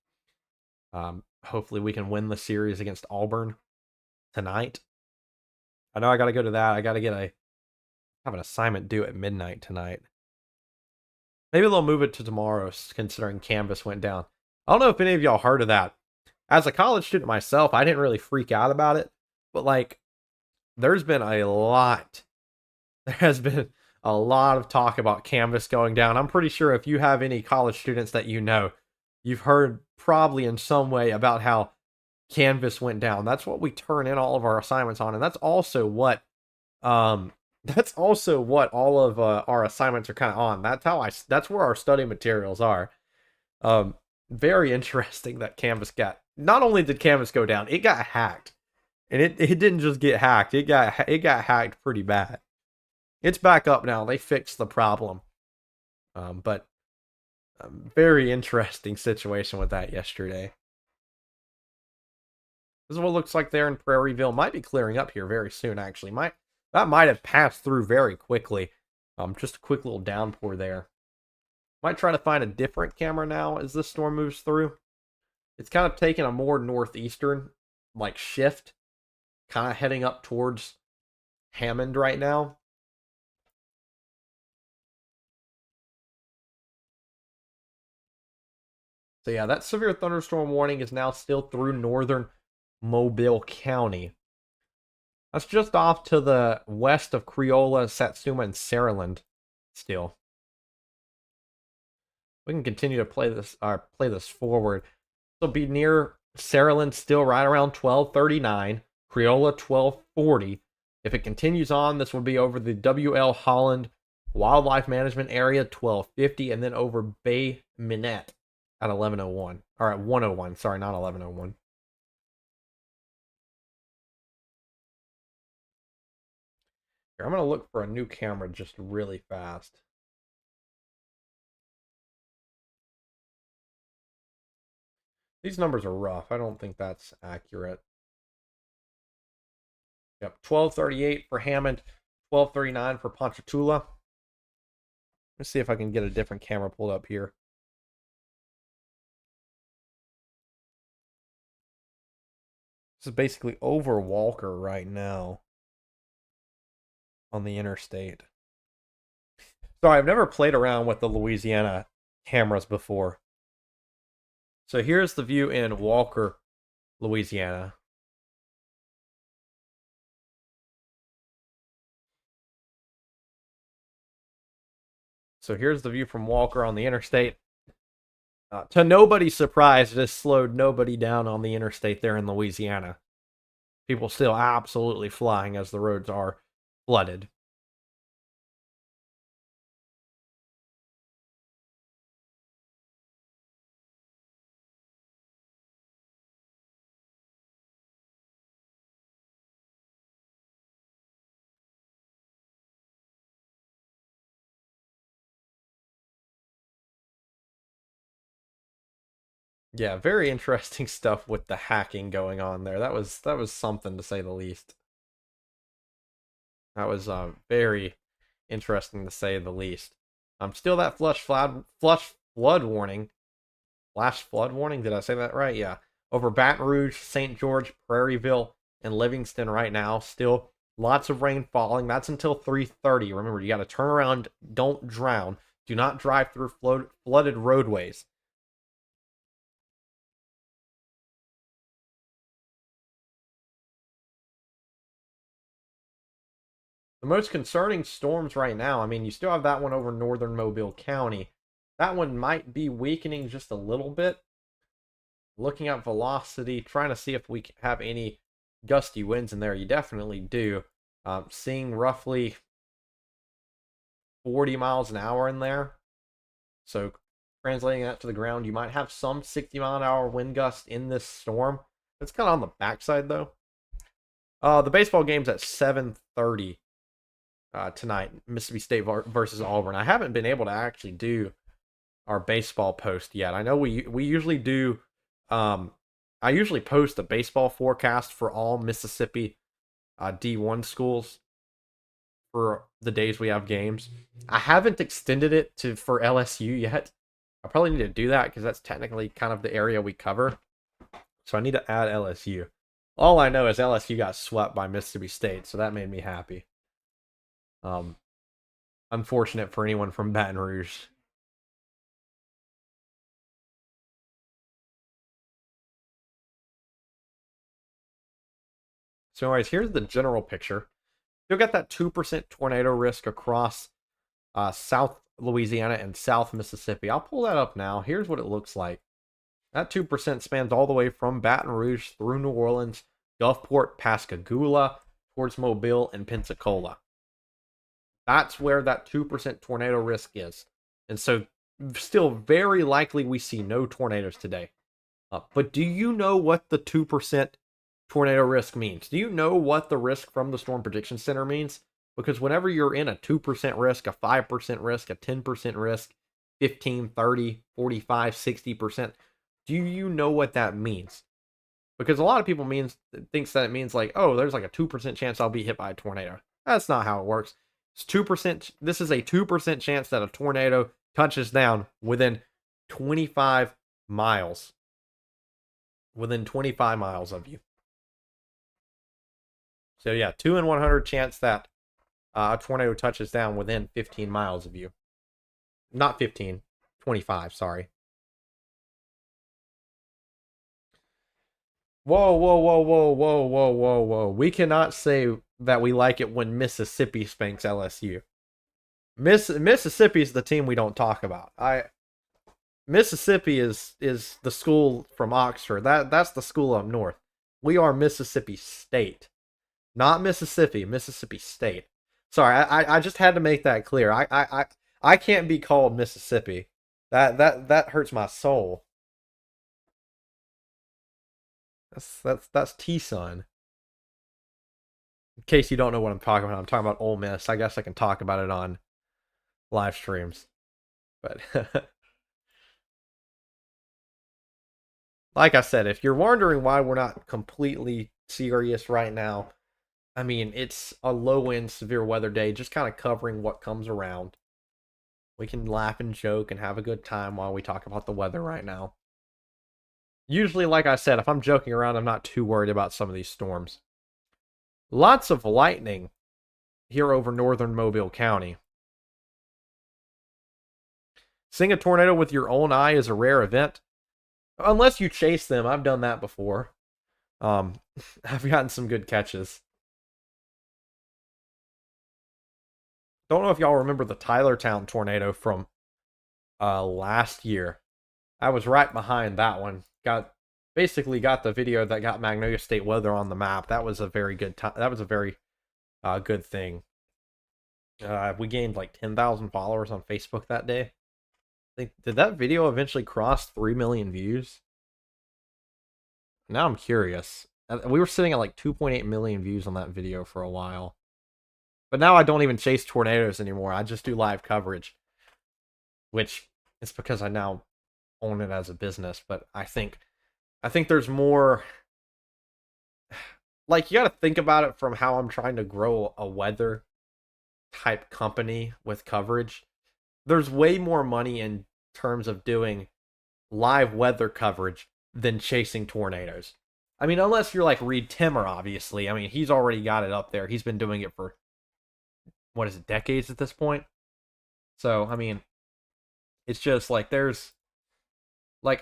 Hopefully, we can win the series against Auburn tonight. I know I got to go to that. I got to have an assignment due at midnight tonight. Maybe they'll move it to tomorrow, considering Canvas went down. I don't know if any of y'all heard of that. As a college student myself, I didn't really freak out about it, but like, there's been a lot. There has been a lot of talk about Canvas going down. I'm pretty sure if you have any college students that you know, you've heard probably in some way about how Canvas went down. That's what we turn in all of our assignments on, and that's also what all of our assignments are kind of on. That's where our study materials are. Very interesting that Canvas not only did Canvas go down, it got hacked. And it didn't just get hacked. It got hacked pretty bad. It's back up now. They fixed the problem. But a very interesting situation with that yesterday. This is what it looks like there in Prairieville. Might be clearing up here very soon, actually. That might have passed through very quickly. Just a quick little downpour there. Might try to find a different camera now as this storm moves through. It's kind of taking a more northeastern like shift, kind of heading up towards Hammond right now. So yeah, that severe thunderstorm warning is now still through northern Mobile County. That's just off to the west of Creola, Satsuma, and Saraland still. We can continue to play this forward. It'll be near Saraland still right around 1239, Creola 1240. If it continues on, this will be over the W.L. Holland Wildlife Management Area 1250, and then over Bay Minette at 1101. Or at 101, sorry, not 1101. Here, I'm going to look for a new camera just really fast. These numbers are rough. I don't think that's accurate. Yep, 1238 for Hammond, 1239 for Ponchatoula. Let's see if I can get a different camera pulled up here. This is basically over Walker right now on the interstate. Sorry, I've never played around with the Louisiana cameras before. So here's the view in Walker, Louisiana. So here's the view from Walker on the interstate. To nobody's surprise, this slowed nobody down on the interstate there in Louisiana. People still absolutely flying as the roads are flooded. Yeah, very interesting stuff with the hacking going on there. That was something to say the least. That was very interesting to say the least. Still that flash flood warning. Flash flood warning, did I say that right? Yeah. Over Baton Rouge, St. George, Prairieville, and Livingston right now. Still lots of rain falling. That's until 3:30. Remember, you got to turn around, don't drown. Do not drive through flooded roadways. The most concerning storms right now, I mean, you still have that one over northern Mobile County. That one might be weakening just a little bit. Looking at velocity, trying to see if we have any gusty winds in there. You definitely do. Seeing roughly 40 miles an hour in there. So translating that to the ground, you might have some 60-mile-an-hour wind gust in this storm. It's kind of on the backside, though. The baseball game's at 7:30 tonight, Mississippi State versus Auburn. I haven't been able to actually do our baseball post yet. I know we usually do. I usually post a baseball forecast for all Mississippi D1 schools for the days we have games. I haven't extended it for LSU yet. I probably need to do that because that's technically kind of the area we cover. So I need to add LSU. All I know is LSU got swept by Mississippi State, so that made me happy. Unfortunate for anyone from Baton Rouge. So anyways, here's the general picture. You'll get that 2% tornado risk across South Louisiana and South Mississippi. I'll pull that up now. Here's what it looks like. That 2% spans all the way from Baton Rouge through New Orleans, Gulfport, Pascagoula, towards Mobile, and Pensacola. That's where that 2% tornado risk is. And so still very likely we see no tornadoes today. But do you know what the 2% tornado risk means? Do you know what the risk from the Storm Prediction Center means? Because whenever you're in a 2% risk, a 5% risk, a 10% risk, 15, 30, 45, 60%, do you know what that means? Because a lot of people thinks that it means like, oh, there's like a 2% chance I'll be hit by a tornado. That's not how it works. It's 2%. This is a 2% chance that a tornado touches down within 25 miles. Within 25 miles of you. So yeah, 2 in 100 chance that a tornado touches down within 15 miles of you. Not 15, 25, sorry. Whoa, whoa, whoa, whoa, whoa, whoa, whoa, whoa. We cannot say that we like it when Mississippi spanks LSU. Mississippi is the team we don't talk about. Mississippi is the school from Oxford. That's the school up north. We are Mississippi State. Not Mississippi, Mississippi State. Sorry, I just had to make that clear. I can't be called Mississippi. That hurts my soul. That's T-Sun. In case you don't know what I'm talking about, I'm talking about Ole Miss. I guess I can talk about it on live streams. But like I said, if you're wondering why we're not completely serious right now, I mean, it's a low-end severe weather day, just kind of covering what comes around. We can laugh and joke and have a good time while we talk about the weather right now. Usually, like I said, if I'm joking around, I'm not too worried about some of these storms. Lots of lightning here over northern Mobile County. Seeing a tornado with your own eye is a rare event. Unless you chase them. I've done that before. I've gotten some good catches. Don't know if y'all remember the Tylertown tornado from last year. I was right behind that one. Basically got the video that got Magnolia State weather on the map. That was a very good time. That was a very good thing. We gained like 10,000 followers on Facebook that day. Did that video eventually cross 3 million views? Now I'm curious. We were sitting at like 2.8 million views on that video for a while. But now I don't even chase tornadoes anymore. I just do live coverage. Which is because I now own it as a business. But I think there's more... Like, you gotta think about it from how I'm trying to grow a weather type company with coverage. There's way more money in terms of doing live weather coverage than chasing tornadoes. I mean, unless you're like Reed Timmer, obviously. I mean, he's already got it up there. He's been doing it for, what is it, decades at this point? So, I mean, it's just like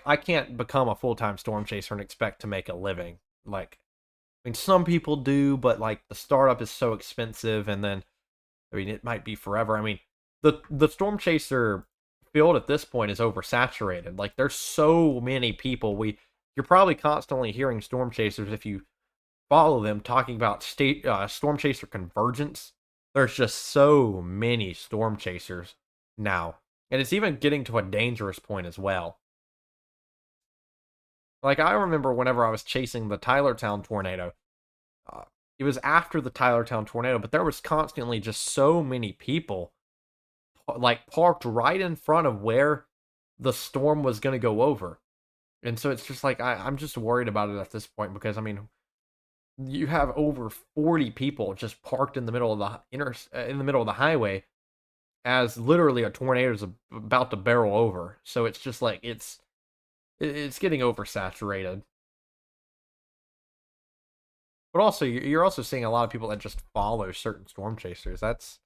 I can't become a full-time storm chaser and expect to make a living. Like, I mean, some people do, but like the startup is so expensive, and then, I mean, it might be forever. I mean, the storm chaser field at this point is oversaturated. Like, there's so many people. You're probably constantly hearing storm chasers if you follow them talking about storm chaser convergence. There's just so many storm chasers now, and it's even getting to a dangerous point as well. Like I remember whenever I was chasing the Tylertown tornado, uh, it was after the Tylertown tornado, but there was constantly just so many people like parked right in front of where the storm was going to go over. And so it's just like I'm just worried about it at this point because I mean you have over 40 people just parked in the middle of the in the middle of the highway as literally a tornado is about to barrel over. So it's just like it's getting oversaturated. But also you're also seeing a lot of people that just follow certain storm chasers. That's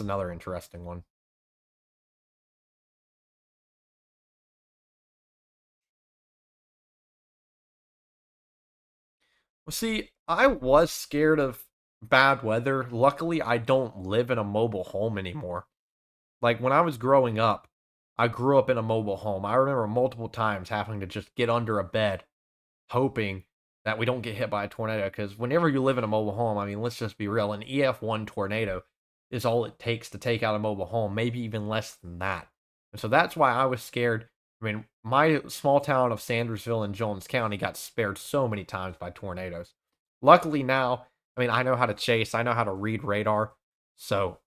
another interesting one. Well, see, I was scared of bad weather. Luckily, I don't live in a mobile home anymore. Like when I was growing up, I grew up in a mobile home. I remember multiple times having to just get under a bed, hoping that we don't get hit by a tornado. Because whenever you live in a mobile home, I mean, let's just be real, an EF1 tornado is all it takes to take out a mobile home, maybe even less than that. And so that's why I was scared. I mean, my small town of Sandersville in Jones County got spared so many times by tornadoes. Luckily now, I mean, I know how to chase, I know how to read radar, so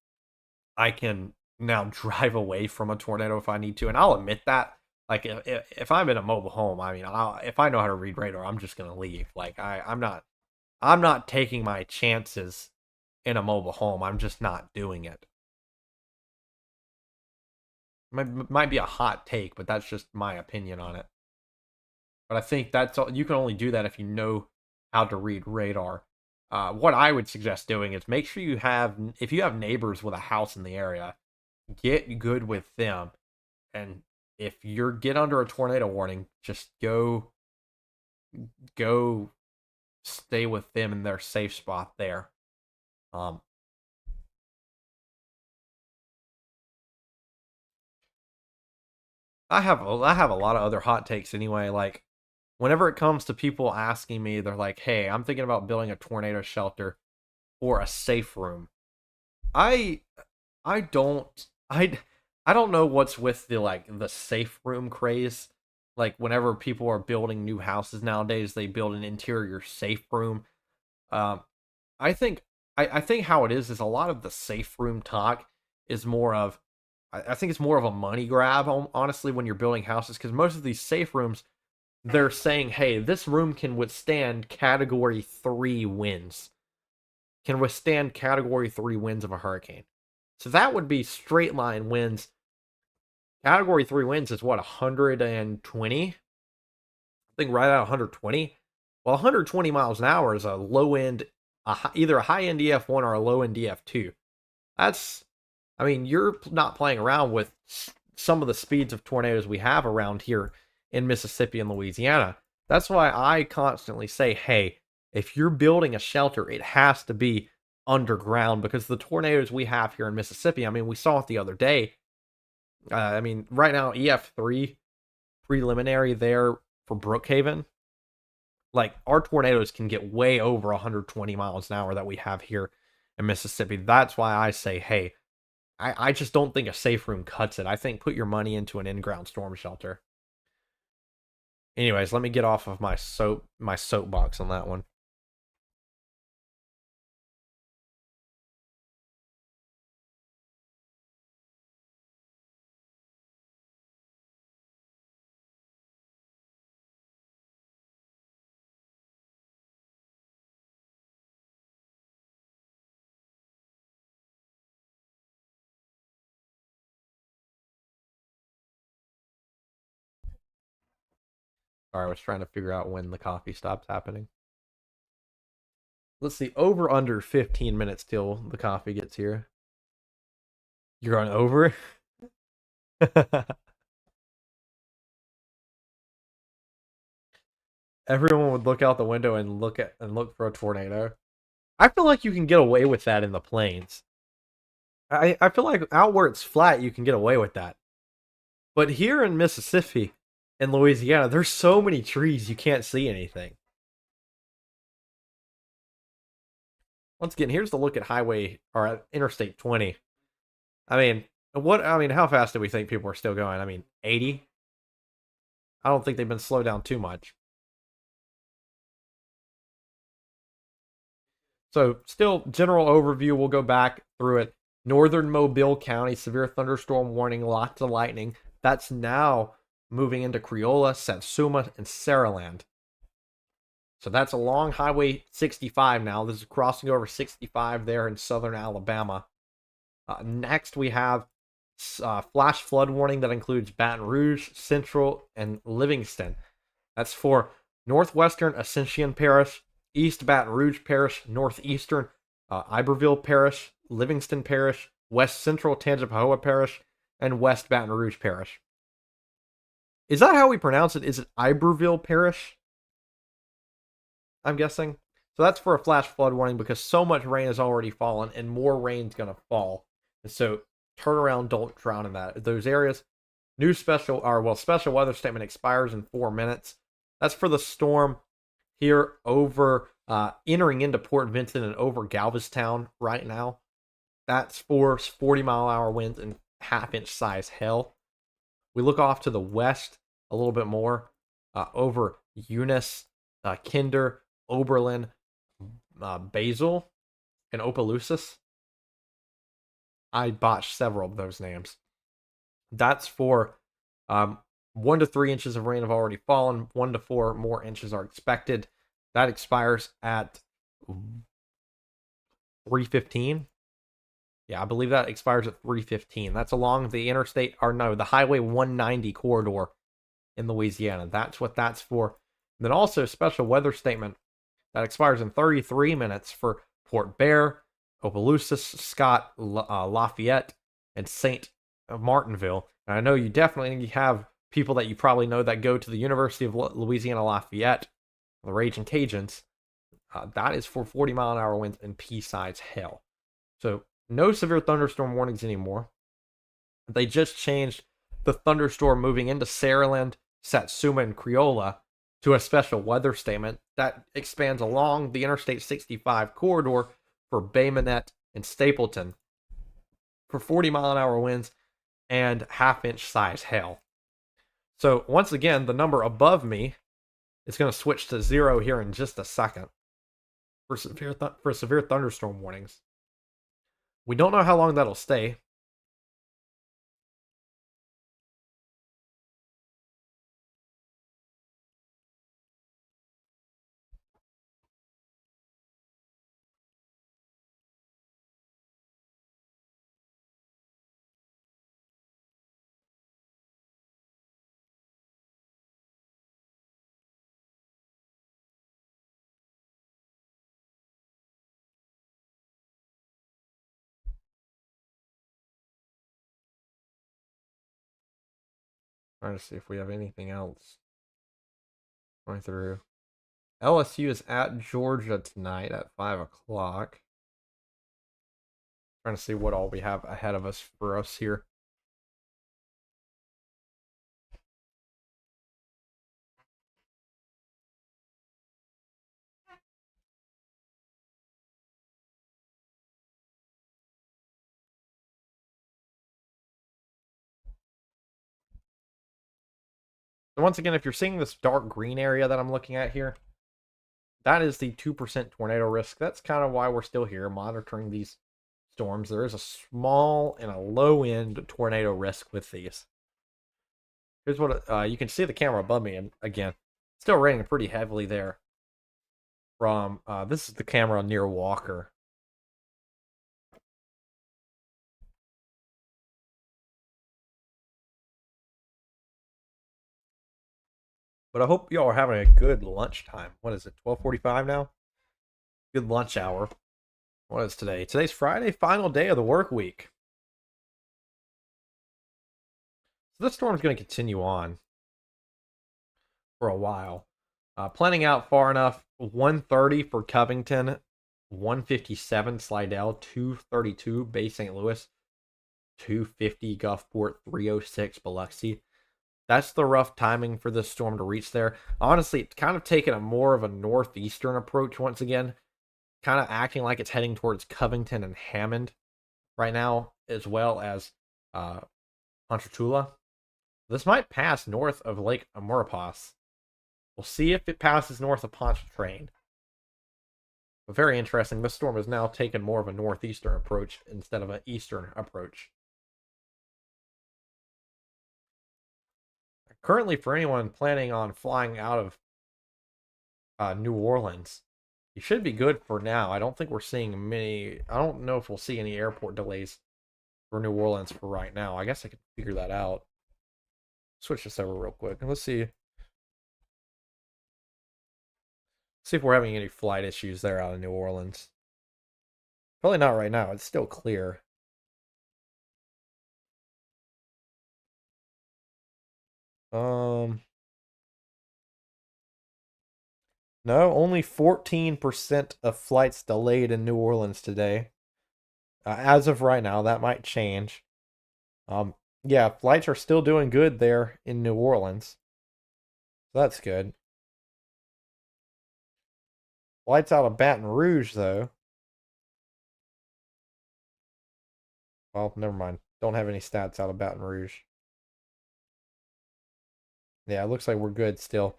I can now drive away from a tornado if I need to. And I'll admit that. Like if I'm in a mobile home, I mean, if I know how to read radar, I'm just gonna leave. Like I'm not taking my chances in a mobile home. I'm just not doing it. Might be a hot take, but that's just my opinion on it. But I think that's all, you can only do that if you know how to read radar. What I would suggest doing is make sure you have, if you have neighbors with a house in the area, get good with them. And if you're get under a tornado warning, just go stay with them in their safe spot there. Um, I have a lot of other hot takes anyway. Like whenever it comes to people asking me, they're like, "Hey, I'm thinking about building a tornado shelter or a safe room." I I don't I don't know what's with the like the safe room craze. Like whenever people are building new houses nowadays, they build an interior safe room. Um, I think I think how it is a lot of the safe room talk is more of I think it's more of a money grab honestly when you're building houses because most of these safe rooms they're saying, hey, this room can withstand category 3 winds, can withstand category 3 winds of a hurricane. So that would be straight line winds. Category 3 winds is what, 120? I think right at 120. Well, 120 miles an hour is a low end, either a high end EF1 or a low end EF2. That's, I mean, you're not playing around with some of the speeds of tornadoes we have around here in Mississippi and Louisiana. That's why I constantly say, hey, if you're building a shelter, it has to be underground because the tornadoes we have here in Mississippi, I mean, we saw it the other day. I mean, right now, EF3 preliminary there for Brookhaven, like our tornadoes can get way over 120 miles an hour that we have here in Mississippi. That's why I say, hey, I just don't think a safe room cuts it. I think put your money into an in-ground storm shelter. Anyways, let me get off of my soapbox on that one. Sorry, I was trying to figure out when the coffee stops happening. Let's see, over under 15 minutes till the coffee gets here. You're going over? Everyone would look out the window and look for a tornado. I feel like you can get away with that in the plains. I feel like out where it's flat, you can get away with that. But here in Mississippi and Louisiana, there's so many trees you can't see anything. once again, here's the look at highway or at Interstate 20. I mean, how fast do we think people are still going? I mean, 80? I don't think they've been slowed down too much. So, still, general overview, we'll go back through it. Northern Mobile County, severe thunderstorm warning, lots of lightning. That's now moving into Creola, Satsuma, and Saraland. So that's along Highway 65 now. This is crossing over 65 there in southern Alabama. Next, we have flash flood warning that includes Baton Rouge, Central, and Livingston. That's for northwestern Ascension Parish, East Baton Rouge Parish, northeastern Iberville Parish, Livingston Parish, West Central Tangipahoa Parish, and West Baton Rouge Parish. Is that how we pronounce it? Is it Iberville Parish? I'm guessing. So that's for a flash flood warning because so much rain has already fallen and more rain's going to fall. And so turn around, don't drown in those areas. New special weather statement expires in 4 minutes. That's for the storm here over entering into Port Vincent and over Galvestown right now. That's for 40-mile-an-hour winds and half-inch size hail. We look off to the west a little bit more over Eunice, Kinder, Oberlin, Basel, and Opelousas. I botched several of those names. That's for 1 to 3 inches of rain have already fallen. 1 to 4 more inches are expected. That expires at 3:15. Yeah, I believe that expires at 3:15. That's along the the Highway 190 corridor in Louisiana. That's what that's for. And then also a special weather statement that expires in 33 minutes for Port Bear, Opelousas, Scott, Lafayette, and St. Martinville. And I know you definitely have people that you probably know that go to the University of Louisiana Lafayette, the Raging Cajuns. That is for 40-mile-an-hour winds and pea-size hail. So no severe thunderstorm warnings anymore. They just changed the thunderstorm moving into Saraland, Satsuma, and Creola to a special weather statement that expands along the Interstate 65 corridor for Bay Minette and Stapleton for 40-mile-an-hour winds and half-inch size hail. So once again, the number above me is going to switch to 0 here in just a second for severe thunderstorm warnings. We don't know how long that'll stay. Trying to see if we have anything else going through. LSU is at Georgia tonight at 5 o'clock. Trying to see what all we have ahead of us for us here. So once again, if you're seeing this dark green area that I'm looking at here, that is the 2% tornado risk. That's kind of why we're still here monitoring these storms. There is a small and a low end tornado risk with these. Here's what you can see the camera above me, and again, still raining pretty heavily there. From this is the camera near Walker. But I hope y'all are having a good lunchtime. What is it, 12:45 now? Good lunch hour. What is today? Today's Friday, final day of the work week. So this storm's going to continue on for a while. Planning out far enough, 130 for Covington, 157 Slidell, 232 Bay St. Louis, 250 Gulfport, 306 Biloxi. That's the rough timing for this storm to reach there. Honestly, it's kind of taken a more of a northeastern approach once again. kind of acting like it's heading towards Covington and Hammond right now, as well as Ponchatoula. This might pass north of Lake Amurapas. We'll see if it passes north of Pontchartrain. But very interesting. This storm has now taken more of a northeastern approach instead of an eastern approach. Currently, for anyone planning on flying out of New Orleans, you should be good for now. I don't think we're seeing many. I don't know if we'll see any airport delays for New Orleans for right now. I guess I could figure that out. Switch this over real quick and let's see. See if we're having any flight issues there out of New Orleans. Probably not right now. It's still clear. No, only 14% of flights delayed in New Orleans today. As of right now, that might change. Yeah, flights are still doing good there in New Orleans. So that's good. Flights out of Baton Rouge, though. Well, never mind. Don't have any stats out of Baton Rouge. Yeah, it looks like we're good still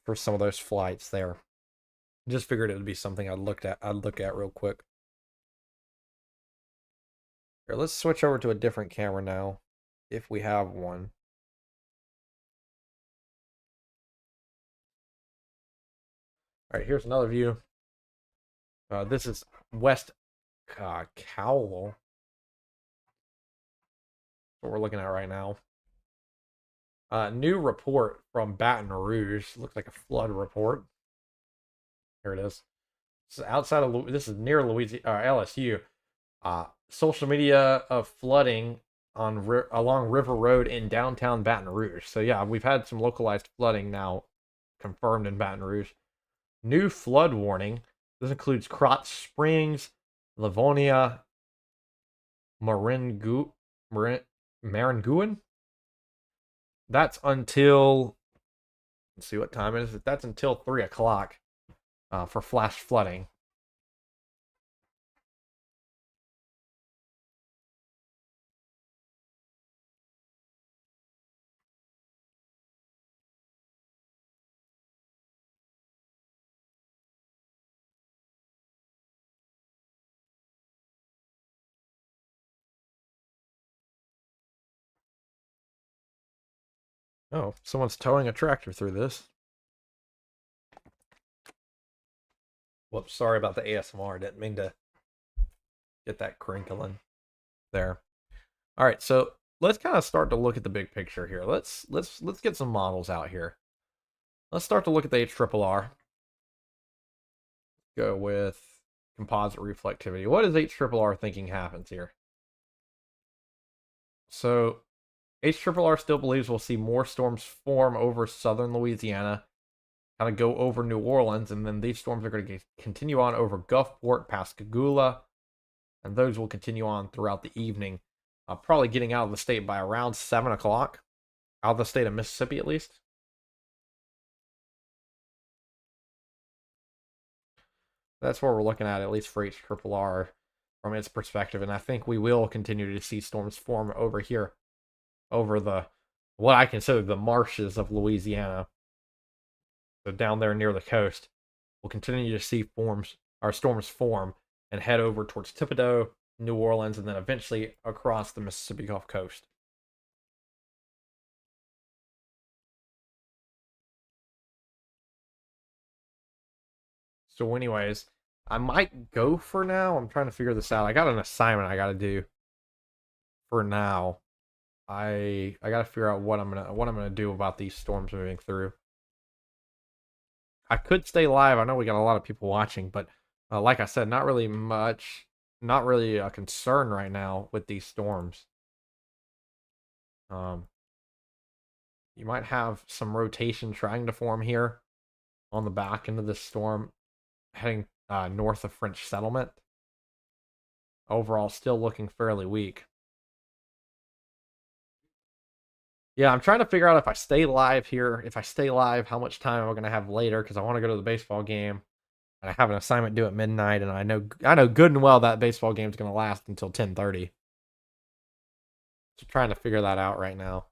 for some of those flights there. Just figured it would be something I'd look at real quick. Here, let's switch over to a different camera now, if we have one. All right, here's another view. This is West Cowell. What we're looking at right now. New report from Baton Rouge. Looks like a flood report. Here it is. This is outside of this is near Louisiana, LSU. Social media of flooding on along River Road in downtown Baton Rouge. So yeah, we've had some localized flooding now confirmed in Baton Rouge. New flood warning. This includes Krotz Springs, Livonia, Maringouin. That's until, let's see what time it is. That's until 3 o'clock for flash flooding. Oh, someone's towing a tractor through this. Whoops, sorry about the ASMR. Didn't mean to get that crinkling there. All right, so let's kind of start to look at the big picture here. Let's get some models out here. Let's start to look at the HRRR. Go with composite reflectivity. What is HRRR thinking happens here? So HRRR still believes we'll see more storms form over southern Louisiana, kind of go over New Orleans, and then these storms are going to continue on over Gulfport, Pascagoula, and those will continue on throughout the evening, probably getting out of the state by around 7 o'clock, out of the state of Mississippi at least. That's what we're looking at least for HRRR from its perspective, and I think we will continue to see storms form over here, over what I consider the marshes of Louisiana. So down there near the coast, we'll continue to see storms form and head over towards Thibodaux, New Orleans, and then eventually across the Mississippi Gulf Coast. So anyways, I might go for now. I'm trying to figure this out. I got an assignment I got to do for now. I got to figure out what I'm gonna do about these storms moving through. I could stay live. I know we got a lot of people watching, but like I said, not really a concern right now with these storms. You might have some rotation trying to form here on the back end of this storm, heading north of French Settlement. Overall, still looking fairly weak. Yeah, I'm trying to figure out if I stay live here. If I stay live, how much time am I going to have later? Because I want to go to the baseball game. I have an assignment due at midnight, and I know good and well that baseball game's going to last until 10:30. So trying to figure that out right now.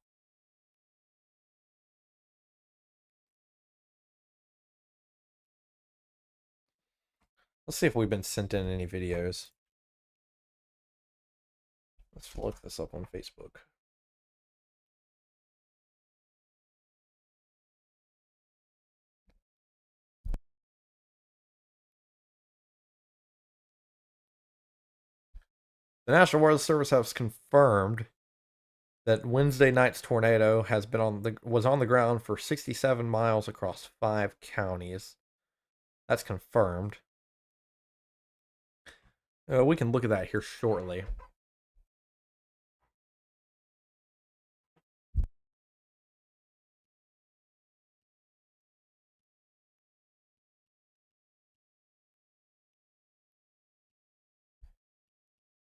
Let's see if we've been sent in any videos. Let's look this up on Facebook. The National Weather Service has confirmed that Wednesday night's tornado was on the ground for 67 miles across 5 counties. That's confirmed. We can look at that here shortly.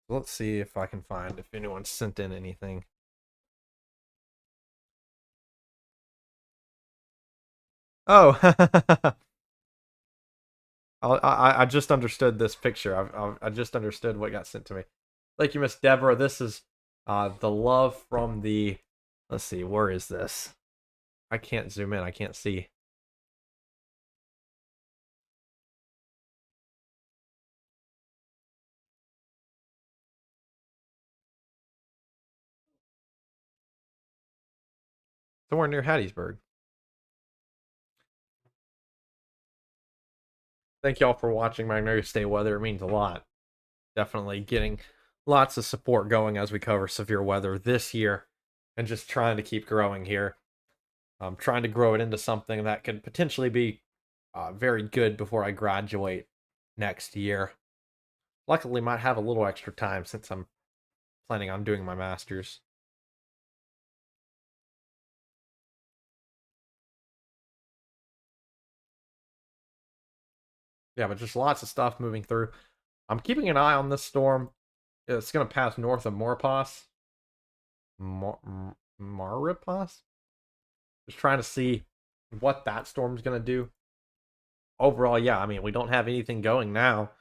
Let's see if I can find if anyone sent in anything. Oh, I just understood this picture. I just understood what got sent to me. Thank you, Miss Deborah. This is the love from the. Let's see, where is this? I can't zoom in. I can't see. Somewhere near Hattiesburg. Thank y'all for watching Magnolia State Weather. It means a lot. Definitely getting lots of support going as we cover severe weather this year and just trying to keep growing here. Trying to grow it into something that could potentially be very good before I graduate next year. Luckily, might have a little extra time since I'm planning on doing my master's. Yeah, but just lots of stuff moving through. I'm keeping an eye on this storm. It's going to pass north of Maurepas. Maurepas? Just trying to see what that storm's going to do. Overall, yeah, I mean, we don't have anything going now.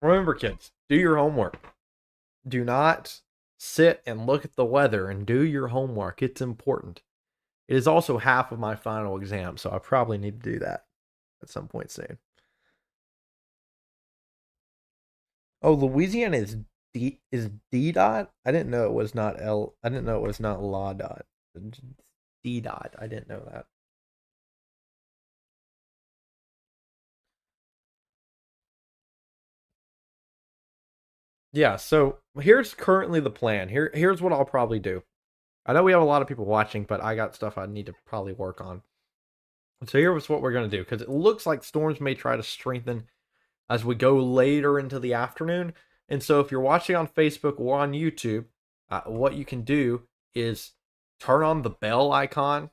Remember, kids, do your homework. Do not sit and look at the weather and do your homework. It's important. It is also half of my final exam, so I probably need to do that at some point soon. Oh, Louisiana is D dot? I didn't know it was not L. I didn't know it was not law dot. D dot. I didn't know that. Yeah, so here's currently the plan. Here's what I'll probably do. I know we have a lot of people watching, but I got stuff I need to probably work on. So here's what we're going to do, because it looks like storms may try to strengthen as we go later into the afternoon. And so if you're watching on Facebook or on YouTube, what you can do is turn on the bell icon.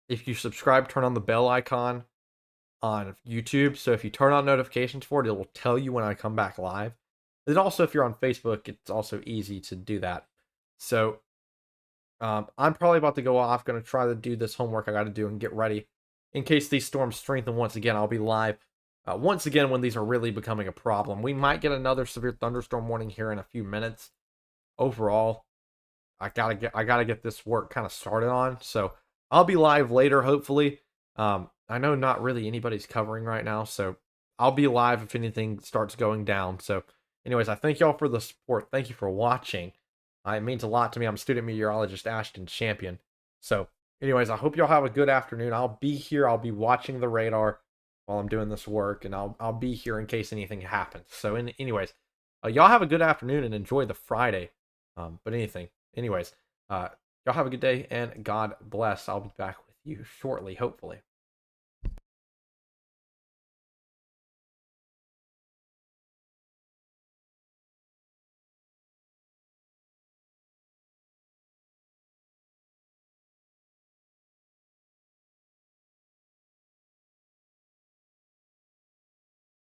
If you subscribe, turn on the bell icon on YouTube. So if you turn on notifications for it, it will tell you when I come back live. And also, if you're on Facebook, it's also easy to do that. So I'm probably about to go off, going to try to do this homework I got to do and get ready. In case these storms strengthen once again, I'll be live once again when these are really becoming a problem. We might get another severe thunderstorm warning here in a few minutes. Overall, I gotta get this work kind of started on. So I'll be live later, hopefully. I know not really anybody's covering right now, so I'll be live if anything starts going down. So, anyways, I thank y'all for the support. Thank you for watching. It means a lot to me. I'm student meteorologist Ashton Champion. So, anyways, I hope y'all have a good afternoon. I'll be here. I'll be watching the radar while I'm doing this work, and I'll be here in case anything happens. So, anyways, y'all have a good afternoon and enjoy the Friday. Anyways, y'all have a good day and God bless. I'll be back with you shortly, hopefully.